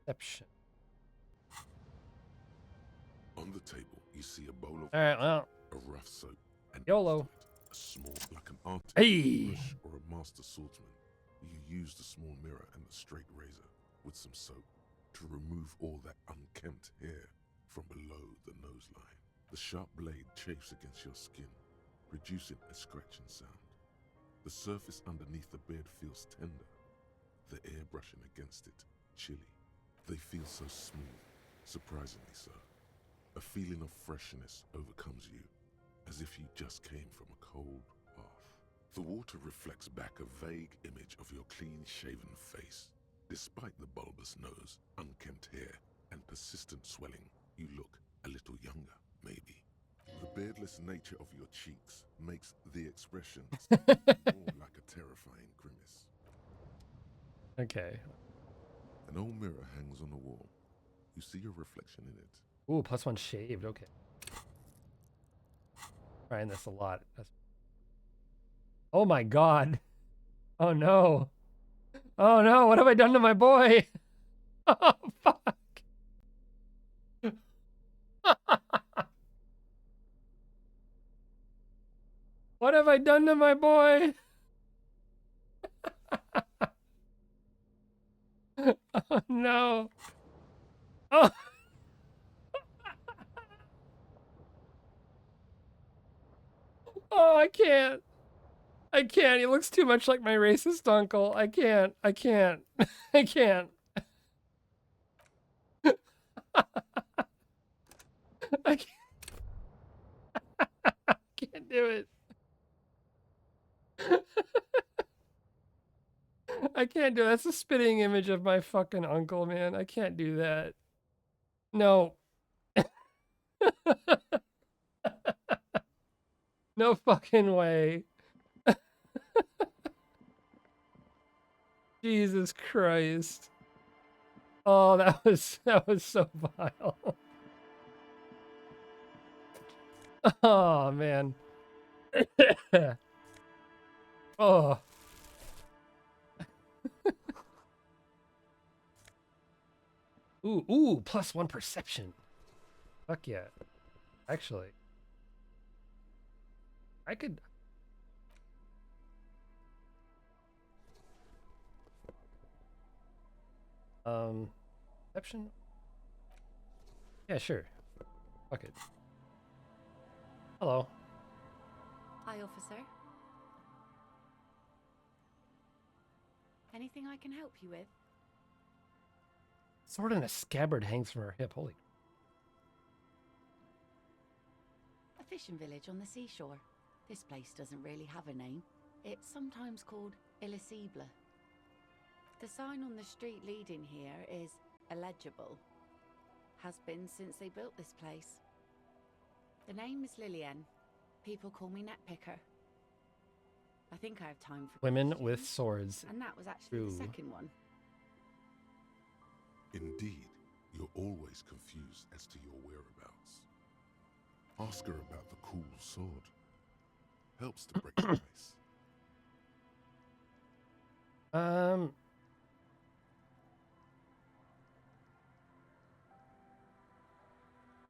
Perception. on the table, you see a bowl of Alright, well. a rough soap, and YOLO. a small, like an artist Hey! brush or a master swordsman. You use the small mirror and the straight razor with some soap to remove all that unkempt hair from below the nose line. The sharp blade chafes against your skin, producing a scratching sound. The surface underneath the beard feels tender, the air brushing against it chilly. They feel so smooth, surprisingly so. A feeling of freshness overcomes you, as if you just came from a cold bath. The water reflects back a vague image of your clean-shaven face. Despite the bulbous nose, unkempt hair, and persistent swelling, you look a little younger, maybe. The beardless nature of your cheeks makes the expression more like a terrifying grimace. Okay. An old mirror hangs on the wall. You see your reflection in it. Ooh, +1 shaved. Okay. Trying this a lot. Oh my god. Oh no. Oh no, what have I done to my boy? Oh fuck. What have I done to my boy? Oh no. Oh. Oh, I can't. I can't. He looks too much like my racist uncle. I can't. I can't. I can't. I can't. I can't do it. I can't do it. That's a spitting image of my fucking uncle, man. I can't do that. No. No fucking way. Jesus Christ. Oh, that was so vile. Oh man. Oh. Ooh, +1 perception. Fuck yeah. Actually, I could. Perception? Yeah, sure. Fuck it. Hello. Hi, officer. Anything I can help you with? Sword in a scabbard hangs from her hip. Holy. fishing village on the seashore. This place doesn't really have a name. It's sometimes called Elysium. The sign on the street leading here is illegible. Has been since they built this place. The name is Lillian. People call me Netpicker. I think I have time for Women questions, with swords. and that was actually True. the second one. Indeed, you're always confused as to your whereabouts. Ask her about the cool sword. Helps to break the ice.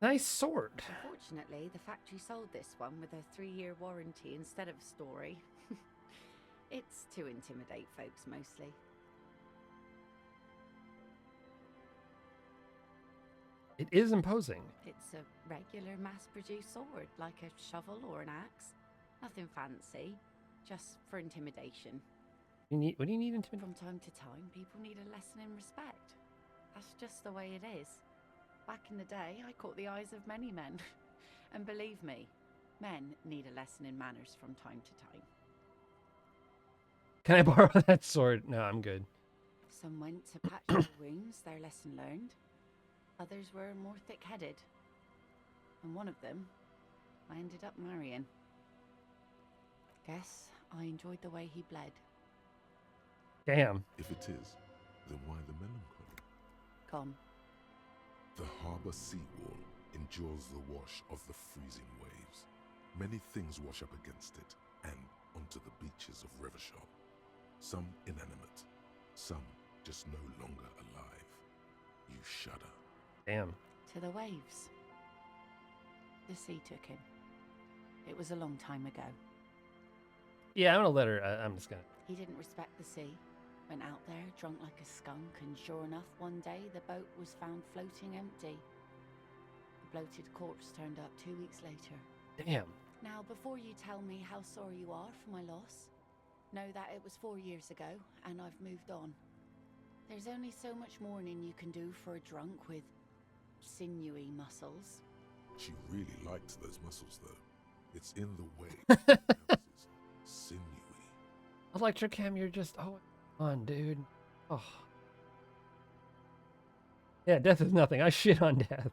Nice sword. Unfortunately, the factory sold this one with a 3-year warranty instead of a story. It's to intimidate folks mostly. It is imposing. It's a regular mass-produced sword, like a shovel or an axe. Nothing fancy, just for intimidation. What do you need intimidation? From time to time, people need a lesson in respect. That's just the way it is. Back in the day, I caught the eyes of many men. And believe me, men need a lesson in manners from time to time. Can I borrow that sword? No, I'm good. Some went to patch their wounds, their lesson learned. Others were more thick-headed. And one of them, I ended up marrying. Guess I enjoyed the way he bled. Damn. If it is, then why the melancholy? Come. The harbour seawall endures the wash of the freezing waves. Many things wash up against it and onto the beaches of Revachol. Some inanimate, some just no longer alive. You shudder. Damn. To the waves. The sea took him. It was a long time ago. Yeah, I'm gonna let her. I'm just gonna. He didn't respect the sea. Went out there, drunk like a skunk, and sure enough, one day the boat was found floating empty. The bloated corpse turned up 2 weeks later. Damn. Now, before you tell me how sorry you are for my loss, know that it was 4 years ago, and I've moved on. There's only so much mourning you can do for a drunk with sinewy muscles. She really liked those muscles, though. It's in the way. She pronounces sinewy. Electrocam, you're just on, dude. Oh. Yeah, death is nothing. I shit on death.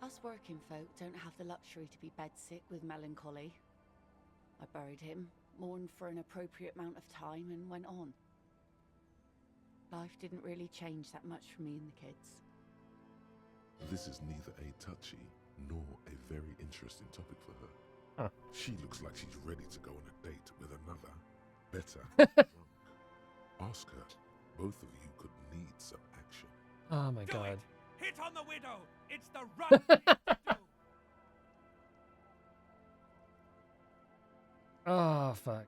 Us working folk don't have the luxury to be bedsick with melancholy. I buried him, mourned for an appropriate amount of time, and went on. Life didn't really change that much for me and the kids. This is neither a touchy nor a very interesting topic for her. Huh. She looks like she's ready to go on a date with another, better drunk. Ask her. Both of you could need some action. Oh my Do god. it! Hit on the widow! It's the right thing to do! Oh, fuck.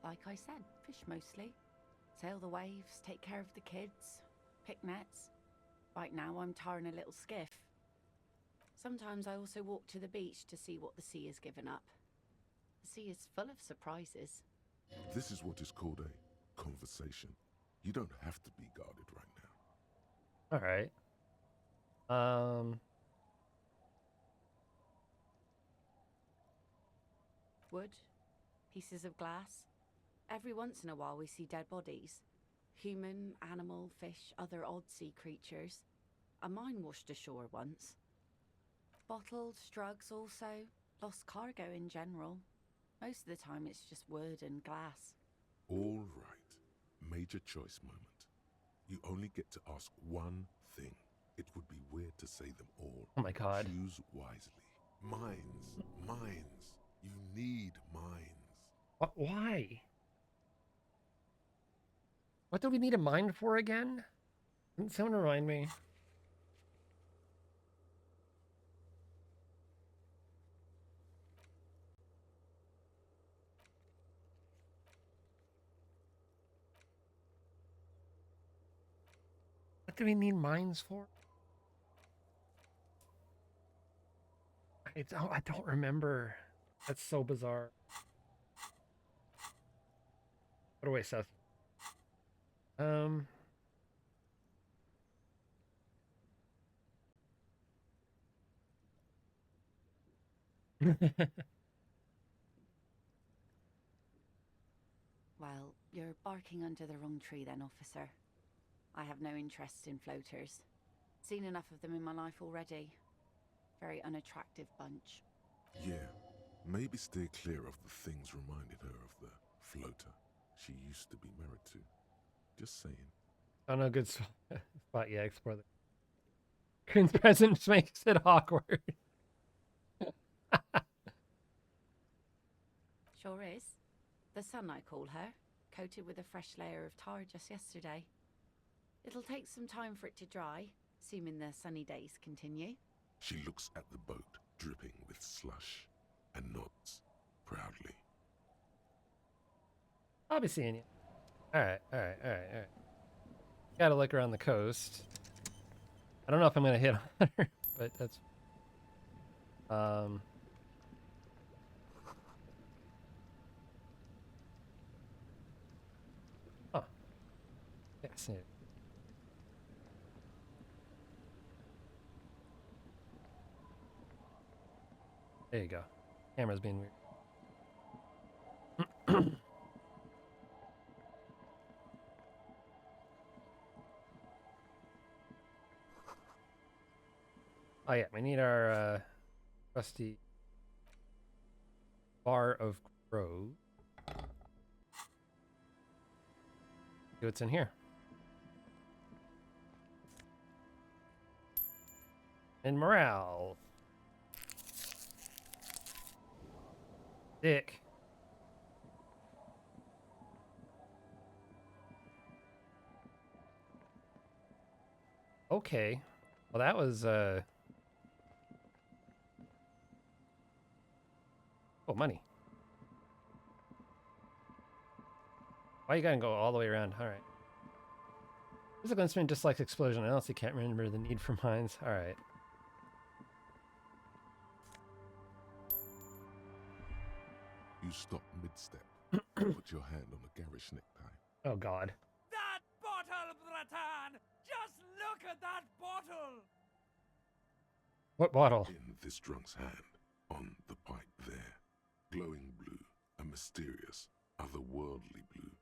Like I said, fish mostly. Sail the waves, take care of the kids, pick nets. Right now I'm tarring a little skiff. Sometimes I also walk to the beach to see what the sea has given up. The sea is full of surprises. This is what is called a conversation. You don't have to be guarded right now. All right. Wood, pieces of glass. Every once in a while we see dead bodies. Human, animal, fish, other odd sea creatures. A mine washed ashore once. Bottles, drugs also. Lost cargo in general. Most of the time it's just wood and glass. All right. Major choice moment. You only get to ask one thing. It would be weird to say them all. Oh my god. Choose wisely. Mines. Mines. You need mines. Why? What do we need a mine for again? Can someone remind me? What do we need mines for? I don't remember. That's so bizarre. Put away, Seth. Well, you're barking under the wrong tree then, officer. I have no interest in floaters. Seen enough of them in my life already. Very unattractive bunch. Yeah, maybe steer clear of the things reminding her of the floater she used to be married to. Just saying. Oh, no, good spot. Yeah, explore the Queen's presence makes it awkward. Sure is. The sun, I call her, coated with a fresh layer of tar just yesterday. It'll take some time for it to dry, assuming the sunny days continue. She looks at the boat, dripping with slush, and nods proudly. I'll be seeing you. Alright. Gotta look around the coast. I don't know if I'm gonna hit on her, but that's... Oh. Fascinating. There you go. Camera's being weird. Oh yeah, we need our rusty bar of crow. See what's in here. And morale. Dick. Okay. Well, that was oh, money. Why you gotta go all the way around? All right. Physical instrument dislikes explosion. I honestly can't remember the need for mines. All right. You stop mid-step, put your hand on a garish necktie. Oh, God. That bottle, Bratan! Just look at that bottle! What bottle? In this drunk's hand, on the pipe there, glowing blue, a mysterious, otherworldly blue,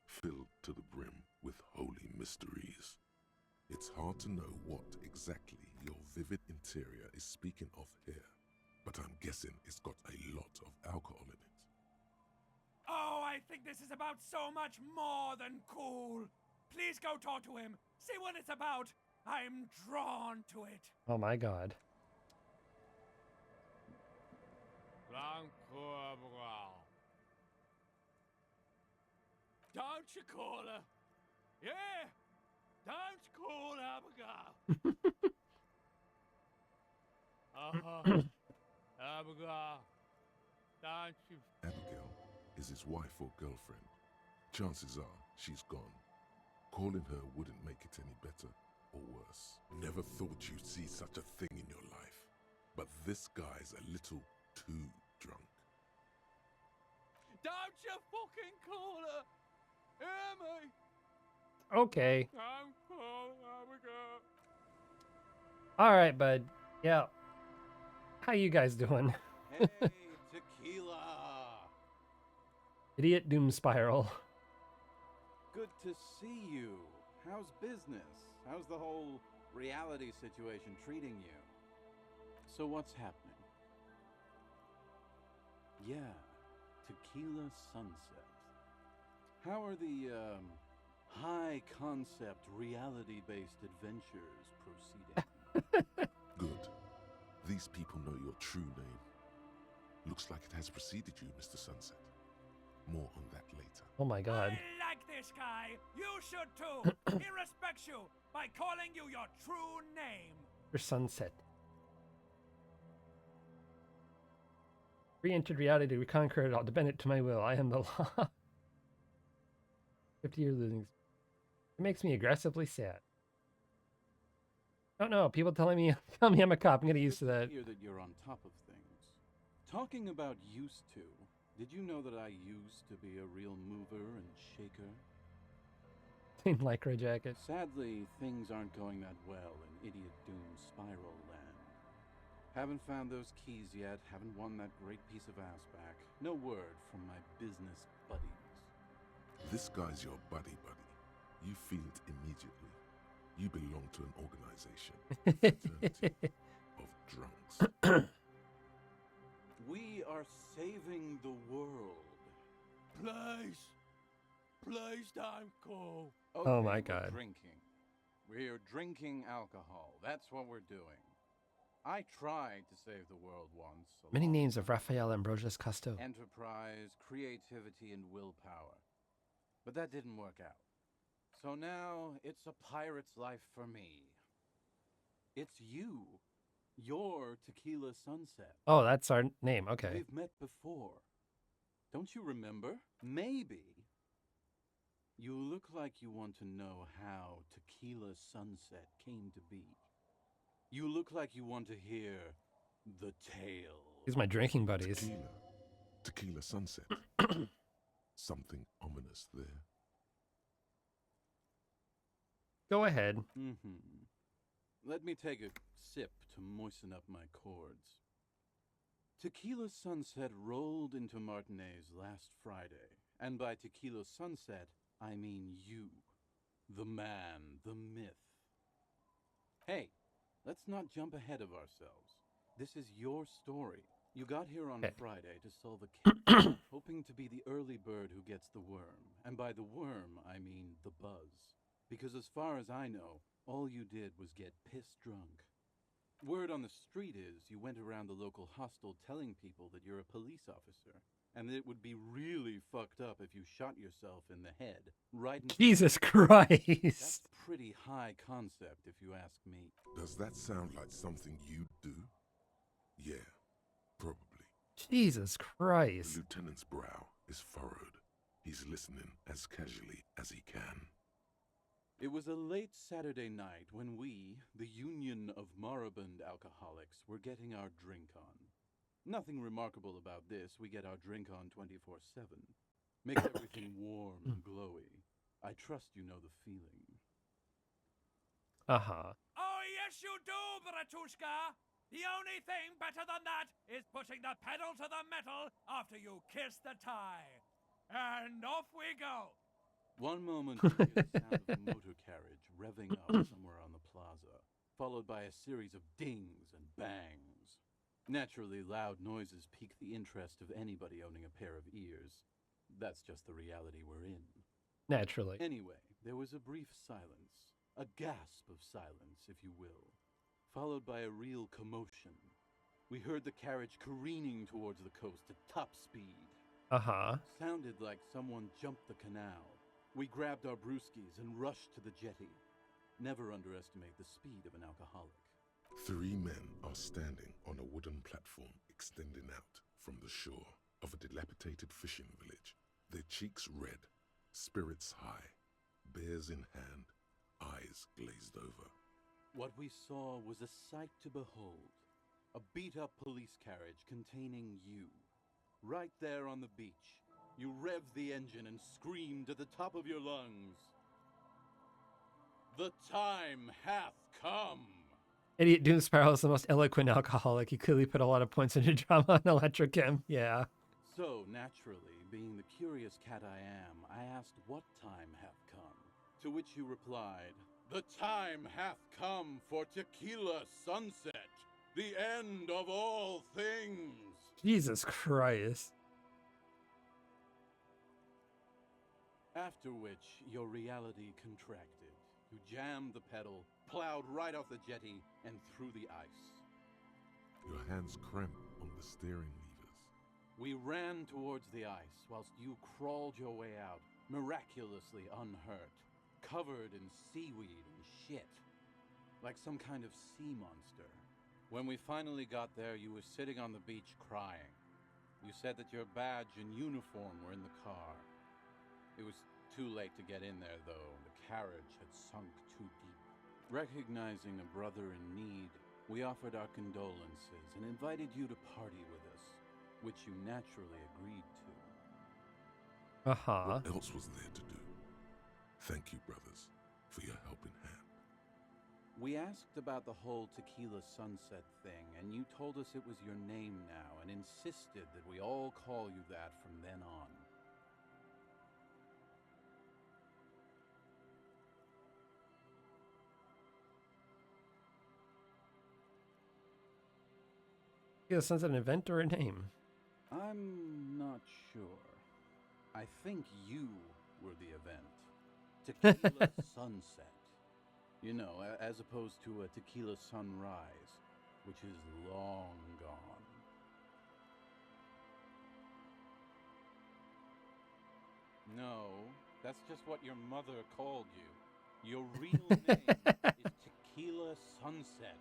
filled to the brim with holy mysteries. It's hard to know what exactly your vivid interior is speaking of here, but I'm guessing it's got a lot of alcohol in it. Oh, I think this is about so much more than cool. Please go talk to him. See what it's about. I'm drawn to it. Oh, my God. Don't you call her? Yeah! Don't call Abigail! Abigail, don't you... Abigail is his wife or girlfriend. Chances are she's gone. Calling her wouldn't make it any better or worse. Never thought you'd see such a thing in your life. But this guy's a little too drunk. Don't you fucking call her! Hear me? Okay. Don't call Abigail. All right, bud. Yeah. How you guys doing? Hey, tequila! Idiot Doom Spiral. Good to see you. How's business? How's the whole reality situation treating you? So what's happening? Yeah, Tequila Sunset. How are the, high concept reality-based adventures proceeding? Good. These people know your true name. Looks like it has preceded you, Mr. Sunset. More on that later. Oh my God. I like this guy. You should too. He respects you by calling you your true name. For Sunset. Re-entered reality to reconquer it all. To bend it to my will. I am the law. 50 year losing. It makes me aggressively sad. I don't know. People tell me I'm a cop. I'm getting used to that. Hear that you're on top of things. Talking about used to, did you know that I used to be a real mover and shaker? In lycra jacket. Sadly, things aren't going that well in Idiot Doom Spiral Land. Haven't found those keys yet, haven't won that great piece of ass back. No word from my business buddies. This guy's your buddy. You feel it immediately. You belong to an organization, a fraternity of drunks. We are saving the world. Please don't go. Okay, Oh my we're God. drinking. We're drinking alcohol. That's what we're doing. I tried to save the world once. Many names of Raphael Ambrosius Cousteau. Enterprise, creativity, and willpower. But that didn't work out. So now it's a pirate's life for me. It's you. You're Tequila Sunset. Oh, that's our name. Okay. We've met before. Don't you remember? Maybe. You look like you want to know how Tequila Sunset came to be. You look like you want to hear the tale. These are my drinking buddies. Tequila Sunset. Something ominous there. Go ahead. Let me take a sip to moisten up my cords. Tequila Sunset rolled into Martinez last Friday, and by Tequila Sunset, I mean you, the man, the myth. Hey, let's not jump ahead of ourselves. This is your story. You got here on Friday to solve a case, hoping to be the early bird who gets the worm. And by the worm, I mean the buzz. Because as far as I know, all you did was get piss drunk. Word on the street is you went around the local hostel telling people that you're a police officer, and that it would be really fucked up if you shot yourself in the head, right in Jesus Christ. That's pretty high concept, if you ask me. Does that sound like something you'd do? Yeah, probably. Jesus Christ. The lieutenant's brow is furrowed. He's listening as casually as he can. It was a late Saturday night when we, the Union of Moribund Alcoholics, were getting our drink on. Nothing remarkable about this. We get our drink on 24/7. Makes everything warm and glowy. I trust you know the feeling. Uh-huh. Oh, yes, you do, Bratushka. The only thing better than that is putting the pedal to the metal after you kiss the tie. And off we go. One moment you hear the sound of a motor carriage revving up somewhere on the plaza, followed by a series of dings and bangs. Naturally, loud noises pique the interest of anybody owning a pair of ears. That's just the reality we're in. Naturally. Anyway, there was a brief silence, a gasp of silence, if you will, followed by a real commotion. We heard the carriage careening towards the coast at top speed. Uh-huh. Sounded like someone jumped the canal. We grabbed our brewskis and rushed to the jetty. Never underestimate the speed of an alcoholic. 3 men are standing on a wooden platform extending out from the shore of a dilapidated fishing village. Their cheeks red, spirits high, beers in hand, eyes glazed over. What we saw was a sight to behold. A beat-up police carriage containing you. Right there on the beach. You revved the engine and screamed at the top of your lungs. The time hath come! Idiot Doom Spiral is the most eloquent alcoholic. He clearly put a lot of points into drama on Electrochem. Yeah. So, naturally, being the curious cat I am, I asked what time hath come. To which you replied, the time hath come for Tequila Sunset, the end of all things. Jesus Christ. After which, your reality contracted. You jammed the pedal, plowed right off the jetty, and through the ice. Your hands cramp on the steering levers. We ran towards the ice, whilst you crawled your way out, miraculously unhurt, covered in seaweed and shit, like some kind of sea monster. When we finally got there, you were sitting on the beach crying. You said that your badge and uniform were in the car. It was too late to get in there, though. The carriage had sunk too deep. Recognizing a brother in need, we offered our condolences and invited you to party with us, which you naturally agreed to. Uh-huh. What else was there to do? Thank you, brothers, for your helping hand. We asked about the whole Tequila Sunset thing, and you told us it was your name now, and insisted that we all call you that from then on. Yeah, sounds an event or a name. I'm not sure. I think you were the event. Tequila Sunset. You know, as opposed to a tequila sunrise, which is long gone. No, that's just what your mother called you. Your real name is Tequila Sunset.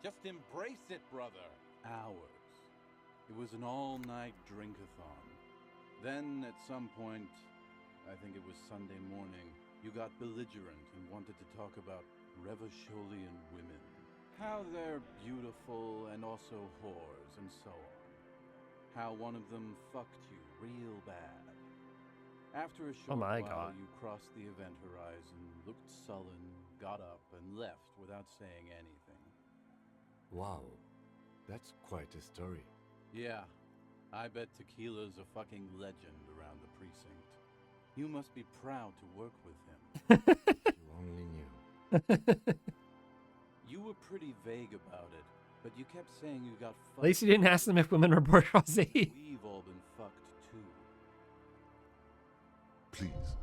Just embrace it, brother. Hours. It was an all-night drink-a-thon. Then, at some point, I think it was Sunday morning, you got belligerent and wanted to talk about Revacholian women. How they're beautiful and also whores and so on. How one of them fucked you real bad. After a short while, you crossed the event horizon, looked sullen, got up, and left without saying anything. Wow, that's quite a story. Yeah, I bet Tequila's a fucking legend around the precinct. You must be proud to work with him. If you only knew. You were pretty vague about it, but you kept saying you got fucked. At least you didn't ask them if women are bourgeoisie. We've all been fucked too. Please,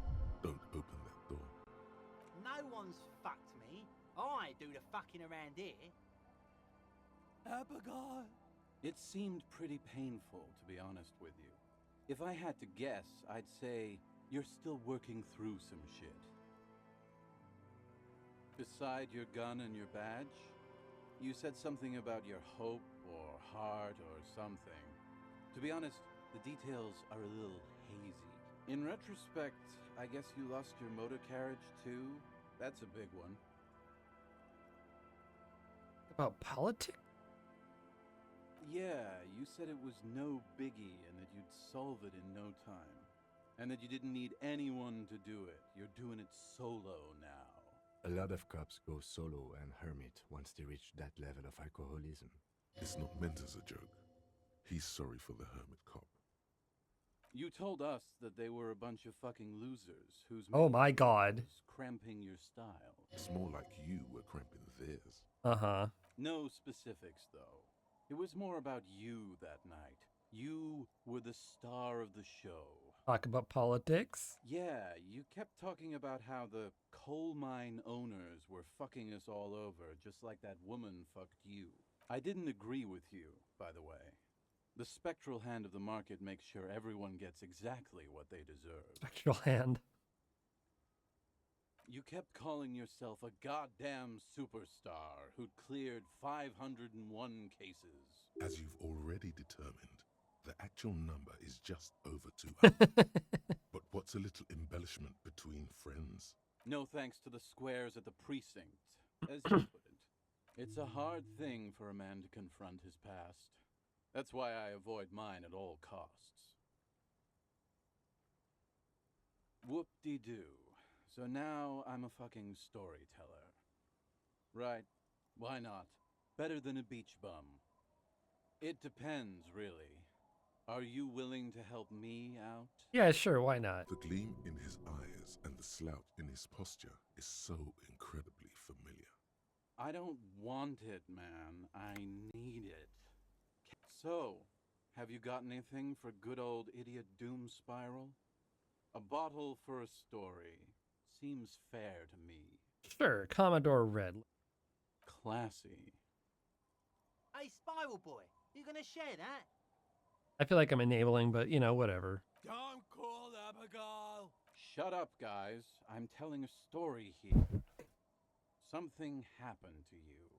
don't open that door. No one's fucked me. I do the fucking around here. Abigail! It seemed pretty painful, to be honest with you. If I had to guess, I'd say you're still working through some shit. Beside your gun and your badge, you said something about your hope or heart or something. To be honest, the details are a little hazy. In retrospect, I guess you lost your motor carriage too? That's a big one. About politics? Yeah, you said it was no biggie and that you'd solve it in no time. And that you didn't need anyone to do it. You're doing it solo now. A lot of cops go solo and hermit once they reach that level of alcoholism. It's not meant as a joke. He's sorry for the hermit cop. You told us that they were a bunch of fucking losers whose Oh my god. was cramping your style. It's more like you were cramping theirs. Uh-huh. No specifics, though. It was more about you that night. You were the star of the show. Talk about politics? Yeah, you kept talking about how the coal mine owners were fucking us all over, just like that woman fucked you. I didn't agree with you, by the way. The spectral hand of the market makes sure everyone gets exactly what they deserve. Spectral hand. You kept calling yourself a goddamn superstar who'd cleared 501 cases. As you've already determined, the actual number is just over 200. But what's a little embellishment between friends? No thanks to the squares at the precinct, as you put it. It's a hard thing for a man to confront his past. That's why I avoid mine at all costs. Whoop-de-doo. So now I'm a fucking storyteller. Right, why not? Better than a beach bum. It depends, really. Are you willing to help me out? Yeah, sure, why not? The gleam in his eyes and the slouch in his posture is so incredibly familiar. I don't want it, man. I need it. So, have you got anything for good old idiot Doom Spiral? A bottle for a story. Seems fair to me. Sure, Commodore Red. Classy. Hey, Spiral Boy, you gonna share that? I feel like I'm enabling, but, you know, whatever. Don't call Abigail! Shut up, guys. I'm telling a story here. Something happened to you.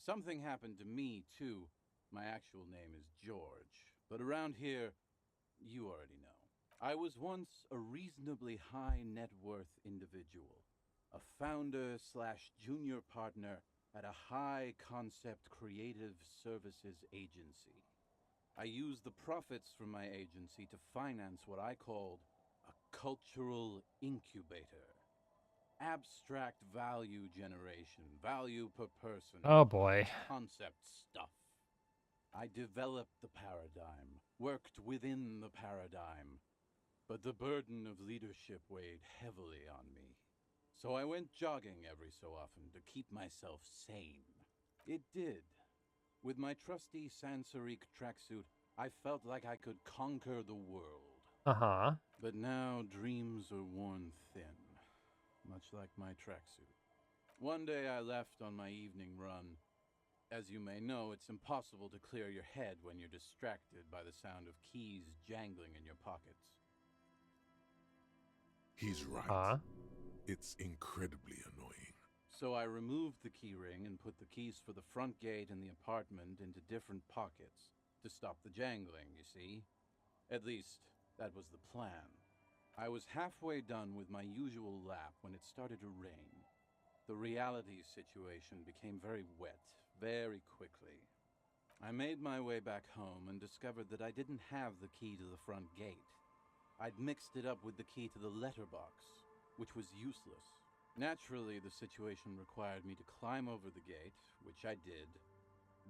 Something happened to me, too. My actual name is George, but around here, you already know. I was once a reasonably high net worth individual, a founder/junior partner at a high concept creative services agency. I used the profits from my agency to finance what I called a cultural incubator. Abstract value generation, value per person. Oh boy. Concept stuff. I developed the paradigm, worked within the paradigm, but the burden of leadership weighed heavily on me. So I went jogging every so often to keep myself sane. It did. With my trusty Sansarique tracksuit, I felt like I could conquer the world. Uh-huh. But now dreams are worn thin, much like my tracksuit. One day I left on my evening run. As you may know, it's impossible to clear your head when you're distracted by the sound of keys jangling in your pockets. He's right. It's incredibly annoying. So I removed the key ring and put the keys for the front gate and the apartment into different pockets to stop the jangling, you see? At least, that was the plan. I was halfway done with my usual lap when it started to rain. The reality situation became very wet, very quickly. I made my way back home and discovered that I didn't have the key to the front gate. I'd mixed it up with the key to the letterbox, which was useless. Naturally, the situation required me to climb over the gate, which I did.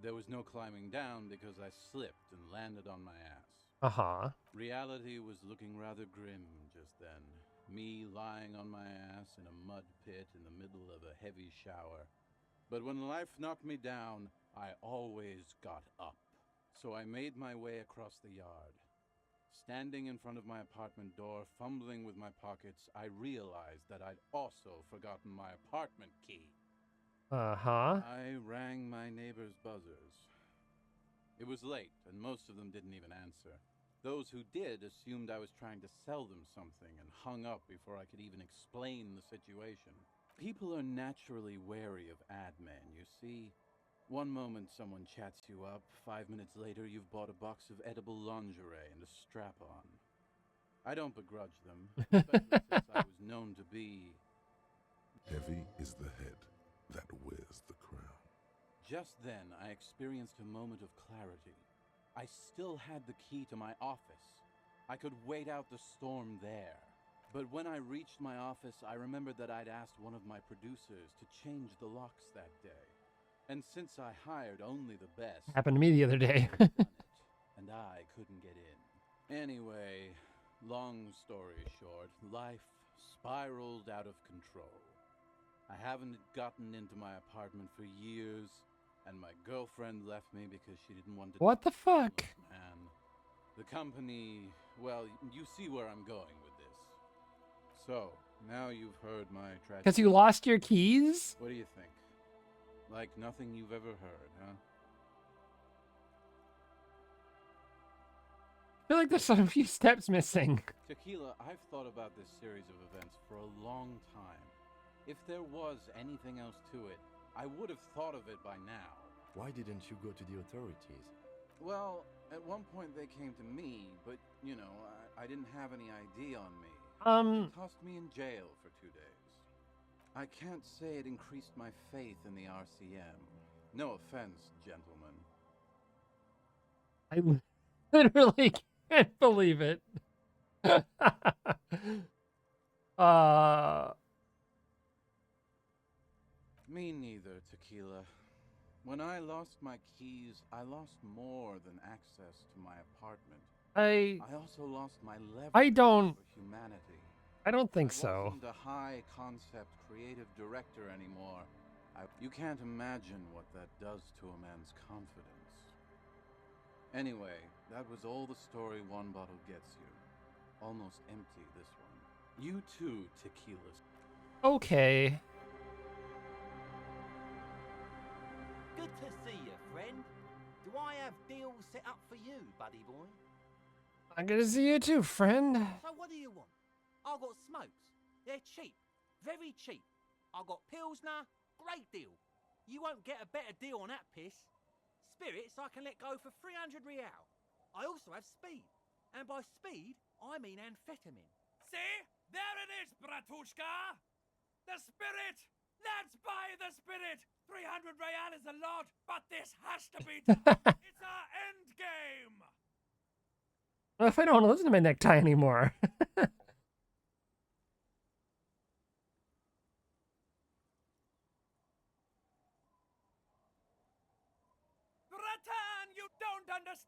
There was no climbing down because I slipped and landed on my ass. Uh-huh. Reality was looking rather grim just then. Me lying on my ass in a mud pit in the middle of a heavy shower. But when life knocked me down, I always got up. So I made my way across the yard. Standing in front of my apartment door, fumbling with my pockets, I realized that I'd also forgotten my apartment key. Uh-huh. I rang my neighbor's buzzers. It was late, and most of them didn't even answer. Those who did assumed I was trying to sell them something and hung up before I could even explain the situation. People are naturally wary of ad men, you see. One moment someone chats you up, 5 minutes later you've bought a box of edible lingerie and a strap-on. I don't begrudge them, especially since I was known to be... Heavy is the head that wears the crown. Just then, I experienced a moment of clarity. I still had the key to my office. I could wait out the storm there. But when I reached my office, I remembered that I'd asked one of my producers to change the locks that day. And since I hired only the best... Happened to me the other day. and I couldn't get in. Anyway, long story short, life spiraled out of control. I haven't gotten into my apartment for years, and my girlfriend left me because she didn't want to... What the fuck? Man, the company... Well, you see where I'm going with this. So, now you've heard my tragedy. Because you lost your keys? What do you think? Like nothing you've ever heard, huh? I feel like there's a few steps missing. Tequila, I've thought about this series of events for a long time. If there was anything else to it, I would have thought of it by now. Why didn't you go to the authorities? Well, at one point they came to me, but, you know, I didn't have any ID on me. It tossed me in jail for 2 days. I can't say it increased my faith in the RCM. No offense, gentlemen. I literally can't believe it. Me neither, Tequila. When I lost my keys, I lost more than access to my apartment. I also lost my leverage for humanity. I don't think I so. wasn't a high-concept creative director anymore. You can't imagine what that does to a man's confidence. Anyway, that was all the story one bottle gets you. Almost empty, this one. You too, Tequila. Okay. Good to see you, friend. Do I have deals set up for you, buddy boy? I'm gonna see you too, friend. So what do you want? I got smokes. They're cheap. Very cheap. I got Pilsner. Great deal. You won't get a better deal on that piss. Spirits I can let go for 300 real. I also have speed. And by speed, I mean amphetamine. See? There it is, Bratushka! The spirit! Let's buy the spirit! 300 real is a lot, but this has to be done. It's our end game! What if I don't want to listen to my necktie anymore?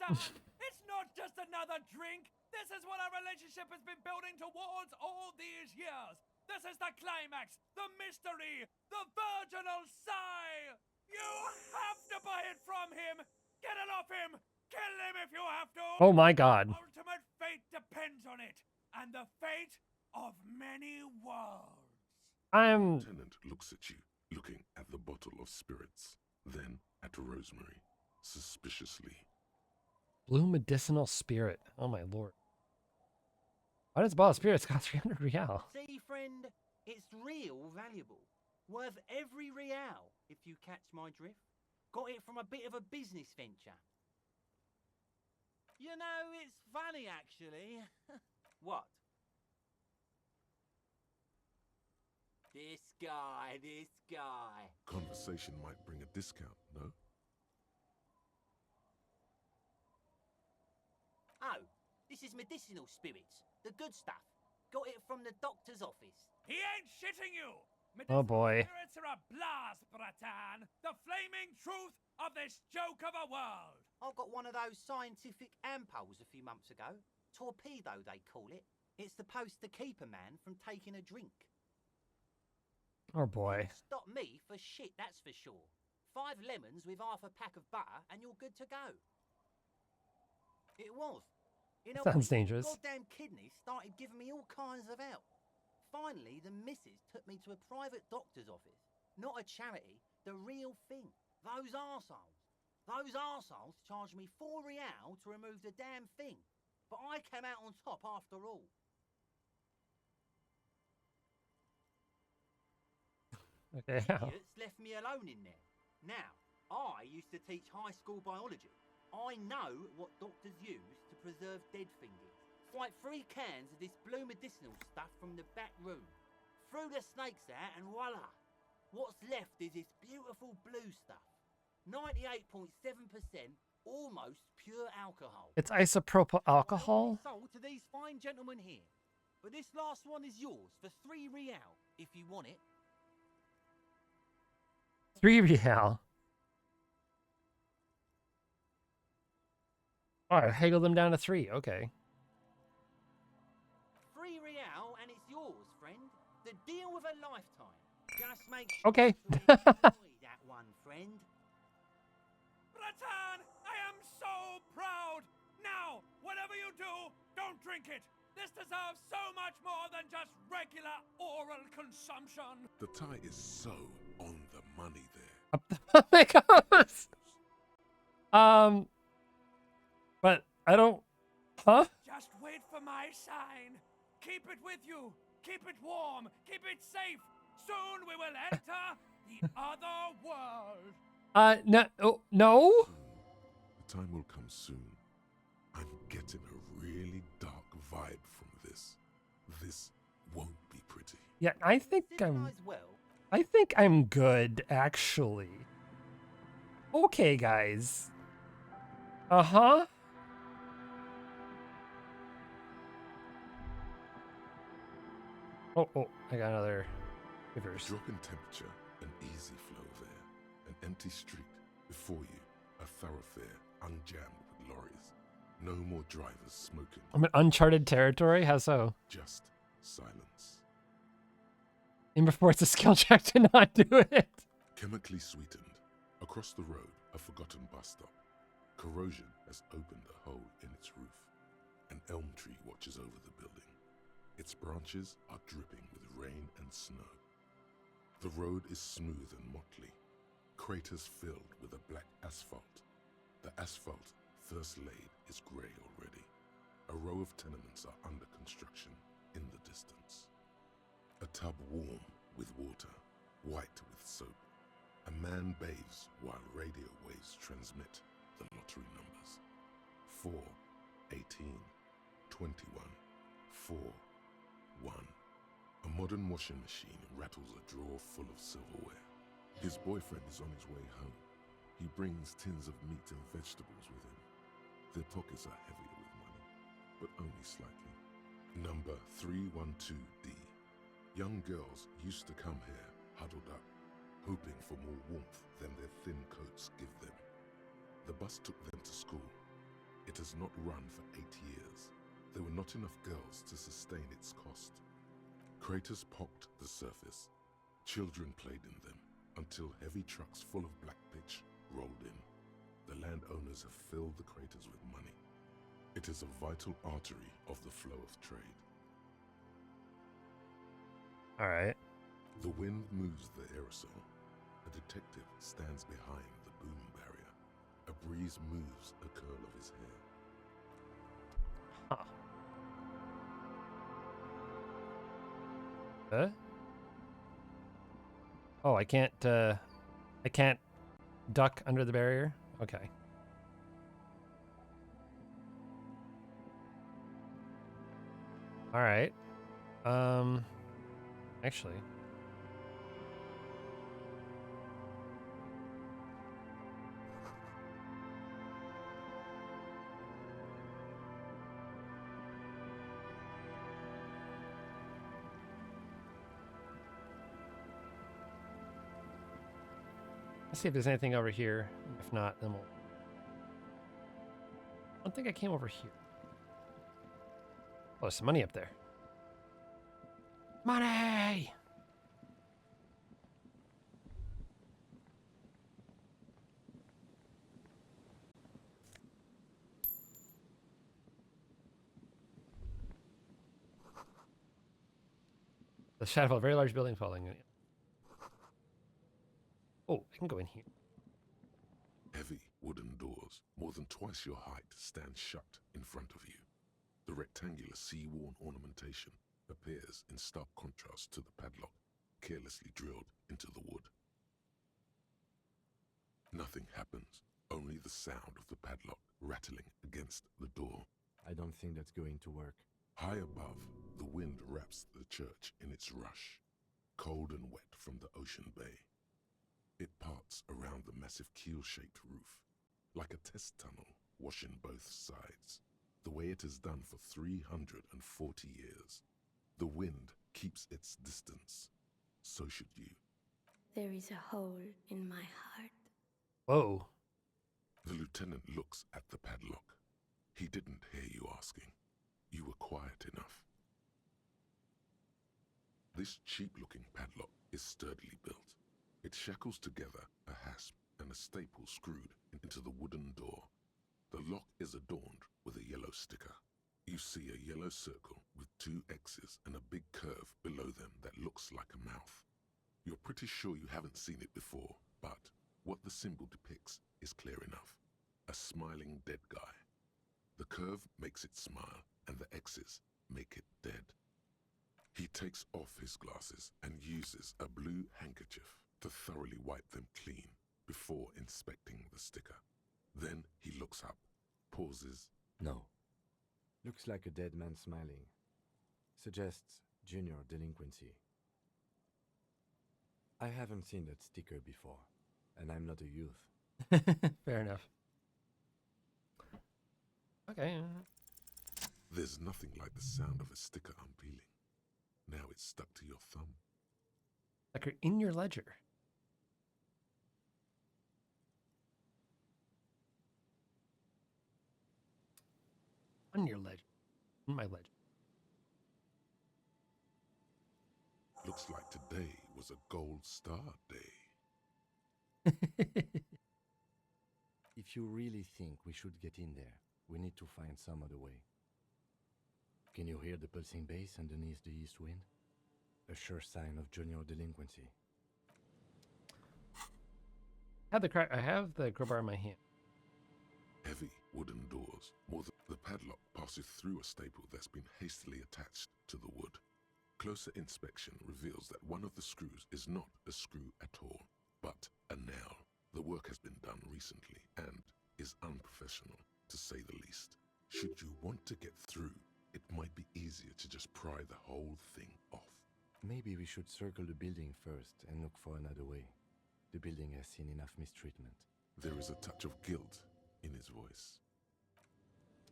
understand? It's not just another drink. This is what our relationship has been building towards all these years. This is the climax, the mystery, the virginal sigh. You have to buy it from him. Get it off him. Kill him if you have to. Oh my God. Ultimate fate depends on it, and the fate of many worlds. Lieutenant looks at you, looking at the bottle of spirits, then at Rosemary, suspiciously. Blue medicinal spirit. Oh my lord. Why does a bottle of spirits cost 300 real? See, friend, it's real valuable. Worth every real, if you catch my drift. Got it from a bit of a business venture. You know, it's funny, actually. What? This guy. Conversation might bring a discount, no? Oh, this is medicinal spirits. The good stuff. Got it from the doctor's office. He ain't shitting you. Oh boy. Spirits are a blast, Bratan. The flaming truth of this joke of a world. I got one of those scientific ampules a few months ago. Torpedo, they call it. It's supposed to keep a man from taking a drink. Oh boy. Stop me for shit, that's for sure. 5 lemons with half a pack of butter and you're good to go. It was. You know, Sounds dangerous. Goddamn kidneys started giving me all kinds of help. Finally, the missus took me to a private doctor's office. Not a charity, the real thing. Those arseholes charged me 4 real to remove the damn thing. But I came out on top after all. Okay. Idiots left me alone in there. Now, I used to teach high school biology. I know what doctors use to preserve dead things. Like 3 cans of this blue medicinal stuff from the back room. Threw the snakes out and voila! What's left is this beautiful blue stuff. 98.7% almost pure alcohol. It's isopropyl alcohol? Sold to these fine gentlemen here. But this last one is yours for 3 real, if you want it. 3 real. Alright, haggle them down to 3. Okay. 3 real and it's yours, friend. The deal of a lifetime. Just make sure Okay. you enjoy that one, friend. Bratan, I am so proud. Now, whatever you do, don't drink it. This deserves so much more than just regular oral consumption. The tie is so on the money there. Oh my gosh. But I don't. Huh? Just wait for my sign. Keep it with you. Keep it warm. Keep it safe. Soon we will enter the other world. No. Oh, no. The time will come soon. I'm getting a really dark vibe from this. This won't be pretty. Yeah, I think I'm good, actually. Okay, guys. Uh-huh. Oh, I got another reverse. Drop in temperature, an easy flow there. An empty street before you, a thoroughfare unjammed with lorries. No more drivers smoking. I'm in uncharted territory? How so? Just silence. Even before it's a skill check to not do it. Chemically sweetened. Across the road, a forgotten bus stop. Corrosion has opened a hole in its roof. An elm tree watches over the building. Its branches are dripping with rain and snow. The road is smooth and motley. Craters filled with a black asphalt. The asphalt, first laid, is grey already. A row of tenements are under construction in the distance. A tub warm with water, white with soap. A man bathes while radio waves transmit the lottery numbers. 4, 18, 21, 4, 1. A modern washing machine rattles a drawer full of silverware. His boyfriend is on his way home. He brings tins of meat and vegetables with him. Their pockets are heavier with money, but only slightly. Number 312D. Young girls used to come here, huddled up, hoping for more warmth than their thin coats give them. The bus took them to school. It has not run for 8 years. There were not enough girls to sustain its cost. Craters pocked the surface. Children played in them until heavy trucks full of black pitch rolled in. The landowners have filled the craters with money. It is a vital artery of the flow of trade. All right. The wind moves the aerosol. A detective stands behind the boom barrier. A breeze moves a curl of his hair. Huh. Huh? Oh, I can't duck under the barrier? Okay. All right. Actually. Let's see if there's anything over here. If not, then we'll... I don't think I came over here. Oh, there's some money up there. Money! The shadow of a very large building falling. Oh, I can go in here. Heavy wooden doors, more than twice your height, stand shut in front of you. The rectangular sea-worn ornamentation appears in stark contrast to the padlock, carelessly drilled into the wood. Nothing happens, only the sound of the padlock rattling against the door. I don't think that's going to work. High above, the wind wraps the church in its rush, cold and wet from the ocean bay. It parts around the massive keel-shaped roof, like a test tunnel washing both sides, the way it has done for 340 years. The wind keeps its distance. So should you. There is a hole in my heart. Whoa. The lieutenant looks at the padlock. He didn't hear you asking. You were quiet enough. This cheap-looking padlock is sturdily built. It shackles together a hasp and a staple screwed into the wooden door. The lock is adorned with a yellow sticker. You see a yellow circle with 2 X's and a big curve below them that looks like a mouth. You're pretty sure you haven't seen it before, but what the symbol depicts is clear enough. A smiling dead guy. The curve makes it smile, and the X's make it dead. He takes off his glasses and uses a blue handkerchief to thoroughly wipe them clean before inspecting the sticker. Then he looks up, pauses. No. Looks like a dead man smiling. Suggests junior delinquency. I haven't seen that sticker before, and I'm not a youth. Fair enough. Okay. There's nothing like the sound of a sticker unpeeling. Now it's stuck to your thumb. Like you're in your ledger. On your ledger. In my ledger. Looks like today was a gold star day. If you really think we should get in there, we need to find some other way. Can you hear the pulsing bass underneath the east wind? A sure sign of junior delinquency. I have the crowbar in my hand. Heavy wooden doors. The padlock passes through a staple that's been hastily attached to the wood. Closer inspection reveals that one of the screws is not a screw at all, but a nail. The work has been done recently and is unprofessional, to say the least. Should you want to get through, it might be easier to just pry the whole thing off. Maybe we should circle the building first and look for another way. The building has seen enough mistreatment. There is a touch of guilt in his voice.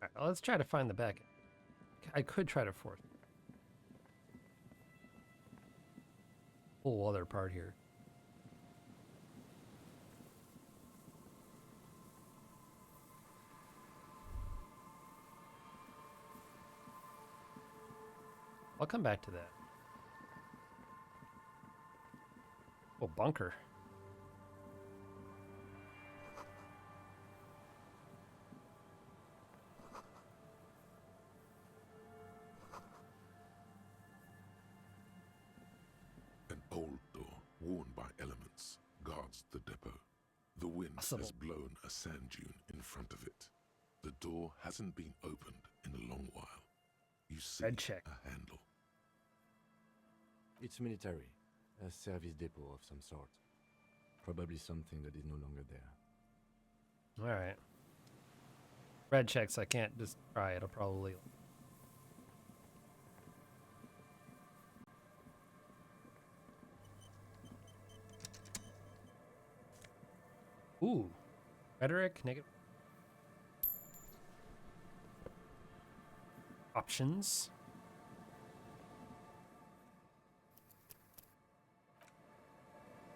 All right, well, let's try to find the back. I could try to force whole other part here. I'll come back to that. Oh, bunker. An old door, worn by elements, guards the depot. The wind has blown a sand dune in front of it. The door hasn't been opened in a long while. You see a handle. It's military. A service depot of some sort. Probably something that is no longer there. Alright. Red checks, I can't just try it. I'll probably... Ooh. Rhetoric, negative. Options.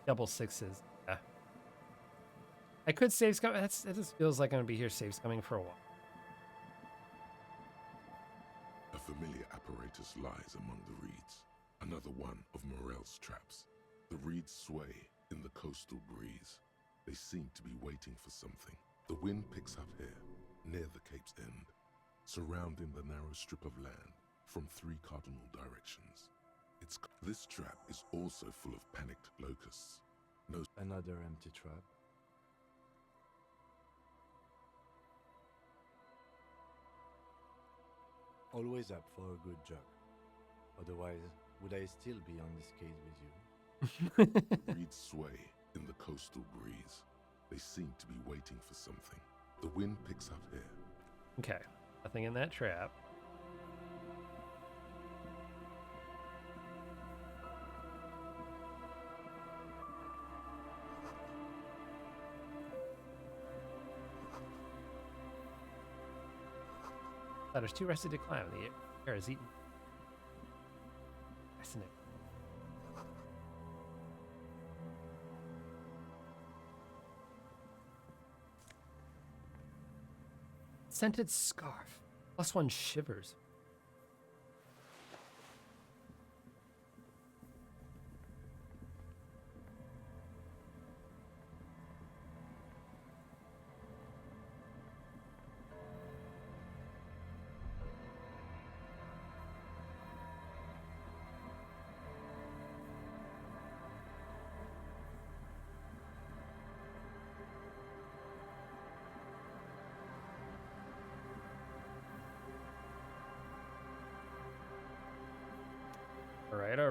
Double sixes. Yeah. I could save scum. That just feels like I'm gonna be here save scumming for a while. A familiar apparatus lies among the reeds. Another one of Morel's traps. The reeds sway in the coastal breeze. They seem to be waiting for something. The wind picks up here, near the Cape's end, surrounding the narrow strip of land from 3 cardinal directions. This trap is also full of panicked locusts. Another empty trap. Always up for a good job. Otherwise, would I still be on this case with you? Reeds sway in the coastal breeze. They seem to be waiting for something. The wind picks up here. Okay, nothing in that trap. There's too rested to climb. The air is eaten. Fascinating. Scented scarf. +1 shivers.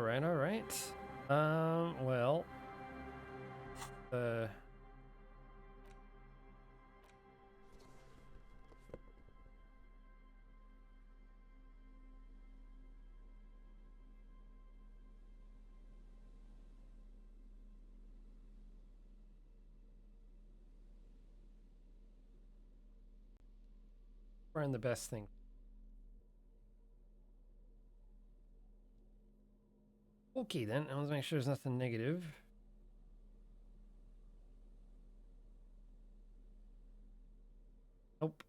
All right. Well, we're in the best thing. Okay, then. Let's make sure there's nothing negative. Nope.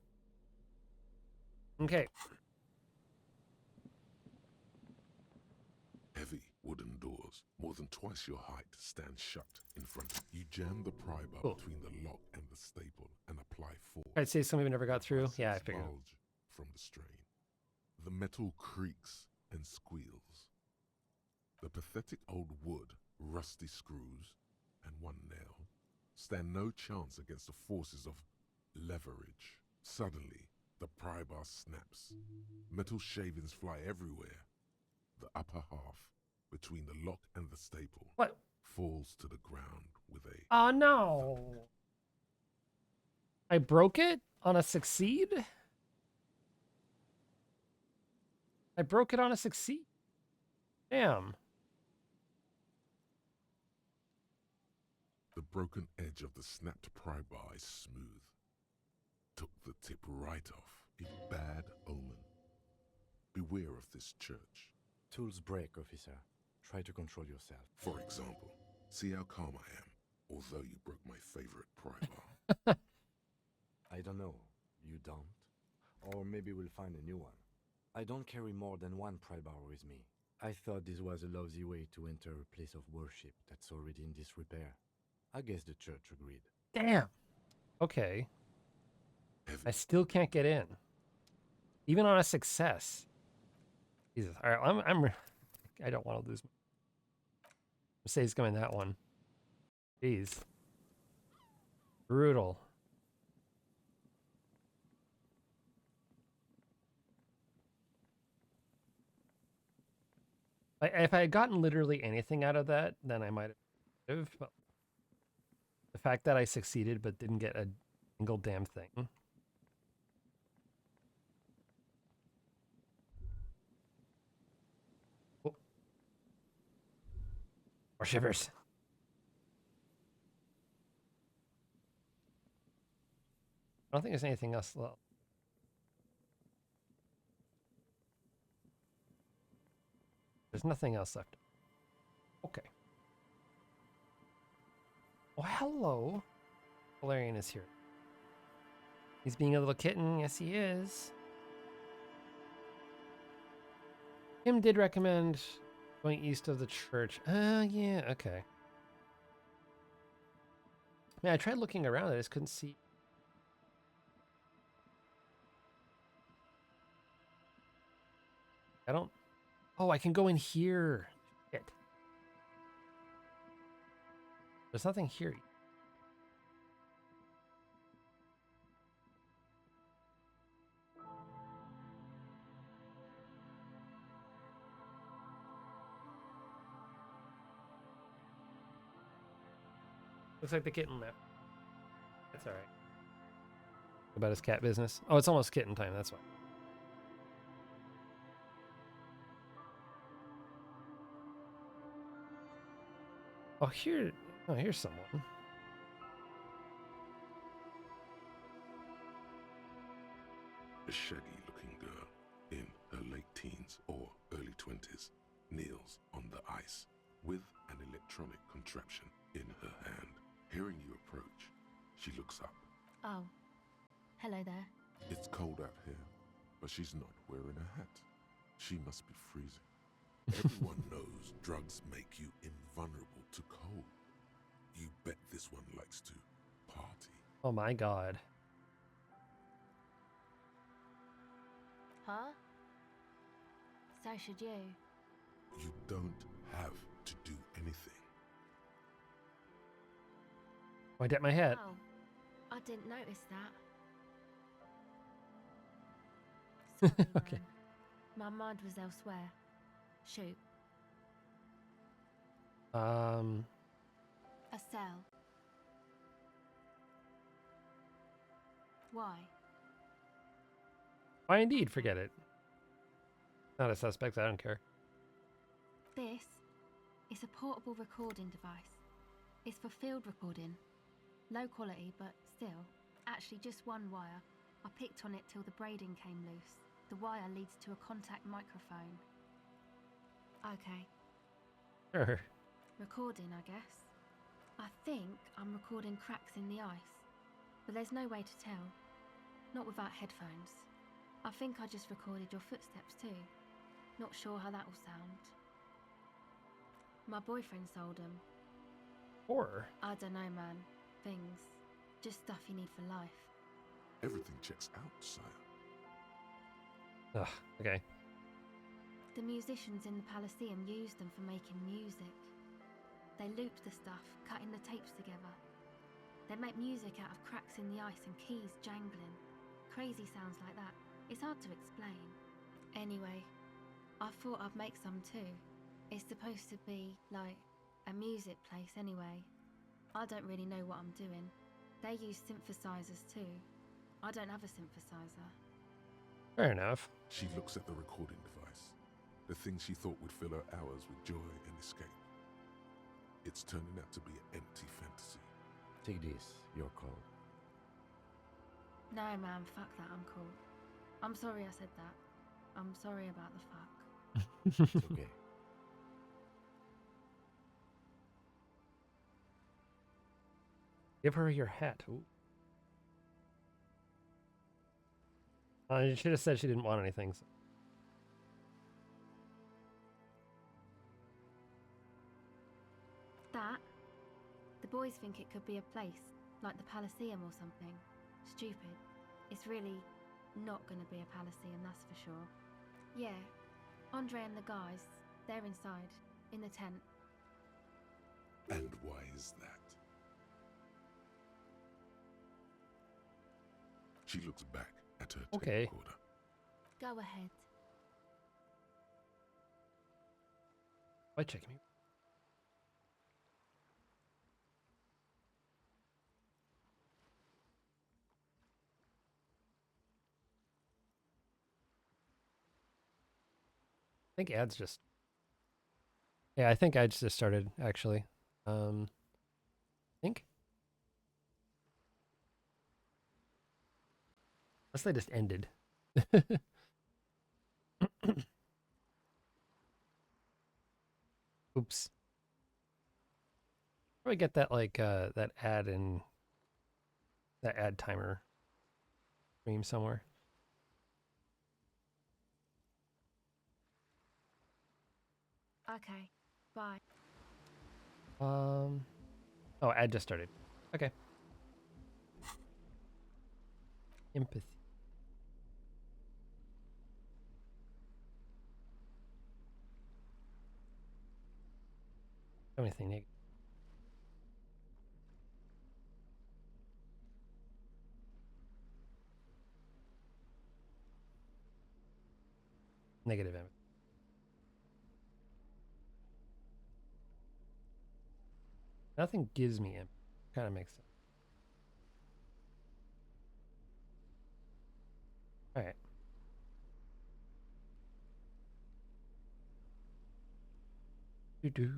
Okay. Heavy wooden doors, more than twice your height, stand shut in front of you. Jam the pry bar between the lock and the staple and apply force. I'd say somebody never got through. Yeah, I figured. Bulge from the strain. The metal creaks and squeals. The pathetic old wood, rusty screws, and one nail stand no chance against the forces of leverage. Suddenly, the pry bar snaps. Metal shavings fly everywhere. The upper half, between the lock and the staple, falls to the ground with a... Oh, no. I broke it on a succeed? I broke it on a succeed? Damn. The broken edge of the snapped pry bar is smooth. Took the tip right off. A bad omen. Beware of this church. Tools break, officer. Try to control yourself. For example, see how calm I am, although you broke my favorite pry bar. I don't know. You don't? Or maybe we'll find a new one. I don't carry more than 1 pry bar with me. I thought this was a lousy way to enter a place of worship that's already in disrepair. I guess the church agreed. Damn. Okay. I still can't get in. Even on a success. Jesus. All right, I don't want to lose. Mercedes going that one. Jeez. Brutal. If I had gotten literally anything out of that, then I might have. But the fact that I succeeded but didn't get a single damn thing. Oh. More shivers. I don't think there's anything else left. There's nothing else left. Okay. Oh, hello. Valerian is here. He's being a little kitten. Yes, he is. Kim did recommend going east of the church. Yeah, okay. Man, I tried looking around. I just couldn't see. I don't... Oh, I can go in here. Shit. There's nothing here. Looks like the kitten left. That's all right. About his cat business. Oh, it's almost kitten time. That's why. Oh, here. Oh, here's someone. A shaggy-looking girl in her late teens or early 20s kneels on the ice with an electronic contraption in her hand. Hearing you approach, she looks up. Oh, hello there. It's cold out here, but she's not wearing a hat. She must be freezing. Everyone knows drugs make you invulnerable to cold. You bet this one likes to party. Oh my god. Huh? So should you. You don't have to do anything. Point at my head. Oh, I didn't notice that. Sorry, Okay. man. My mind was elsewhere. Shoot. A cell. Why? Why indeed? Forget it. Not a suspect. I don't care. This is a portable recording device. It's for field recording. Low quality, but still. Actually, just one wire. I picked on it till the braiding came loose. The wire leads to a contact microphone. Okay. Sure. Recording, I guess. I think I'm recording cracks in the ice. But there's no way to tell. Not without headphones. I think I just recorded your footsteps too. Not sure how that will sound. My boyfriend sold them. Or? I don't know, man. Things. Just stuff you need for life. Everything checks out, sire. Ugh, okay. The musicians in the Palaceum used them for making music. They looped the stuff, cutting the tapes together. They make music out of cracks in the ice and keys jangling. Crazy sounds like that. It's hard to explain. Anyway, I thought I'd make some too. It's supposed to be, like, a music place anyway. I don't really know what I'm doing. They use synthesizers too. I don't have a synthesizer. Fair enough. She looks at the recording device. The thing she thought would fill her hours with joy and escape. It's turning out to be an empty fantasy. Take this, your call. No, man, fuck that, I'm cool. I'm sorry I said that. I'm sorry about the fuck. It's okay. Give her your hat. Ooh. You should have said she didn't want anything. So. That. The boys think it could be a place, like the Palaceum or something. Stupid. It's really not going to be a Palaceum, that's for sure. Yeah, Andre and the guys, they're inside, in the tent. And why is that? She looks back at her tape recorder. Go ahead. Why check me? I think ads just. Yeah, I think ads just started actually. I think. Unless they just ended. Oops. Probably get that like that ad in that ad timer stream somewhere. Okay, bye. Oh, ad just started. Okay. Empathy. Anything negative? Negative empathy. Nothing gives me empathy. Kind of makes sense. All right. Do.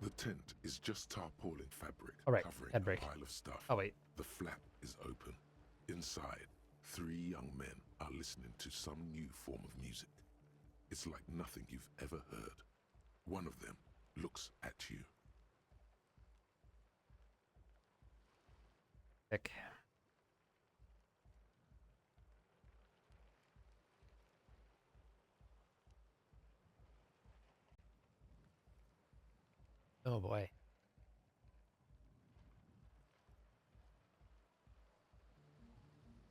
The tent is just tarpaulin fabric covering ad a break. pile of stuff. Oh, wait. The flap is open. Inside, 3 young men are listening to some new form of music. It's like nothing you've ever heard. One of them looks at you. Heck. Oh boy.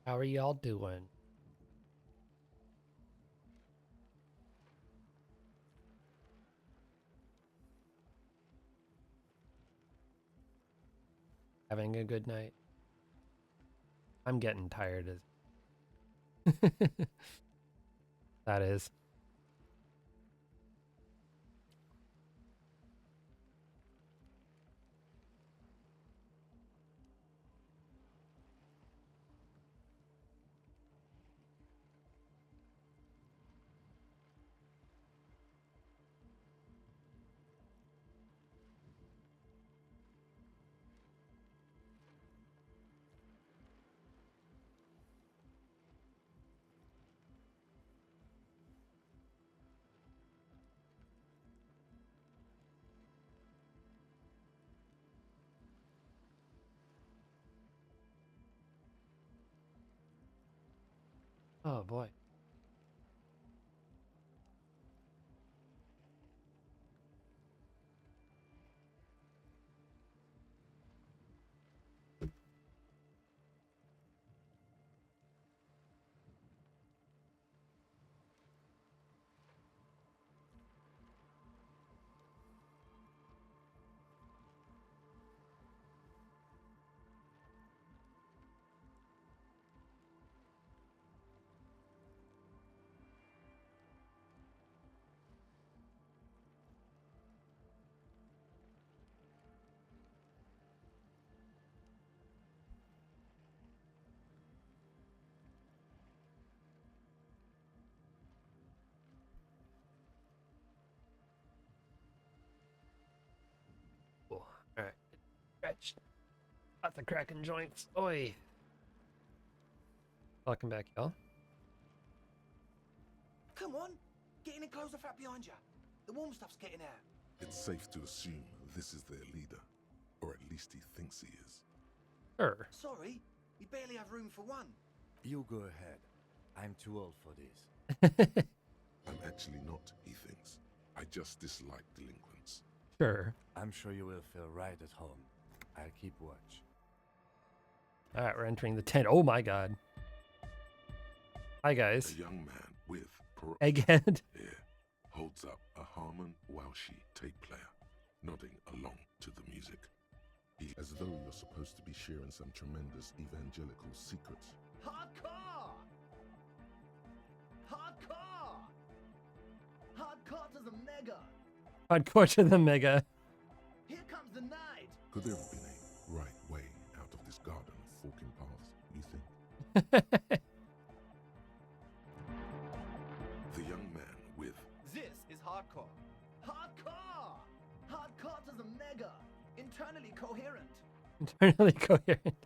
How are y'all doing? Having a good night? I'm getting tired as that is. Oh boy. Cool. All right. Stretch. Lots of cracking joints. Oi. Welcome back, y'all. Come on, get in and close the flap behind you. The warm stuff's getting out. It's safe to assume this is their leader, or at least he thinks he is. Sure. Sorry, you barely have room for one. You go ahead. I'm too old for this. I'm actually not, he thinks. I just dislike delinquents. Sure. I'm sure you will feel right at home. I'll keep watch. All right, we're entering the tent. Oh my god. Hi guys. A young man with Egghead hair holds up a Harman Walshi tape player, nodding along to the music. As though you're supposed to be sharing some tremendous evangelical secrets. Hardcore! Hardcore! Hardcore to the mega! Hardcore to the mega. Here comes the night! Could there have been a right way out of this garden of forking paths, you think? The young man with This is hardcore. Hardcore! Hardcore to the mega! Internally coherent. Internally coherent.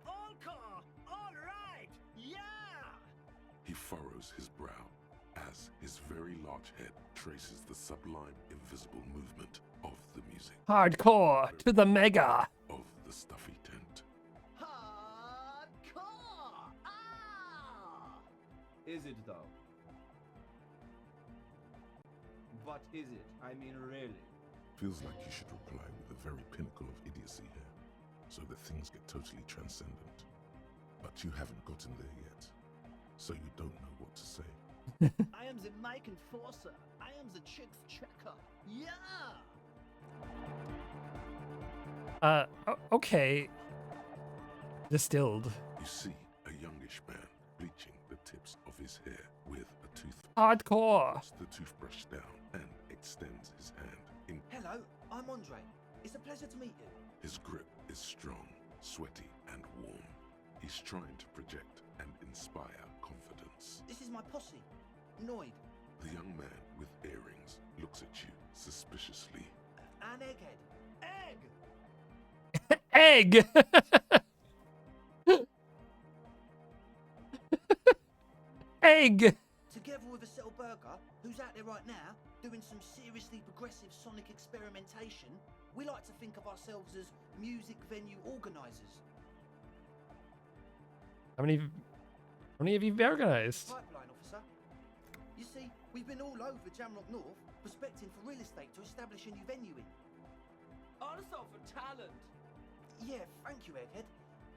All core! All right! Yeah! he furrows his brow as his very large head traces the sublime invisible movement of the music. Hardcore to the mega. Of the stuffy tent. Hardcore! Ah! Is it though? But is it? I mean, really? Feels like you should reply with the very pinnacle of idiocy here, so that things get totally transcendent. But you haven't gotten there yet, so you don't know what to say. I am the mic enforcer. I am the chick checker. Yeah! Okay. Distilled. You see a youngish man bleaching the tips of his hair with a toothbrush. Hardcore. Puts the toothbrush down and extends his hand. Hello, I'm Andre. It's a pleasure to meet you. His grip is strong, sweaty, and warm. He's trying to project and inspire confidence. This is my posse, Noid. The young man with earrings looks at you suspiciously. An egghead. Egg! Egg! Together with a Settle Burger, who's out there right now, doing some seriously progressive sonic experimentation, we like to think of ourselves as music venue organisers. How many have you organized? Pipeline officer. You see, we've been all over Jamrock North, prospecting for real estate to establish a new venue in. Also for talent. Yeah, thank you, Egghead.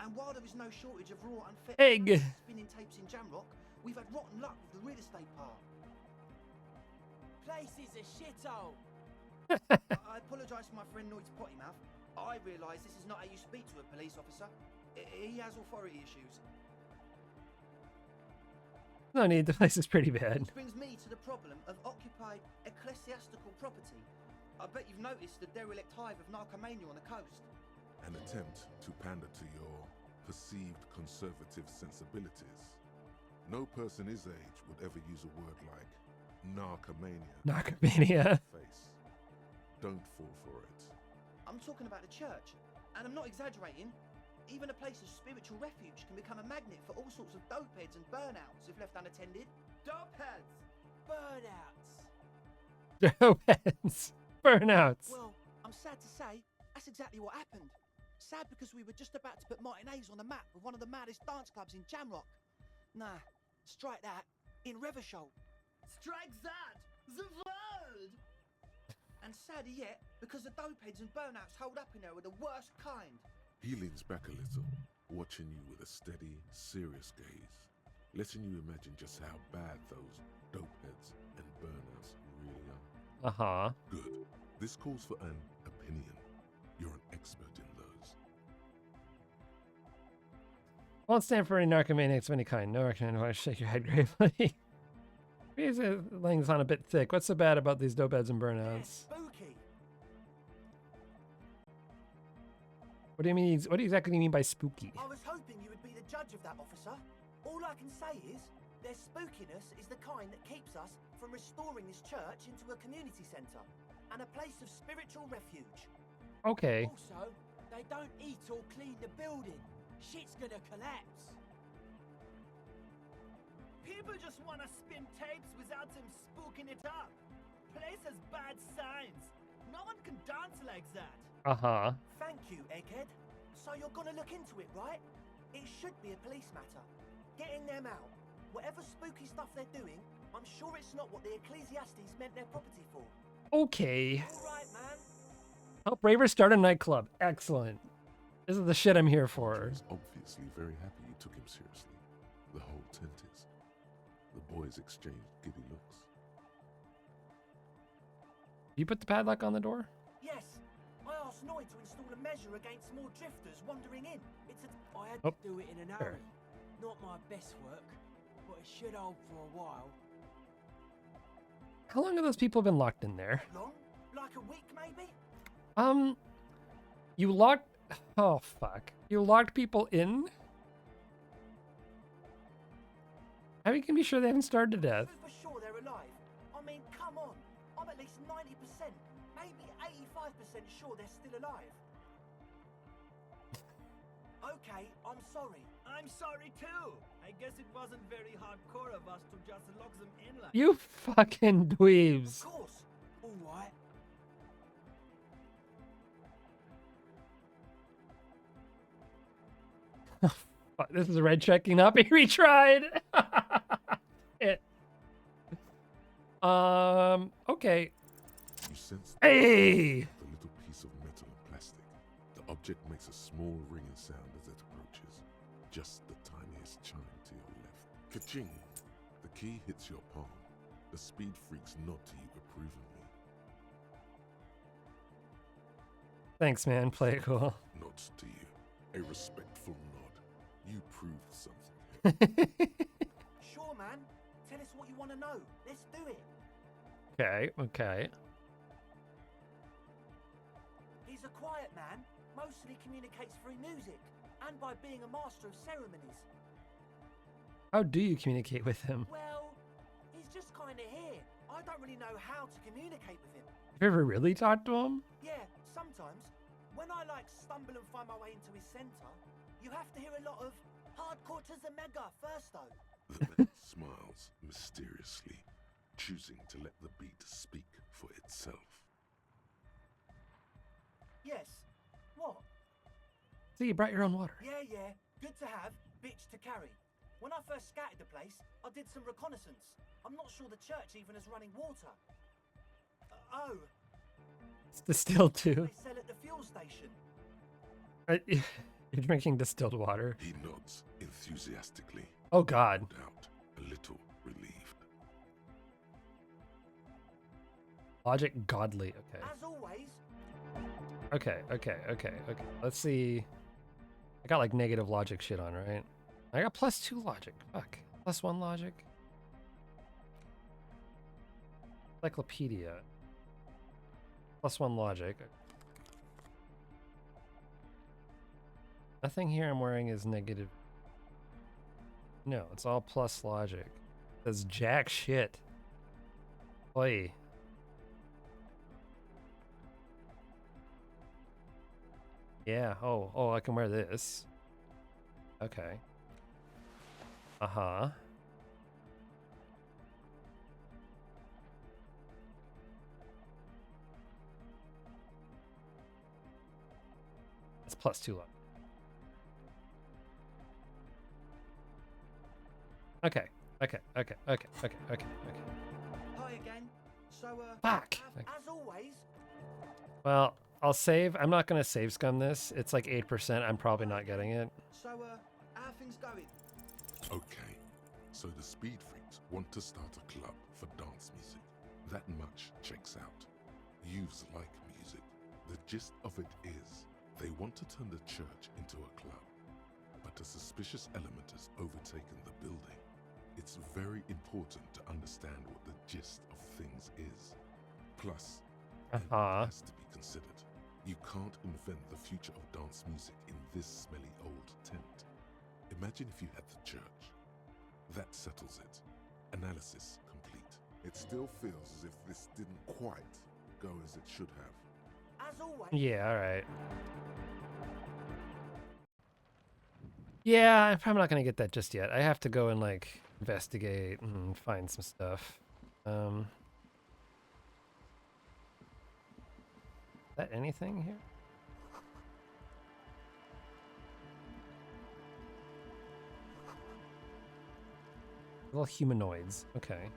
And while there is no shortage of raw unfit Egg. spinning tapes in Jamrock, we've had rotten luck with the real estate part. Place is a shithole. I apologise for my friend Noid's potty mouth. I realise this is not how you speak to a police officer. He has authority issues. No need, the place is pretty bad. Which brings me to the problem of occupied ecclesiastical property. I bet you've noticed the derelict hive of narcomania on the coast. An attempt to pander to your perceived conservative sensibilities. No person his age would ever use a word like narcomania. Narcomania. Face. Don't fall for it. I'm talking about the church, and I'm not exaggerating. Even a place of spiritual refuge can become a magnet for all sorts of dopeheads and burnouts if left unattended. Dopeheads! Burnouts! Dopeheads. Burnouts. Well, I'm sad to say, that's exactly what happened. Sad because we were just about to put Martinez on the map with one of the maddest dance clubs in Jamrock. Nah, strike that. In Reversholt. Strike that! The world! And sadder yet, because the dopeheads and burnouts holed up in there were the worst kind. He leans back a little, watching you with a steady, serious gaze, letting you imagine just how bad those dopeheads and burnouts really are. Uh-huh. Good. This calls for an opinion. You're an expert in those. Won't stand for any narcomaniacs of any kind. No narcomaniacs. Shake your head gravely. These things on a bit thick. What's so bad about these dopeheads and burnouts? Spooky. What do you mean? What exactly do you mean by spooky? I was hoping you would be the judge of that, officer. All I can say is, their spookiness is the kind that keeps us from restoring this church into a community centre and a place of spiritual refuge. Okay. Also, they don't eat or clean the building. Shit's gonna collapse. People just wanna spin tapes without them spooking it up. Place has bad signs. No one can dance like that. Uh-huh. Thank you, Egghead. So you're gonna look into it, right? It should be a police matter. Getting them out. Whatever spooky stuff they're doing, I'm sure it's not what the Ecclesiastes meant their property for. Okay. All right, man. Help Raver start a nightclub. Excellent. This is the shit I'm here for. He's obviously very happy you took him seriously. The whole tent is. The boys exchanged giddy looks. You put the padlock on the door? Yes. I asked Noy to install a measure against more drifters wandering in. It's a... I had Oh, to do it in an sure. hurry. Not my best work, but it should hold for a while. How long have those people been locked in there? Long? Like a week, maybe? You locked... Oh, fuck. You locked people in? How you can be sure they haven't starved to death? For sure they're alive. I mean, come on. I'm at least 90%, maybe 85% sure they're still alive. Okay, I'm sorry. I'm sorry too. I guess it wasn't very hardcore of us to just lock them in like. You fucking dweebs. Of course. All right. Fuck, this is a red check cannot be retried. It. Okay. You sense Hey! the little piece of metal and plastic. The object makes a small ringing sound as it approaches. Just the tiniest chime to your left. Ka-ching! The key hits your palm. The speed freaks nod to you approvingly. Thanks, man. Play it cool. Nods to you. A respectful nod. You proved something. Sure, man. Tell us what you want to know. Let's do it. Okay, okay. He's a quiet man. Mostly communicates through music and by being a master of ceremonies. How do you communicate with him? Well, he's just kind of here. I don't really know how to communicate with him. Have you ever really talked to him? Yeah, sometimes. When I stumble and find my way into his center, you have to hear a lot of hardcore to the mega first though. The man smiles mysteriously, choosing to let the beat speak for itself. Yes. What? See, you brought your own water. Yeah, yeah. Good to have, bitch to carry. When I first scouted the place, I did some reconnaissance. I'm not sure the church even is running water. Oh. It's distilled too. They sell at the fuel station. You're drinking distilled water. He nods enthusiastically. Oh, God. No doubt, a little relieved. Logic godly. Okay. As always. Okay. Let's see. I got like negative logic shit on, right? I got +2 logic. Fuck. +1 logic. Encyclopedia. +1 logic. Nothing here I'm wearing is negative. No, it's all plus logic. That's jack shit. Oi. Yeah, oh, I can wear this. Okay. Uh-huh. It's +2 logic. Okay. Hi again. So, Fuck. As always. Well, I'll save. I'm not gonna save scum this. It's like 8%. I'm probably not getting it. So, how are things going? Okay, so the Speed Freaks want to start a club for dance music. That much checks out. Youths like music. The gist of it is, they want to turn the church into a club, but a suspicious element has overtaken the building. It's very important to understand what the gist of things is. Plus, it has to be considered. You can't invent the future of dance music in this smelly old tent. Imagine if you had the church. That settles it. Analysis complete. It still feels as if this didn't quite go as it should have. As always. Yeah, alright. Yeah, I'm probably not gonna get that just yet. I have to go and like investigate and find some stuff. Is that anything here? Little humanoids. Okay.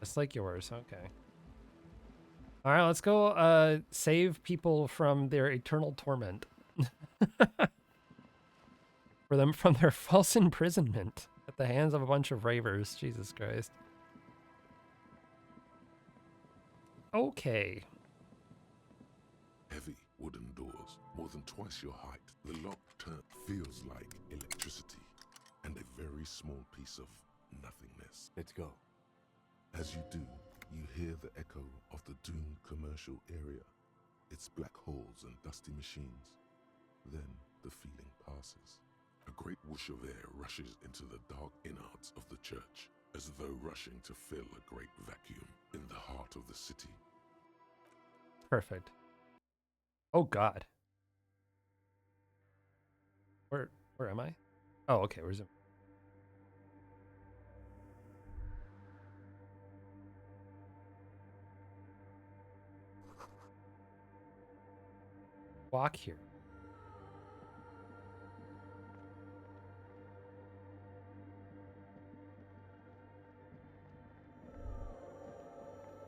Just like yours. Okay. All right, let's go save people from their eternal torment. For them from their false imprisonment at the hands of a bunch of ravers. Jesus Christ. Okay. Heavy wooden doors, more than twice your height. The lock turn feels like electricity and a very small piece of nothingness. Let's go. As you do, you hear the echo of the doomed commercial area, its black holes and dusty machines. Then the feeling passes. A great whoosh of air rushes into the dark innards of the church, as though rushing to fill a great vacuum in the heart of the city. Perfect. Oh God. Where am I? Oh, okay, we're zooming. Walk here.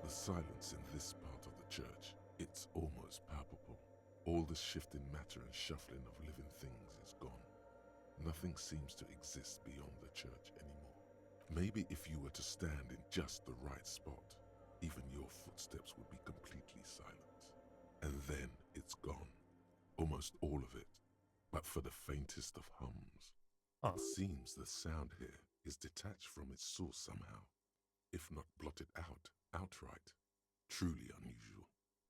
The silence in this part of the church, it's almost palpable. All the shifting matter and shuffling of living things is gone. Nothing seems to exist beyond the church anymore. Maybe if you were to stand in just the right spot, even your footsteps would be completely silent. And then it's gone. Almost all of it, but for the faintest of hums. Oh. It seems the sound here is detached from its source somehow, if not blotted out outright. Truly unusual.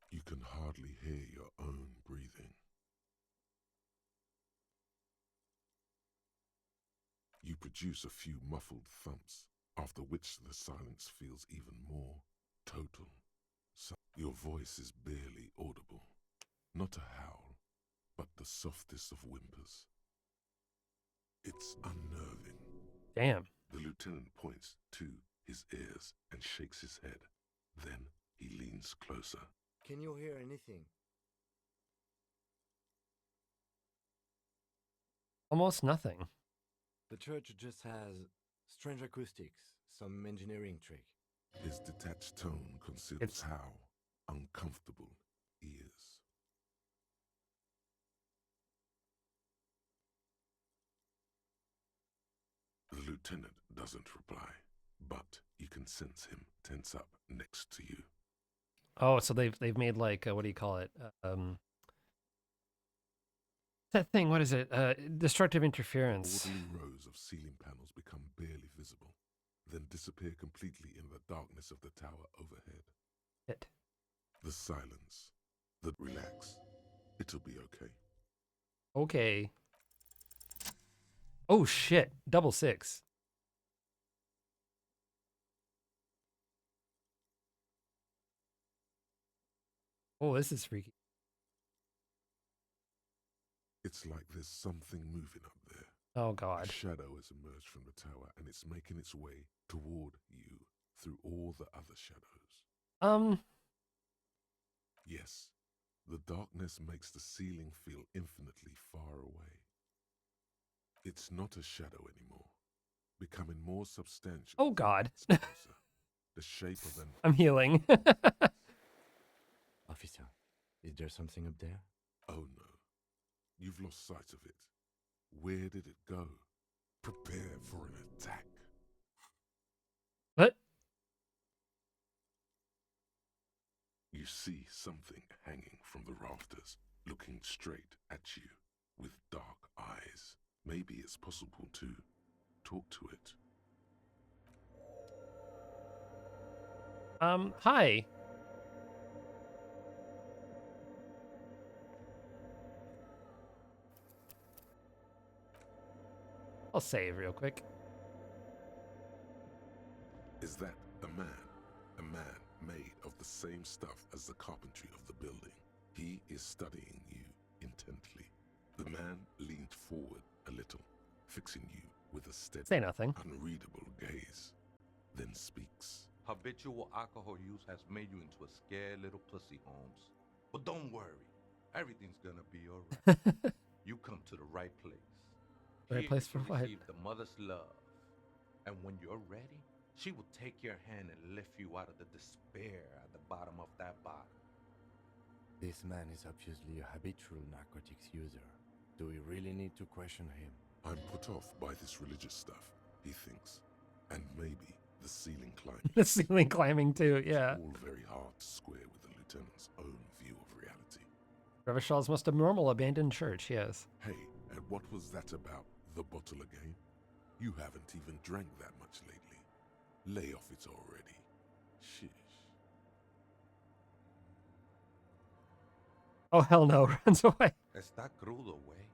You can hardly hear your own breathing. You produce a few muffled thumps, after which the silence feels even more total. So your voice is barely audible. Not a howl, but the softest of whimpers. It's unnerving. Damn. The lieutenant points to his ears and shakes his head. Then he leans closer. Can you hear anything? Almost nothing. The church just has strange acoustics, some engineering trick. His detached tone conceals how uncomfortable he is. The lieutenant doesn't reply, but you can sense him tense up next to you. Oh, so they've made like what do you call it? That thing. What is it? Destructive interference. Orderly rows of ceiling panels become barely visible, then disappear completely in the darkness of the tower overhead. It. The silence. Relax. It'll be okay. Okay. Oh shit! Double six. Oh, this is freaky. It's like there's something moving up there. Oh God. A shadow has emerged from the tower and it's making its way toward you through all the other shadows. Yes, the darkness makes the ceiling feel infinitely far away. It's not a shadow anymore, becoming more substantial. Oh God. The shape of an... I'm healing. Officer, is there something up there? Oh no. You've lost sight of it. Where did it go? Prepare for an attack. What? You see something hanging from the rafters, looking straight at you with dark eyes. Maybe it's possible to talk to it. Hi. I'll save real quick. Is that a man? A man made of the same stuff as the carpentry of the building. He is studying you intently. The man leaned forward a little, fixing you with a steady, Say nothing. unreadable gaze, then speaks. Habitual alcohol use has made you into a scared little pussy, Holmes. But don't worry, everything's gonna be alright. You come to the right place. Right Here place you for can what? receive the mother's love. And when you're ready, she will take your hand and lift you out of the despair at the bottom of that bottle. This man is obviously a habitual narcotics user. Do we really need to question him? I'm put off by this religious stuff, he thinks. And maybe the ceiling climbing. The ceiling climbing too, yeah. It's all very hard to square with the lieutenant's own view of reality. Revichal's most abnormal abandoned church, yes. Hey, and what was that about the bottle again? You haven't even drank that much lately. Lay off it already. Shish. Oh, hell no, runs away. Está crudo, way.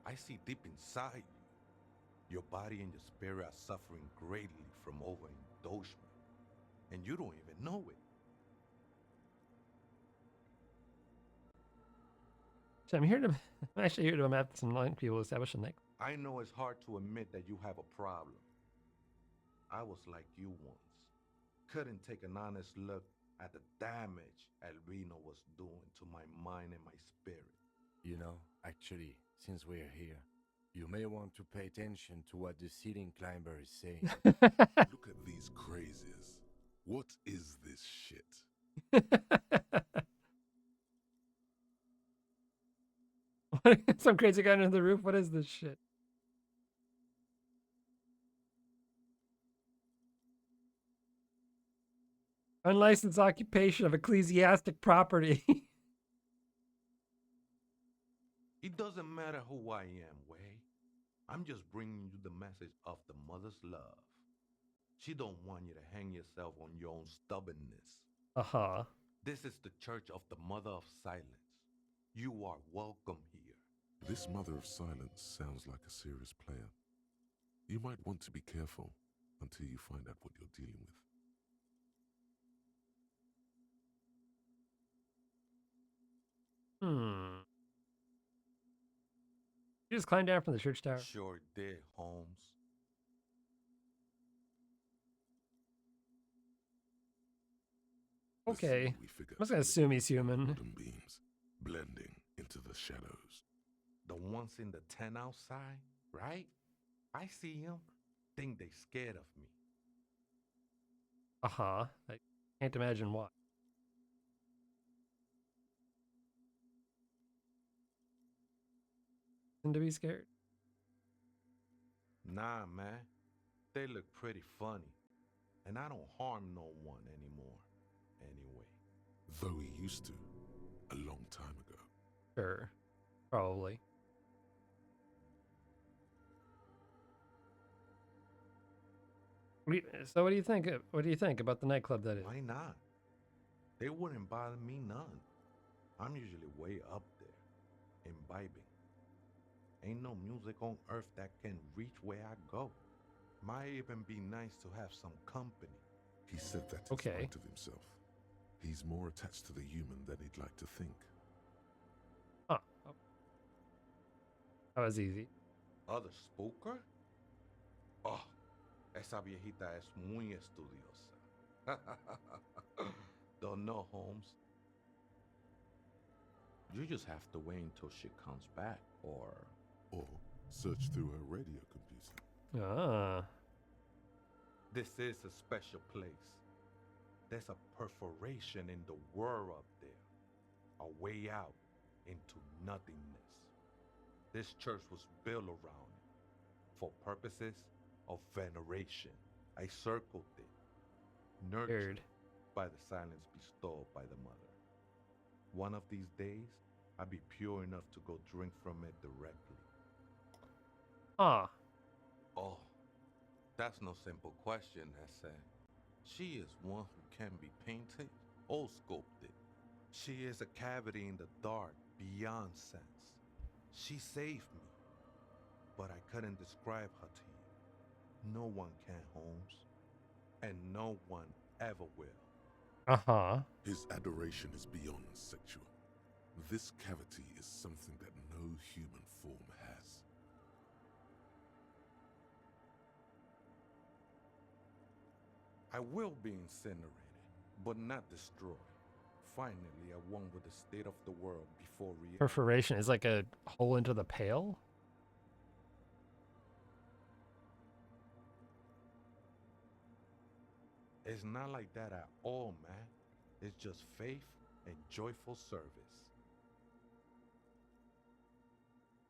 I see deep inside you. Your body and your spirit are suffering greatly from overindulgence, and you don't even know it. So I'm actually here to map some line people establish a neck. I know it's hard to admit that you have a problem. I was like you once. Couldn't take an honest look at the damage Albino was doing to my mind and my spirit. You know, actually, since we're here, you may want to pay attention to what the ceiling climber is saying. Look at these crazies. What is this shit? Some crazy guy under the roof? What is this shit? Unlicensed occupation of ecclesiastic property. It doesn't matter who I am, Way. I'm just bringing you the message of the mother's love. She don't want you to hang yourself on your own stubbornness. Uh-huh. This is the Church of the Mother of Silence. You are welcome here. This Mother of Silence sounds like a serious player. You might want to be careful until you find out what you're dealing with. You just climbed down from the church tower. Sure did, Holmes. Okay. I'm just gonna assume he's human. Wooden beams blending into the shadows. The ones in the tent outside, right? I see them. Think they scared of me. Uh-huh. I can't imagine why. To be scared. Nah, man. They look pretty funny. And I don't harm no one anymore. Anyway. Though he used to, a long time ago. Sure. Probably. So what do you think? What do you think about the nightclub that is? Why not? They wouldn't bother me none. I'm usually way up there, imbibing. Ain't no music on earth that can reach where I go. Might even be nice to have some company. He said that in spite of himself. He's more attached to the human than he'd like to think. Huh. Oh. That was easy. ¿Other spooker? Oh, esa viejita es muy estudiosa. Don't know, Holmes. You just have to wait until she comes back, or search through her radio computer. Ah. This is a special place. There's a perforation in the world up there. A way out into nothingness. This church was built around it for purposes of veneration. I circled it, nurtured by the silence bestowed by the mother. One of these days, I'll be pure enough to go drink from it directly. Ah. Oh, that's no simple question, Ese. She is one who can be painted or sculpted. She is a cavity in the dark beyond sense. She saved me, but I couldn't describe her to you. No one can, Holmes, and no one ever will. Uh-huh. His adoration is beyond sexual. This cavity is something that no human form has. I will be incinerated, but not destroyed. Finally, at one with the state of the world before reality. Perforation is like a hole into the pail? It's not like that at all, man. It's just faith and joyful service.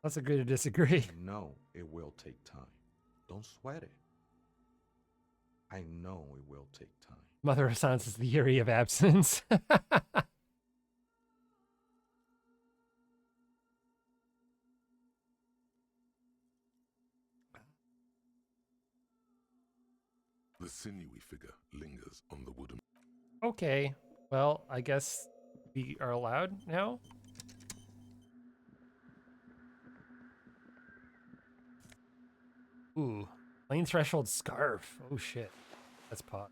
Let's agree to disagree. No, it will take time. Don't sweat it. I know it will take time. Mother of Silence is the Yuri of absence. The sinewy figure lingers on the wooden. Okay, well, I guess we are allowed now. Ooh, plain threshold scarf. Oh shit, that's pot.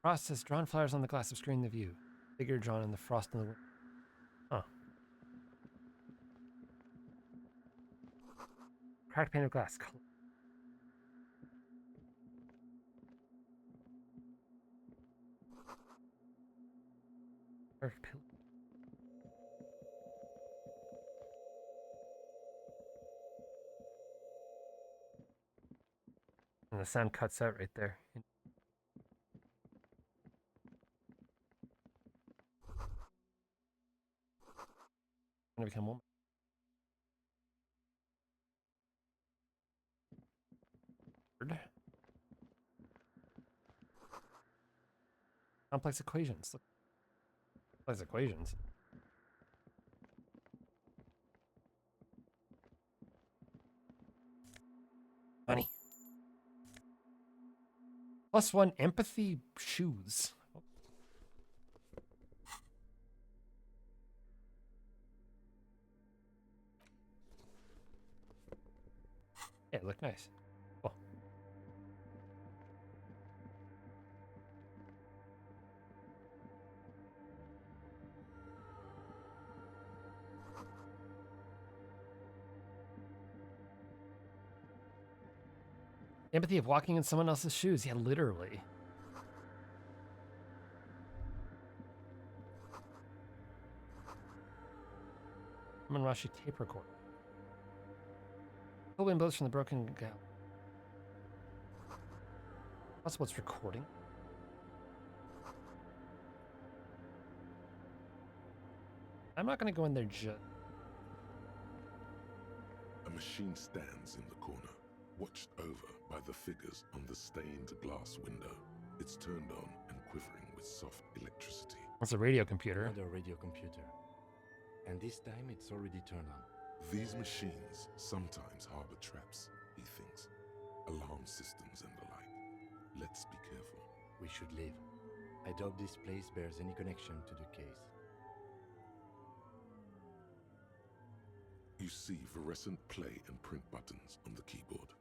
Frost has drawn flowers on the glass obscuring the view. Figure drawn in the frost in the wind. Huh. Cracked pane of glass. Perfect pillar. And the sound cuts out right there. Gonna become one. Complex equations. Look. Complex equations. Money. +1 empathy shoes. Yeah, look nice. Cool. Empathy of walking in someone else's shoes. Yeah, literally. Rashi tape recorder. Wind blows from the broken gal. Possible it's recording. I'm not gonna go in there just. A machine stands in the corner, watched over by the figures on the stained glass window. It's turned on and quivering with soft electricity. It's a radio computer. Another radio computer. And this time it's already turned on. These machines sometimes harbor traps, he thinks. Alarm systems and the like. Let's be careful. We should leave. I doubt this place bears any connection to the case. You see fluorescent play and print buttons on the keyboard.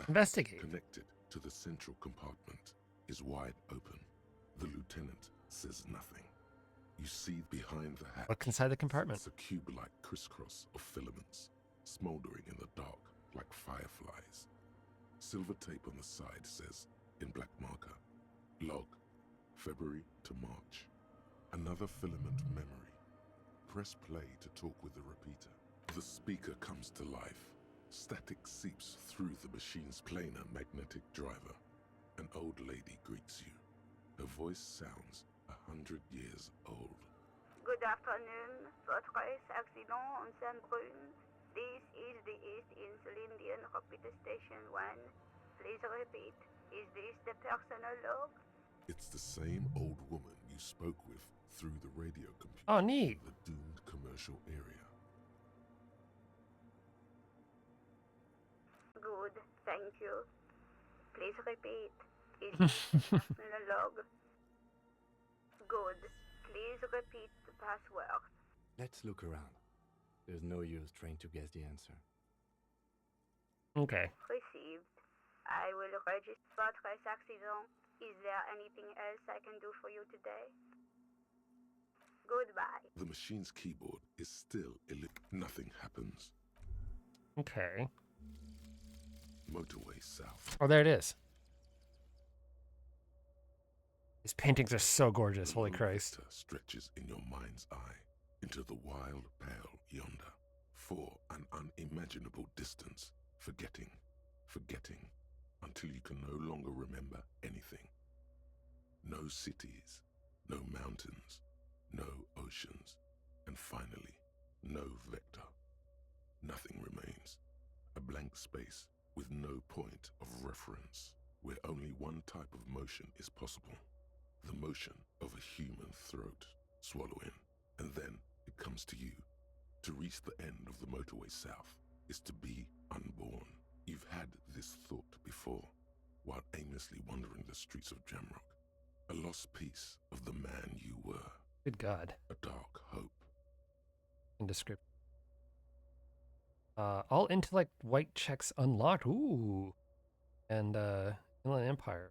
Investigate. Connected to the central compartment is wide open. The lieutenant says nothing. You see behind the hatch. Look inside the compartment. It's a cube-like crisscross of filaments, smoldering in the dark like fireflies. Silver tape on the side says, in black marker, log, February to March. Another filament memory. Press play to talk with the repeater. The speaker comes to life. Static seeps through the machine's planar magnetic driver. An old lady greets you. Her voice sounds 100 years old. Good afternoon. Votre accident on Saint-Brun. This is the East Insulindian Repeater Station 1. Please repeat. Is this the personal log? It's the same old woman you spoke with through the radio computer. Oh, neat. In the doomed commercial area. Good, thank you. Please repeat. Is this the personal log? Good. Please repeat the password. Let's look around. There's no use trying to guess the answer. Okay. Received. I will register votre accident. Is there anything else I can do for you today? Goodbye. The machine's keyboard is still nothing happens. Okay. Motorway south. Oh, there it is. These paintings are so gorgeous. Holy Christ. Stretches in your mind's eye into the wild pale yonder. For an unimaginable distance. Forgetting. until you can no longer remember anything. No cities, no mountains, no oceans, and finally, no vector. Nothing remains. A blank space with no point of reference, where only one type of motion is possible. The motion of a human throat, swallowing, and then it comes to you. To reach the end of the motorway south is to be unborn. You've had this thought before, while aimlessly wandering the streets of Jamrock. A lost piece of the man you were. Good God. A dark hope. In description. All intellect white checks unlocked. Ooh. And Inland Empire.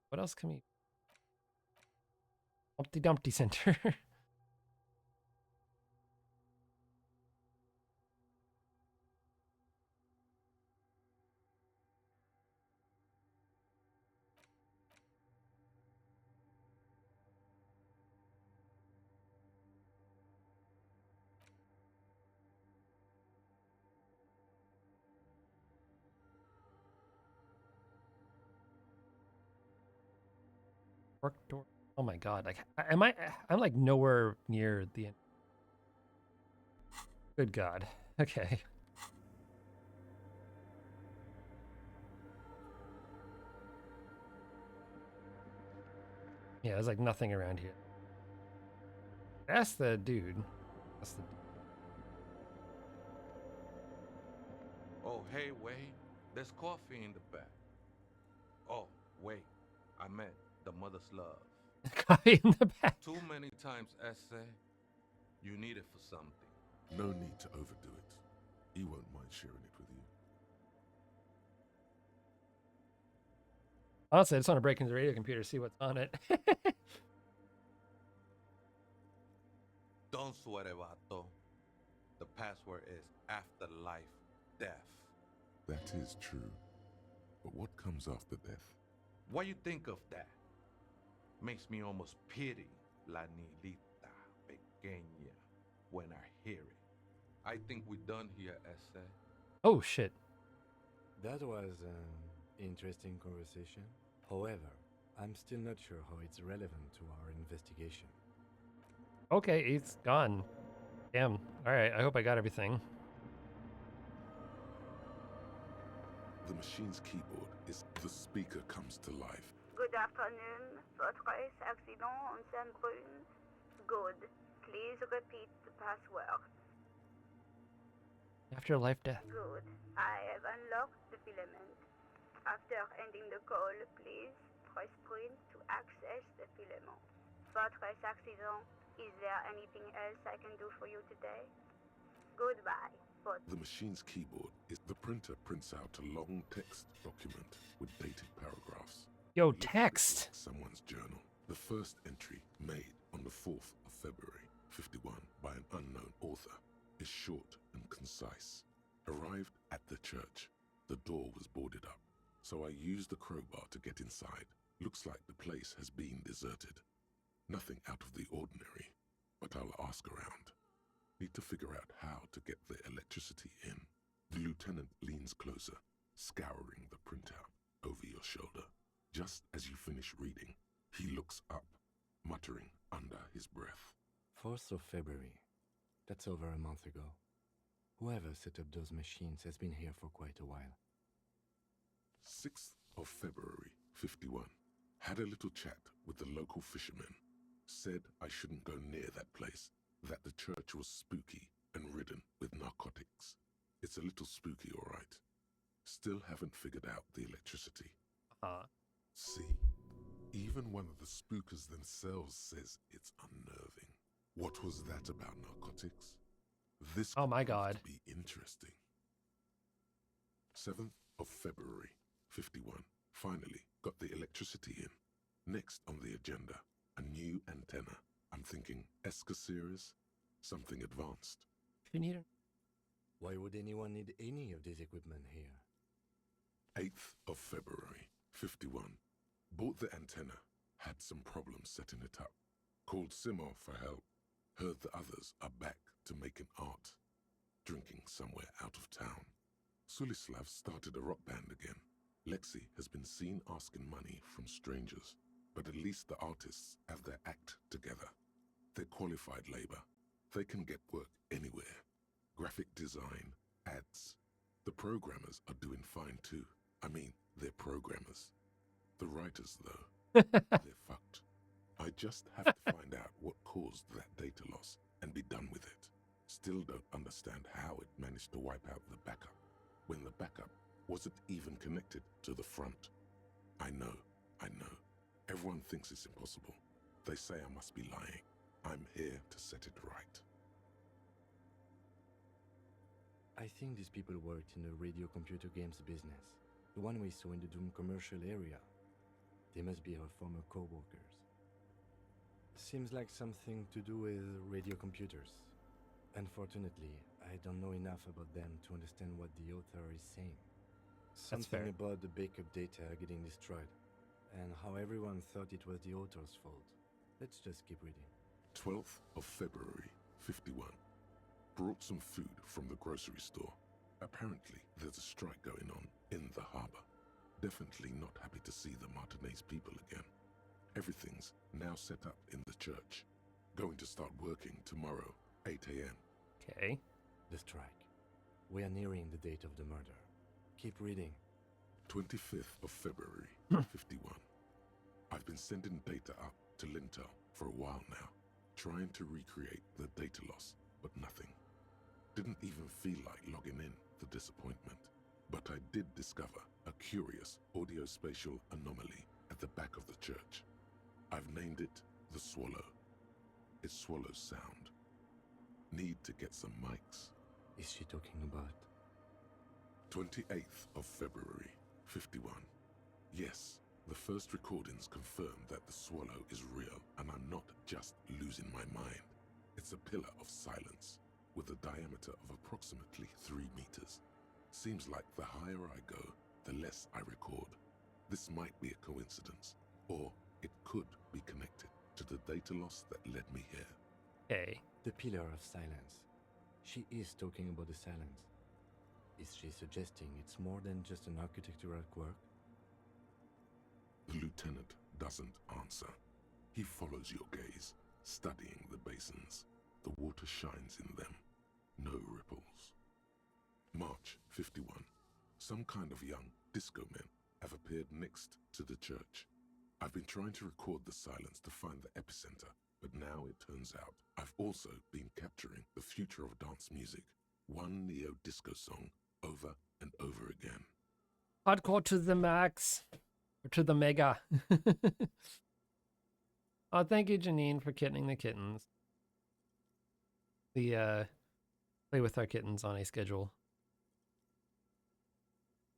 What else can we? Humpty Dumpty Center. Work door. Oh my God! Like, I'm like nowhere near the end. Good God. Okay. Yeah, there's like nothing around here. That's the dude. That's the. Oh, hey, wait. There's coffee in the back. Oh, wait. I meant the mother's love. Coffee in the back. Too many times, essay. You need it for something. No need to overdo it. He won't mind sharing it with you. Honestly, I just want to break into the radio computer, see what's on it. Don't sweat it, vato. The password is afterlife death. That is true. But what comes after death? What you think of that? Makes me almost pity La Nilita Pequeña when I hear it. I think we're done here, essay. Oh, shit. That was an interesting conversation. However, I'm still not sure how it's relevant to our investigation. Okay, it's gone. Damn. All right, I hope I got everything. The machine's keyboard is the speaker comes to life. Good afternoon. Votre accident on Saint-Brune. Good. Please repeat the password. Afterlife death. Good. I have unlocked the filament. After ending the call, please press print to access the filament. Votre accident. Is there anything else I can do for you today? Goodbye. The machine's keyboard is the printer prints out a long text document with dated paragraphs. Yo, text! Someone's journal. The first entry, made on the 4th of February, 51, by an unknown author, is short and concise. Arrived at the church. The door was boarded up, so I used the crowbar to get inside. Looks like the place has been deserted. Nothing out of the ordinary, but I'll ask around. Need to figure out how to get the electricity in. The lieutenant leans closer, scouring the printout over your shoulder. Just as you finish reading, he looks up, muttering under his breath. 4th of February. That's over a month ago. Whoever set up those machines has been here for quite a while. 6th of February, 51. Had a little chat with the local fishermen. Said I shouldn't go near that place, that the church was spooky and ridden with narcotics. It's a little spooky, all right. Still haven't figured out the electricity. See, even one of the spookers themselves says it's unnerving. What was that about narcotics? This oh my God. To be interesting. 7th of February, 51. Finally got the electricity in. Next on the agenda, a new antenna. I'm thinking ESCA series, something advanced. You need it. Why would anyone need any of this equipment here? 8th of February, 51. Bought the antenna, had some problems setting it up. Called Simo for help. Heard the others are back to making art, drinking somewhere out of town. Sulislav started a rock band again. Lexi has been seen asking money from strangers, but at least the artists have their act together. They're qualified labor. They can get work anywhere. Graphic design, ads. The programmers are doing fine too. I mean, they're programmers. The writers, though, they're fucked. I just have to find out what caused that data loss and be done with it. Still don't understand how it managed to wipe out the backup, when the backup wasn't even connected to the front. I know. Everyone thinks it's impossible. They say I must be lying. I'm here to set it right. I think these people worked in the radio computer games business. The one we saw in the Doom commercial area. They must be our former co-workers. Seems like something to do with radio computers. Unfortunately, I don't know enough about them to understand what the author is saying. Something about the backup data getting destroyed, and how everyone thought it was the author's fault. Let's just keep reading. 12th of February, 51. Brought some food from the grocery store. Apparently, there's a strike going on in the harbor. Definitely not happy to see the Martinez people again. Everything's now set up in the church. Going to start working tomorrow, 8 a.m. Okay. The strike. We are nearing the date of the murder. Keep reading. 25th of February, 51. I've been sending data up to Lintel for a while now, trying to recreate the data loss, but nothing. Didn't even feel like logging in, the disappointment. But I did discover a curious audio-spatial anomaly at the back of the church. I've named it the Swallow. It swallows sound. Need to get some mics. Is she talking about? 28th of February, 51. Yes, the first recordings confirm that the Swallow is real, and I'm not just losing my mind. It's a pillar of silence, with a diameter of approximately 3 meters. Seems like the higher I go, the less I record. This might be a coincidence, or it could be connected to the data loss that led me here. Okay. The pillar of silence. She is talking about the silence. Is she suggesting it's more than just an architectural quirk? The lieutenant doesn't answer. He follows your gaze, studying the basins. The water shines in them. No ripples. March 51. Some kind of young disco men have appeared next to the church. I've been trying to record the silence to find the epicenter, but now it turns out I've also been capturing the future of dance music. One neo-disco song over and over again. Hardcore to the max. Or to the mega. Oh, thank you, Janine, for kittening the kittens. The, play with our kittens on a schedule.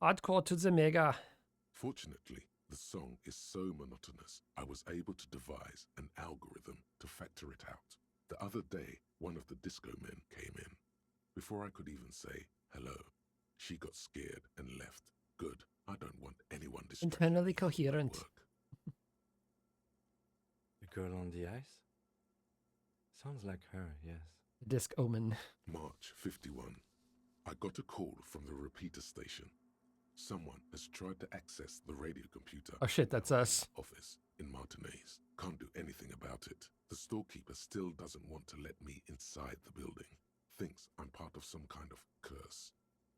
Hardcore to the mega. Fortunately, the song is so monotonous, I was able to devise an algorithm to factor it out. The other day, one of the disco men came in. Before I could even say hello, she got scared and left. Good. I don't want anyone distracted. Internally coherent. The girl on the ice? Sounds like her, yes. Disc omen. March 51. I got a call from the repeater station. Someone has tried to access the radio computer. Oh shit, that's us. Office in Martinez. Can't do anything about it. The storekeeper still doesn't want to let me inside the building. Thinks I'm part of some kind of curse.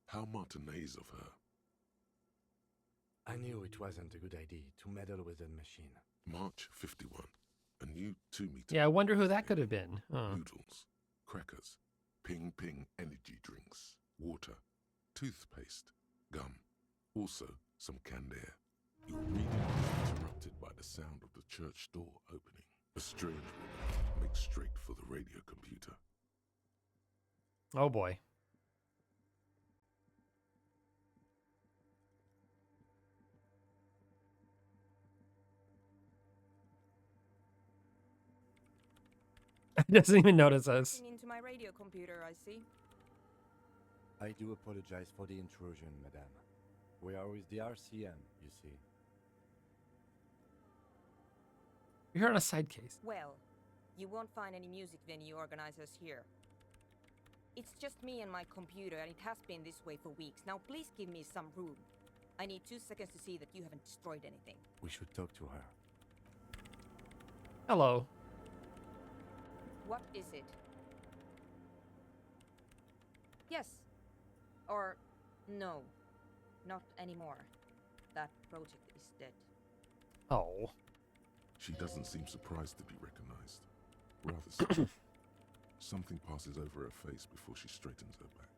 How Martinez of her. I knew it wasn't a good idea to meddle with that machine. March 51. A new 2-meter. Yeah, I wonder who that could have been. Oh. Noodles, crackers, ping ping energy drinks, water, toothpaste, gum. Also, some canned air. Your reading is interrupted by the sound of the church door opening. A strange woman makes straight for the radio computer. Oh boy. Doesn't even notice us. Into my radio computer, I see. I do apologize for the intrusion, madame. We are with the RCM, you see. You're on a side case. Well, you won't find any music venue organizers here. It's just me and my computer, and it has been this way for weeks. Now please give me some room. I need 2 seconds to see that you haven't destroyed anything. We should talk to her. Hello. What is it? Yes. Or no. Not anymore. That project is dead. Oh. She doesn't seem surprised to be recognized. Rather so. Something passes over her face before she straightens her back.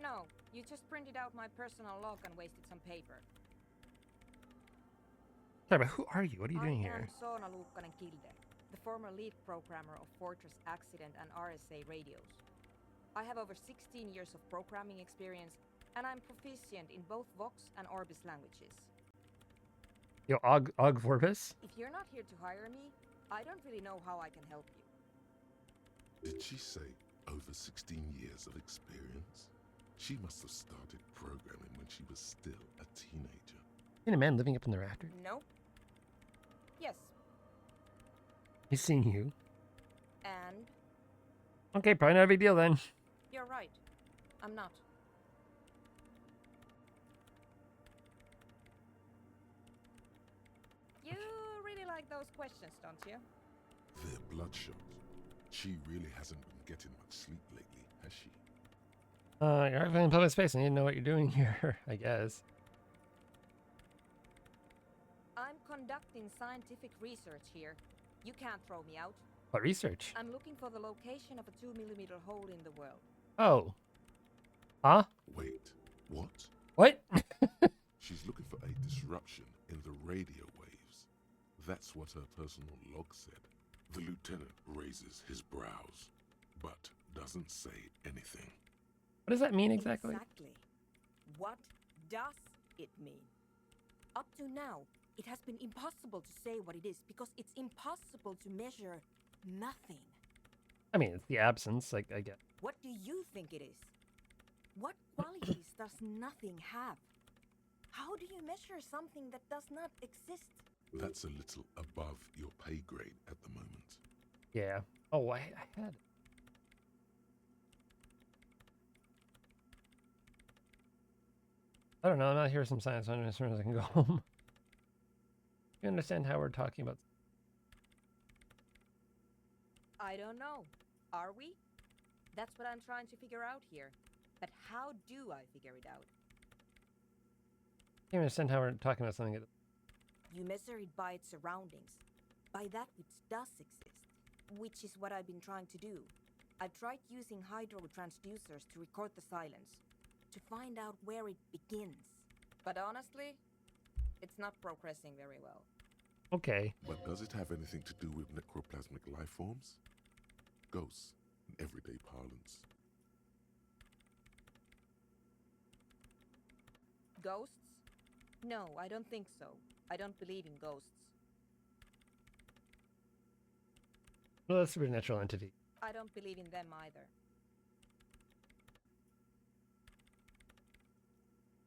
No, you just printed out my personal log and wasted some paper. Sorry, but who are you? What are you doing I here? am Soona Luukkanen-Kilde, the former lead programmer of Fortress Accident and RSA radios. I have over 16 years of programming experience, and I'm proficient in both Vox and Orbis languages. Yo, Og Vorbis? If you're not here to hire me, I don't really know how I can help you. Did she say over 16 years of experience? She must have started programming when she was still a teenager. Seen a man living up in the rafters? Nope. Yes. He's seen you. And? Okay, probably not a big deal then. You're right. I'm not. You really like those questions, don't you? They're bloodshot. She really hasn't been getting much sleep lately, has she? You're actually in public space. I need to know what you're doing here, I guess. I'm conducting scientific research here. You can't throw me out. What research? I'm looking for the location of a 2mm hole in the world. Oh. Huh? Wait, what? What? She's looking for a disruption in the radio waves. That's what her personal log said. The lieutenant raises his brows, but doesn't say anything. What does that mean exactly? Exactly. What does it mean? Up to now, it has been impossible to say what it is because it's impossible to measure nothing. I mean, it's the absence, like, I get. What do you think it is? What qualities does nothing have? How do you measure something that does not exist? That's a little above your pay grade at the moment. Yeah. Oh, I had. I don't know. I'm not here for some science as soon as I can go home. You understand how we're talking about? I don't know. Are we? That's what I'm trying to figure out here. But how do I figure it out? You understand how we're talking about something? You measure it by its surroundings, by that which does exist, which is what I've been trying to do. I've tried using hydro transducers to record the silence, to find out where it begins. But honestly, it's not progressing very well. Okay. But does it have anything to do with necroplasmic life forms? Ghosts, in everyday parlance. Ghosts? No, I don't think so. I don't believe in ghosts. Well, that's a supernatural entity. I don't believe in them either.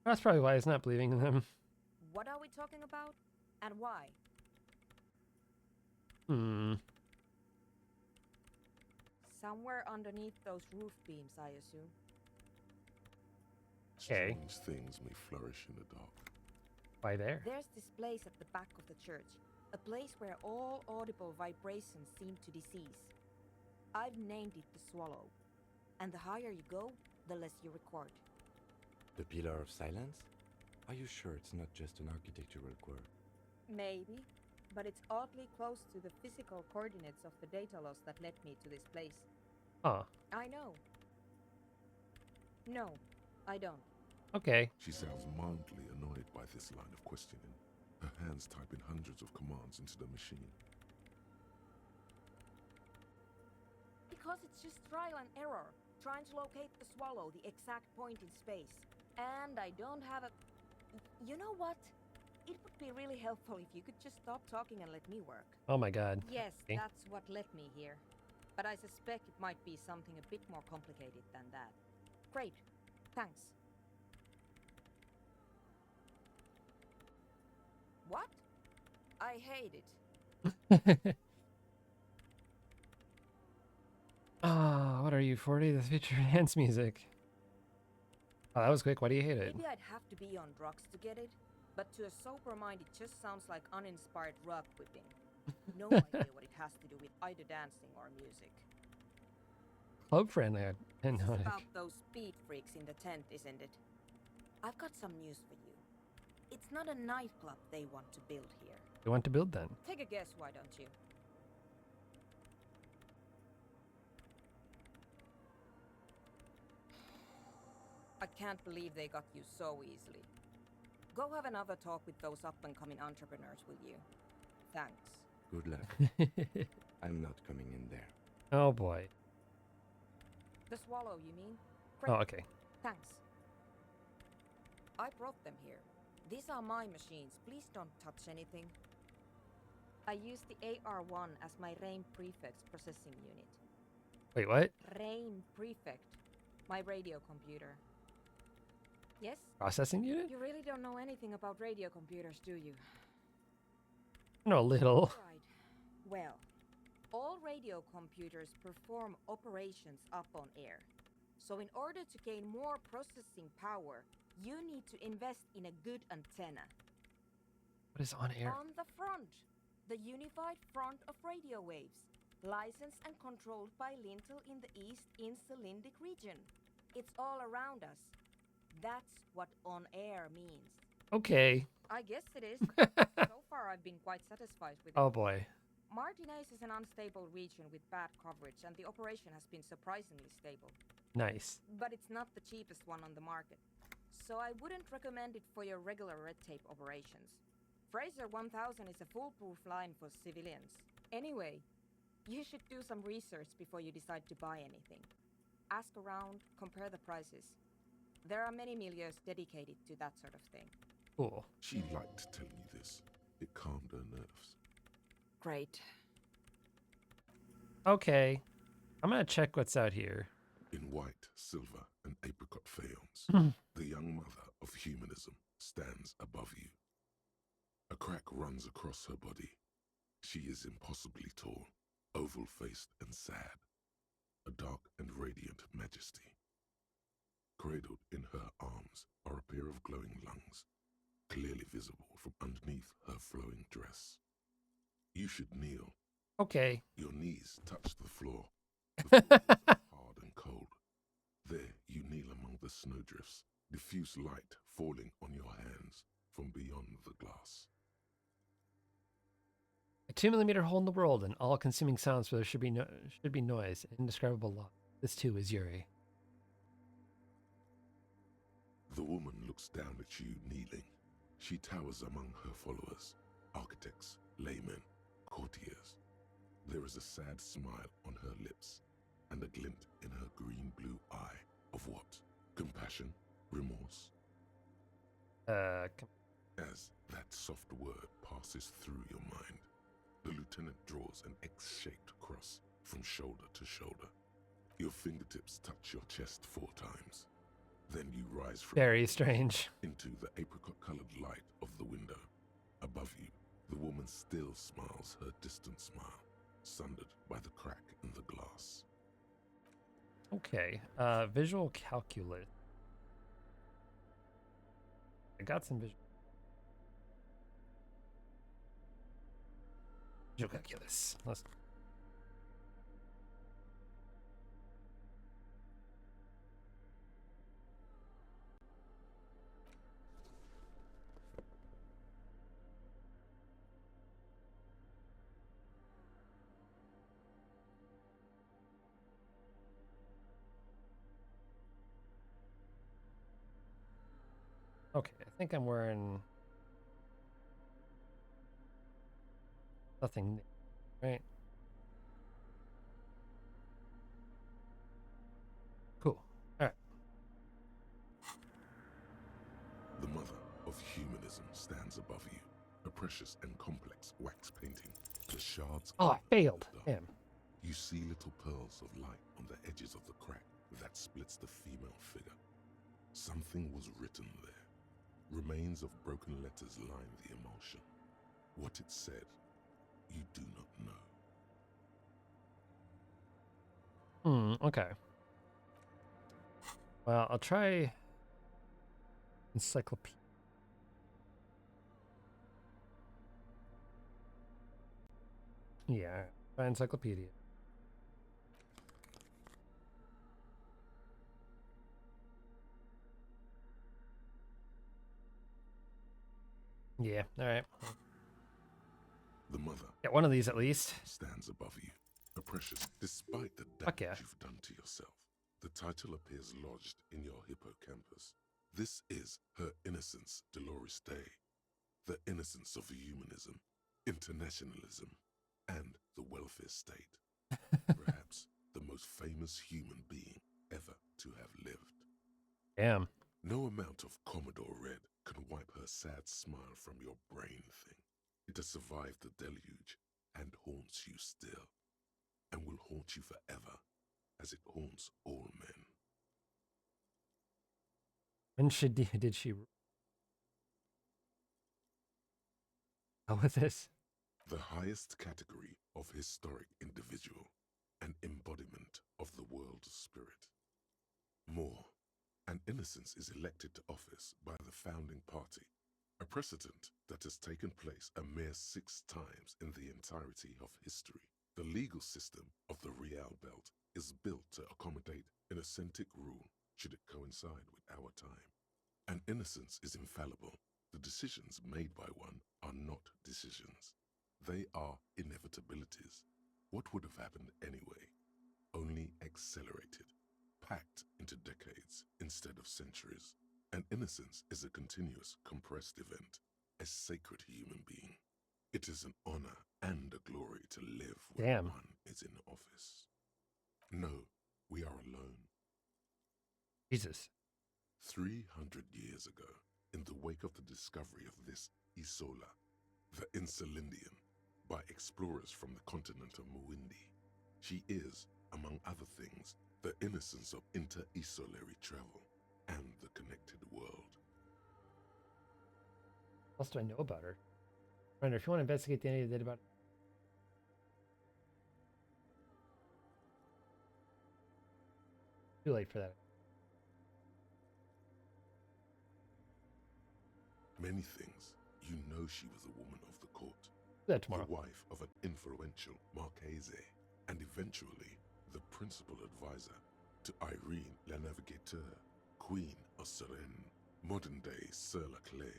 That's probably why he's not believing in them. What are we talking about? And why? Somewhere underneath those roof beams, I assume. Okay. Strange things may flourish in the dark. Why there? There's this place at the back of the church. A place where all audible vibrations seem to decease. I've named it the Swallow. And the higher you go, the less you record. The Pillar of Silence? Are you sure it's not just an architectural quirk? Maybe, but it's oddly close to the physical coordinates of the data loss that led me to this place. Huh. I know. No, I don't. Okay. She sounds mildly annoyed by this line of questioning. Her hands typing hundreds of commands into the machine. Because it's just trial and error, trying to locate the Swallow, the exact point in space. And I don't have a... You know what? It would be really helpful if you could just stop talking and let me work. Oh my god. Yes, Okay. that's what led me here. But I suspect it might be something a bit more complicated than that. Great. Thanks. What? I hate it. WD-40, the feature dance music. Oh, that was quick. Why do you hate it? Maybe I'd have to be on drugs to get it, but to a sober mind, it just sounds like uninspired rug whipping. No idea what it has to do with either dancing or music. Club friendly. This is about those speed freaks in the tent, isn't it? I've got some news for you. It's not a nightclub they want to build here. They want to build then. Take a guess, why don't you? I can't believe they got you so easily. Go have another talk with those up-and-coming entrepreneurs, will you? Thanks. Good luck. I'm not coming in there. Oh boy. The Swallow, you mean? Oh, okay. Thanks. I brought them here. These are my machines. Please don't touch anything. I use the AR1 as my RAIN prefix processing unit. Wait, what? RAIN prefect. My radio computer. Yes? Processing unit? You really don't know anything about radio computers, do you? No, a little. Right. Well, all radio computers perform operations up on air. So in order to gain more processing power, you need to invest in a good antenna. What is on air? On the front. The unified front of radio waves. Licensed and controlled by Lintel in the East Insulindic region. It's all around us. That's what on air means. Okay. I guess it is. So far I've been quite satisfied with it. Oh boy. Martinez is an unstable region with bad coverage, and the operation has been surprisingly stable. Nice. But it's not the cheapest one on the market. So I wouldn't recommend it for your regular red tape operations. Fraser 1000 is a foolproof line for civilians. Anyway, you should do some research before you decide to buy anything. Ask around, compare the prices. There are many milieus dedicated to that sort of thing. Cool. She liked telling you this. It calmed her nerves. Great. Okay. I'm gonna check what's out here. In white, silver, and apricot faience, the young mother of humanism stands above you. A crack runs across her body. She is impossibly tall, oval-faced and sad, a dark and radiant majesty. Cradled in her arms are a pair of glowing lungs, clearly visible from underneath her flowing dress. You should kneel. Okay. Your knees touch the floor. The floor is hard and cold. There you kneel among the snowdrifts, diffuse light falling on your hands from beyond the glass. A 2mm hole in the world, and all-consuming sounds where there should be noise, indescribable loss. This too is Yuri. The woman looks down at you kneeling. She towers among her followers, architects, laymen, courtiers. There is a sad smile on her lips, and a glint in her green-blue eye of what? Compassion? Remorse? As that soft word passes through your mind, the lieutenant draws an X-shaped cross from shoulder to shoulder. Your fingertips touch your chest 4 times. Then you rise from very strange into the apricot-colored light of the window. Above you, the woman still smiles her distant smile, sundered by the crack in the glass. Okay. Visual calculus. I got some visual calculus. Let's. Okay, I think I'm wearing nothing new, right? Cool. All right. The mother of humanism stands above you, a precious and complex wax painting. The shards. Oh, I failed. Damn. You see little pearls of light on the edges of the crack that splits the female figure. Something was written there. Remains of broken letters line the emulsion. What it said, you do not know. Okay. Well, I'll try encyclopedia. Yeah, try encyclopedia. Yeah, alright. The mother. Get one of these at least. Stands above you, a precious, despite the Fuck damage yeah. you've done to yourself. The title appears lodged in your hippocampus. This is Her Innocence, Dolores Day. The innocence of humanism, internationalism, and the welfare state. Perhaps the most famous human being ever to have lived. Damn. No amount of Commodore Red can wipe her sad smile from your brain thing. It has survived the deluge and haunts you still, and will haunt you forever, as it haunts all men. When did she go with this? The highest category of historic individual, an embodiment of the world spirit. More, an innocence is elected to office by the founding party, a precedent that has taken place a mere 6 times in the entirety of history. The legal system of the Real Belt is built to accommodate an authentic rule should it coincide with our time. An innocence is infallible. The decisions made by one are not decisions. They are inevitabilities. What would have happened anyway? Only accelerated, packed into decades instead of centuries. An innocence is a continuous, compressed event, a sacred human being. It is an honor and a glory to live when one is in office. No, we are alone. Jesus. 300 years ago, in the wake of the discovery of this Isola, the Insulindian, by explorers from the continent of Muindi, she is, among other things, the innocence of inter-isolary travel and the connected world. What else do I know about her? Miranda, if you want to investigate the idea about too late for that. Many things. You know she was a woman of the court. That tomorrow. The wife of an influential Marchese, and eventually the principal advisor to Irene la Navigateur, Queen of Suresnes, modern-day Sir La Clé.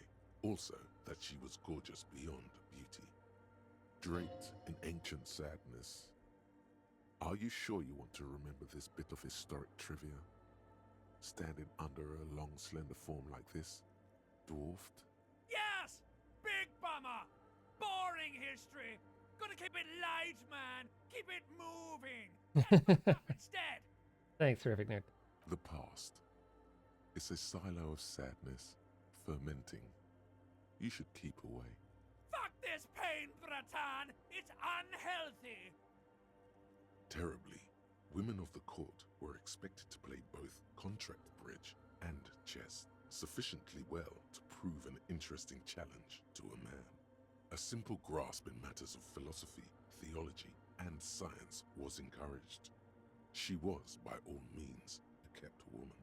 Also that she was gorgeous beyond beauty. Draped in ancient sadness. Are you sure you want to remember this bit of historic trivia? Standing under a long, slender form like this, dwarfed? Yes! Big bummer! Boring history! Gotta keep it light, man! Keep it moving! Instead! Thanks, terrific nerd. The past. It's a silo of sadness, fermenting. You should keep away. Fuck this pain, Bratan! It's unhealthy! Terribly, women of the court were expected to play both contract bridge and chess sufficiently well to prove an interesting challenge to a man. A simple grasp in matters of philosophy, theology, and science was encouraged. She was, by all means, a kept woman.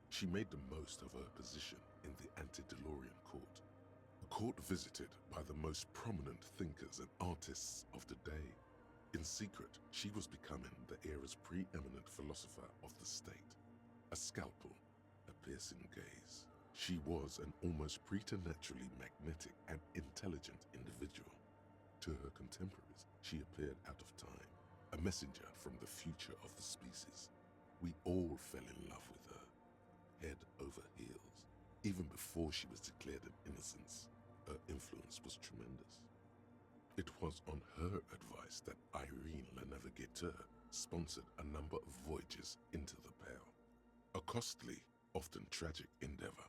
She made the most of her position in the antediluvian court, a court visited by the most prominent thinkers and artists of the day. In secret, she was becoming the era's preeminent philosopher of the state. A scalpel, a piercing gaze. She was an almost preternaturally magnetic and intelligent individual. To her contemporaries, she appeared out of time, a messenger from the future of the species. We all fell in love with her, head over heels. Even before she was declared an innocence, her influence was tremendous. It was on her advice that Irene la Navigateur sponsored a number of voyages into the Pale. A costly, often tragic endeavor,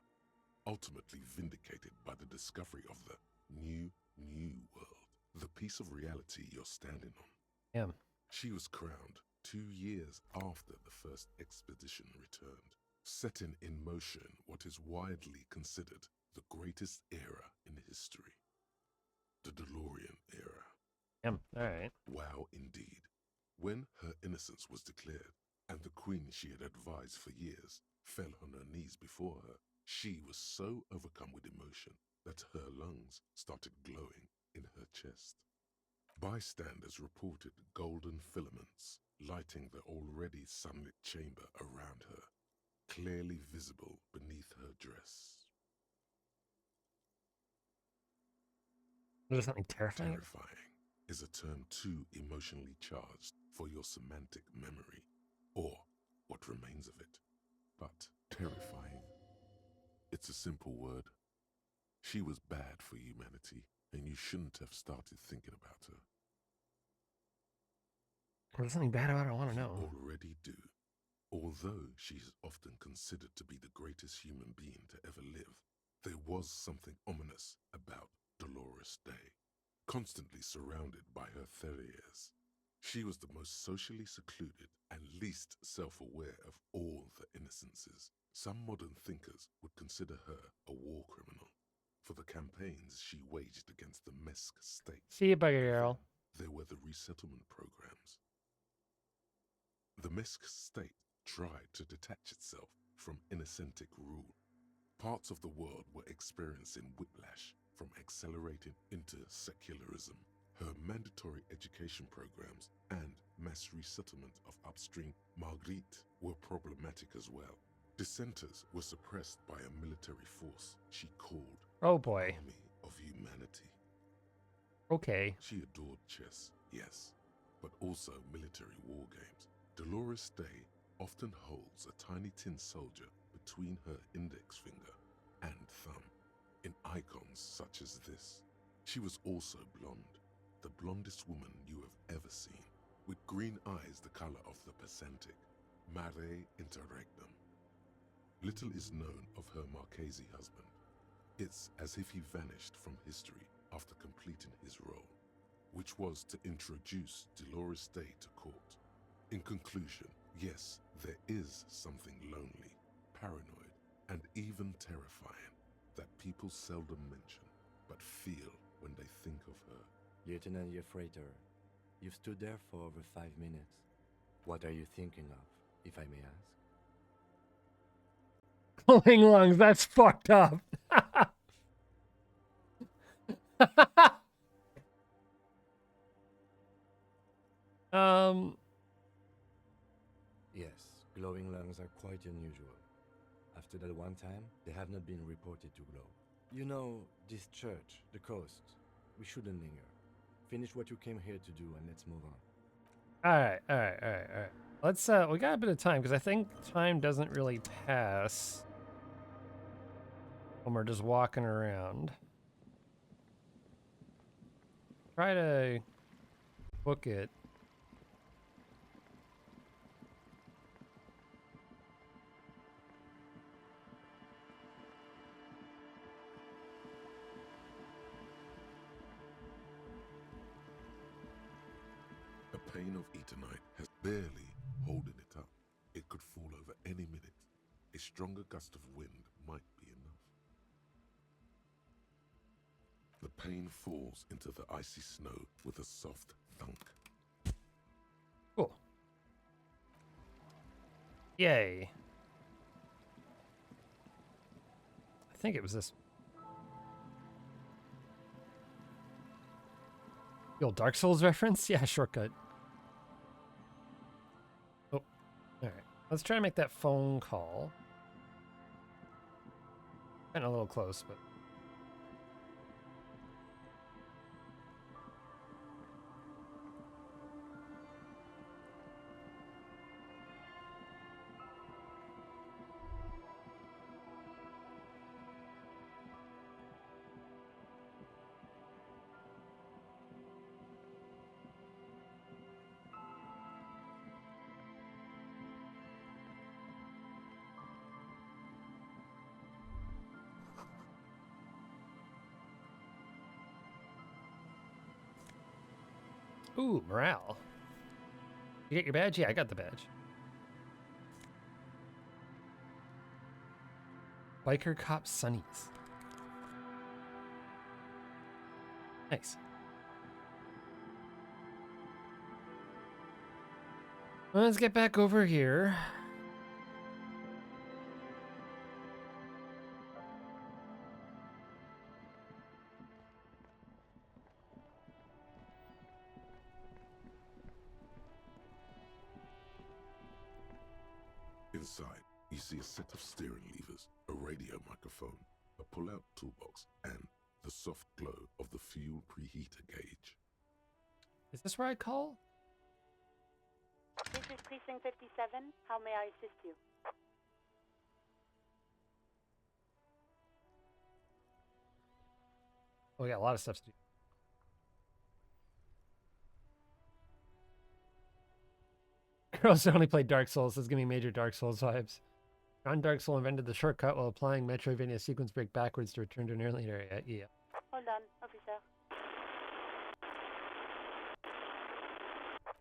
ultimately vindicated by the discovery of the new world, the piece of reality you're standing on. Damn. She was crowned 2 years after the first expedition returned, setting in motion what is widely considered the greatest era in history. The DeLorean era. Damn, alright. Wow, indeed. When her innocence was declared and the queen she had advised for years fell on her knees before her, she was so overcome with emotion that her lungs started glowing in her chest. Bystanders reported golden filaments lighting the already sunlit chamber around her, clearly visible beneath her dress. There's something terrifying. Terrifying is a term too emotionally charged for your semantic memory, or what remains of it. But terrifying, it's a simple word. She was bad for humanity, and you shouldn't have started thinking about her. There's something bad about her. I want to know. You already do. Although she is often considered to be the greatest human being to ever live, there was something ominous about Dolores Day. Constantly surrounded by her terriers, she was the most socially secluded and least self-aware of all the innocences. Some modern thinkers would consider her a war criminal for the campaigns she waged against the Mesk state. See you, Bugger Girl. There were the resettlement programs. The Mesk state tried to detach itself from Innocentic rule. Parts of the world were experiencing whiplash from accelerating into secularism. Her mandatory education programs and mass resettlement of upstream Marguerite were problematic as well. Dissenters were suppressed by a military force she called Oh boy. Army of Humanity. Okay. She adored chess, yes, but also military war games. Dolores Day often holds a tiny tin soldier between her index finger and thumb in icons such as this. She was also blonde, the blondest woman you have ever seen, with green eyes the color of the Pacentic, mare interregnum. Little is known of her Marchese husband. It's as if he vanished from history after completing his role, which was to introduce Dolores Day to court. In conclusion, yes, there is something lonely, paranoid, and even terrifying that people seldom mention, but feel when they think of her. Lieutenant Yefrater, you've stood there for over 5 minutes. What are you thinking of, if I may ask? Glowing lungs, that's fucked up. Yes, glowing lungs are quite unusual. After that one time, they have not been reported to glow. You know, this church, the coast, we shouldn't linger. Finish what you came here to do and let's move on. Alright. Let's, we got a bit of time, because I think time doesn't really pass when we're just walking around. Try to book it. The pain of Etonite has barely holding it up. It could fall over any minute. A stronger gust of wind might be enough. The pain falls into the icy snow with a soft thunk. Cool. Yay. I think it was this. The old Dark Souls reference? Yeah, shortcut. Oh, alright. Let's try to make that phone call. Getting a little close, but... Ooh, morale. You get your badge? Yeah, I got the badge. Biker Cop Sunnies. Nice. Let's get back over here. Inside, you see a set of steering levers, a radio microphone, a pull-out toolbox, and the soft glow of the fuel preheater gauge. Is this where I call? This is Precinct 57. How may I assist you? Oh, we got a lot of stuff to do. Girls who only played Dark Souls. This is giving me major Dark Souls vibes. John Dark Soul invented the shortcut while applying Metroidvania sequence break backwards to return to an earlier area. Yeah. Hold on, officer.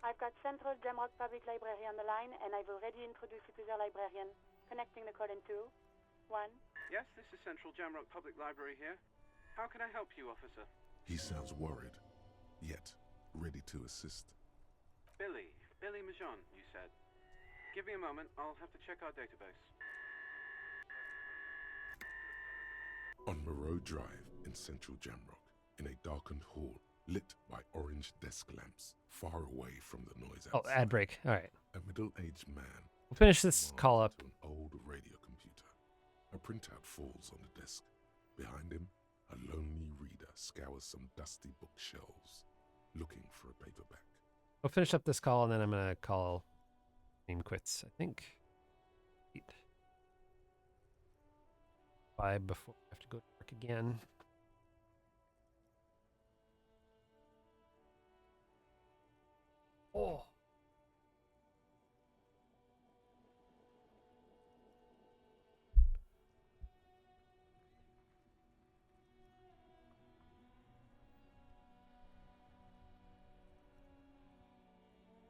I've got Central Jamrock Public Library on the line, and I've already introduced you to their librarian. Connecting the call in 2, 1. Yes, this is Central Jamrock Public Library here. How can I help you, officer? He sounds worried, yet ready to assist. Billy Majon, you said. Give me a moment, I'll have to check our database. On Moreau Drive in central Jamrock, in a darkened hall lit by orange desk lamps, far away from the noise outside. Oh, ad break. All right. A middle-aged man. We'll finish this call up. To an old radio computer. A printout falls on the desk. Behind him, a lonely reader scours some dusty bookshelves, looking for a paperback. We'll finish up this call and then I'm gonna call Name Quits. I think. 5 before I have to go to work again. Oh.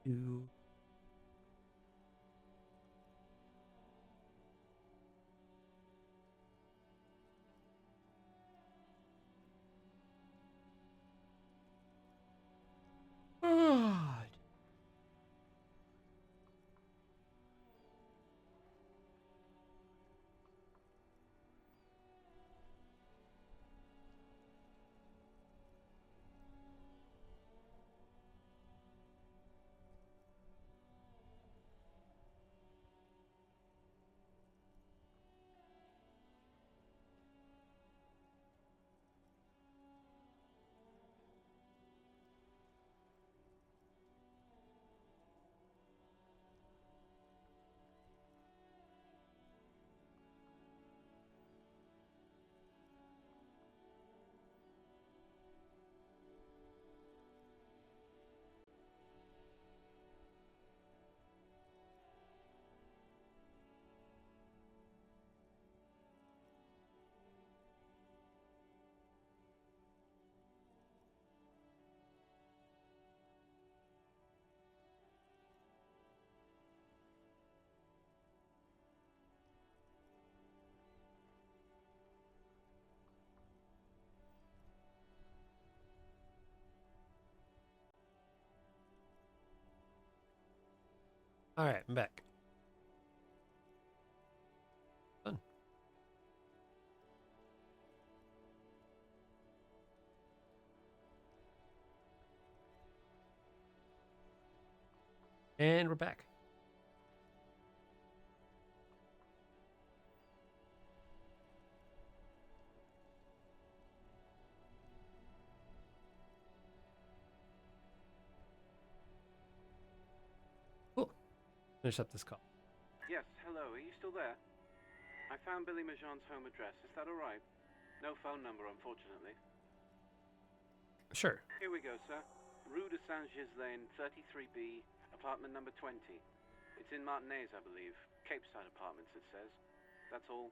You. God. All right, I'm back. Done. And we're back. Cool. Finish up this call. Yes, hello, are you still there? I found Billy Majon's home address, is that alright? No phone number, unfortunately. Sure. Here we go, sir. Rue de Saint-Ghislain, 33B, apartment number 20. It's in Martinez, I believe. Capeside Apartments, it says. That's all.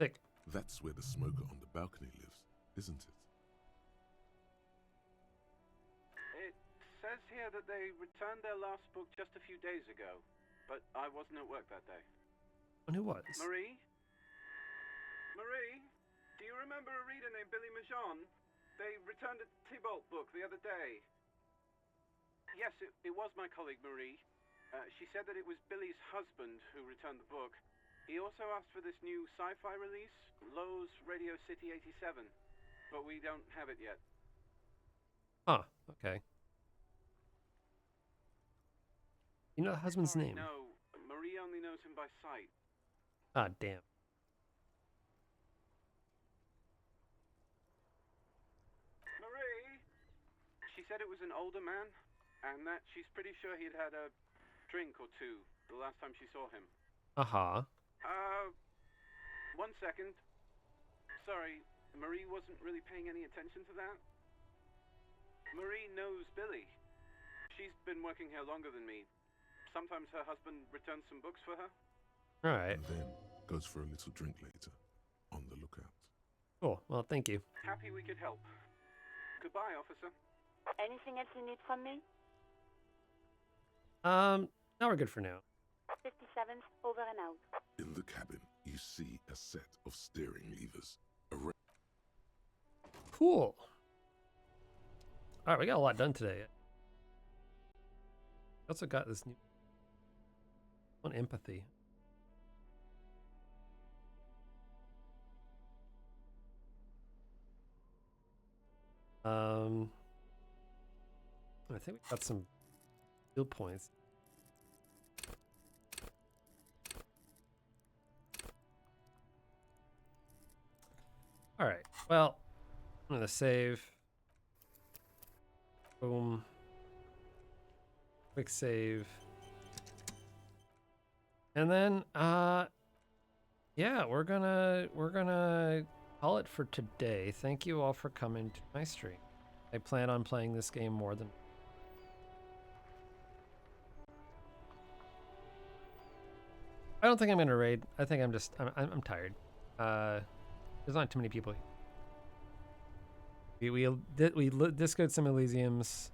Sick. That's where the smoker on the balcony lives, isn't it? It says here that they returned their last book just a few days ago, but I wasn't at work that day. And who was? Marie? Marie? Do you remember a reader named Billy Majon? They returned a Tybalt book the other day. Yes, it was my colleague Marie. She said that it was Billy's husband who returned the book. He also asked for this new sci-fi release, Lowe's Radio City 87, but we don't have it yet. Huh, okay. You know the husband's name? No, Marie only knows knows him by sight. Ah, damn. Marie! She said it was an older man, and that she's pretty sure he'd had a drink or two the last time she saw him. Uh-huh. 1 second. Sorry, Marie wasn't really paying any attention to that. Marie knows Billy. She's been working here longer than me. Sometimes her husband returns some books for her. All right. And then goes for a little drink later. On the lookout. Cool. Well, thank you. Happy we could help. Goodbye, officer. Anything else you need from me? Now we're good for now. 57th, over and out. In the cabin, you see a set of steering levers. Cool. All right, we got a lot done today. Also got this new one, empathy. I think we got some skill points. All right. Well, I'm gonna save. Boom. Quick save. And then yeah, we're gonna call it for today. Thank you all for coming to my stream. I plan on playing this game more than I don't think I'm gonna raid. I think I'm tired. There's not too many people. We Disco Elysiums.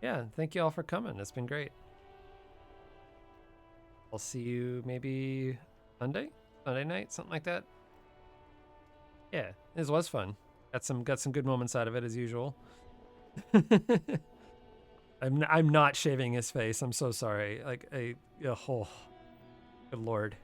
Yeah, thank you all for coming. It's been great. I'll see you maybe Sunday night, something like that. Yeah, this was fun. Got some good moments out of it as usual. I'm not shaving his face. I'm so sorry. Like oh, good lord.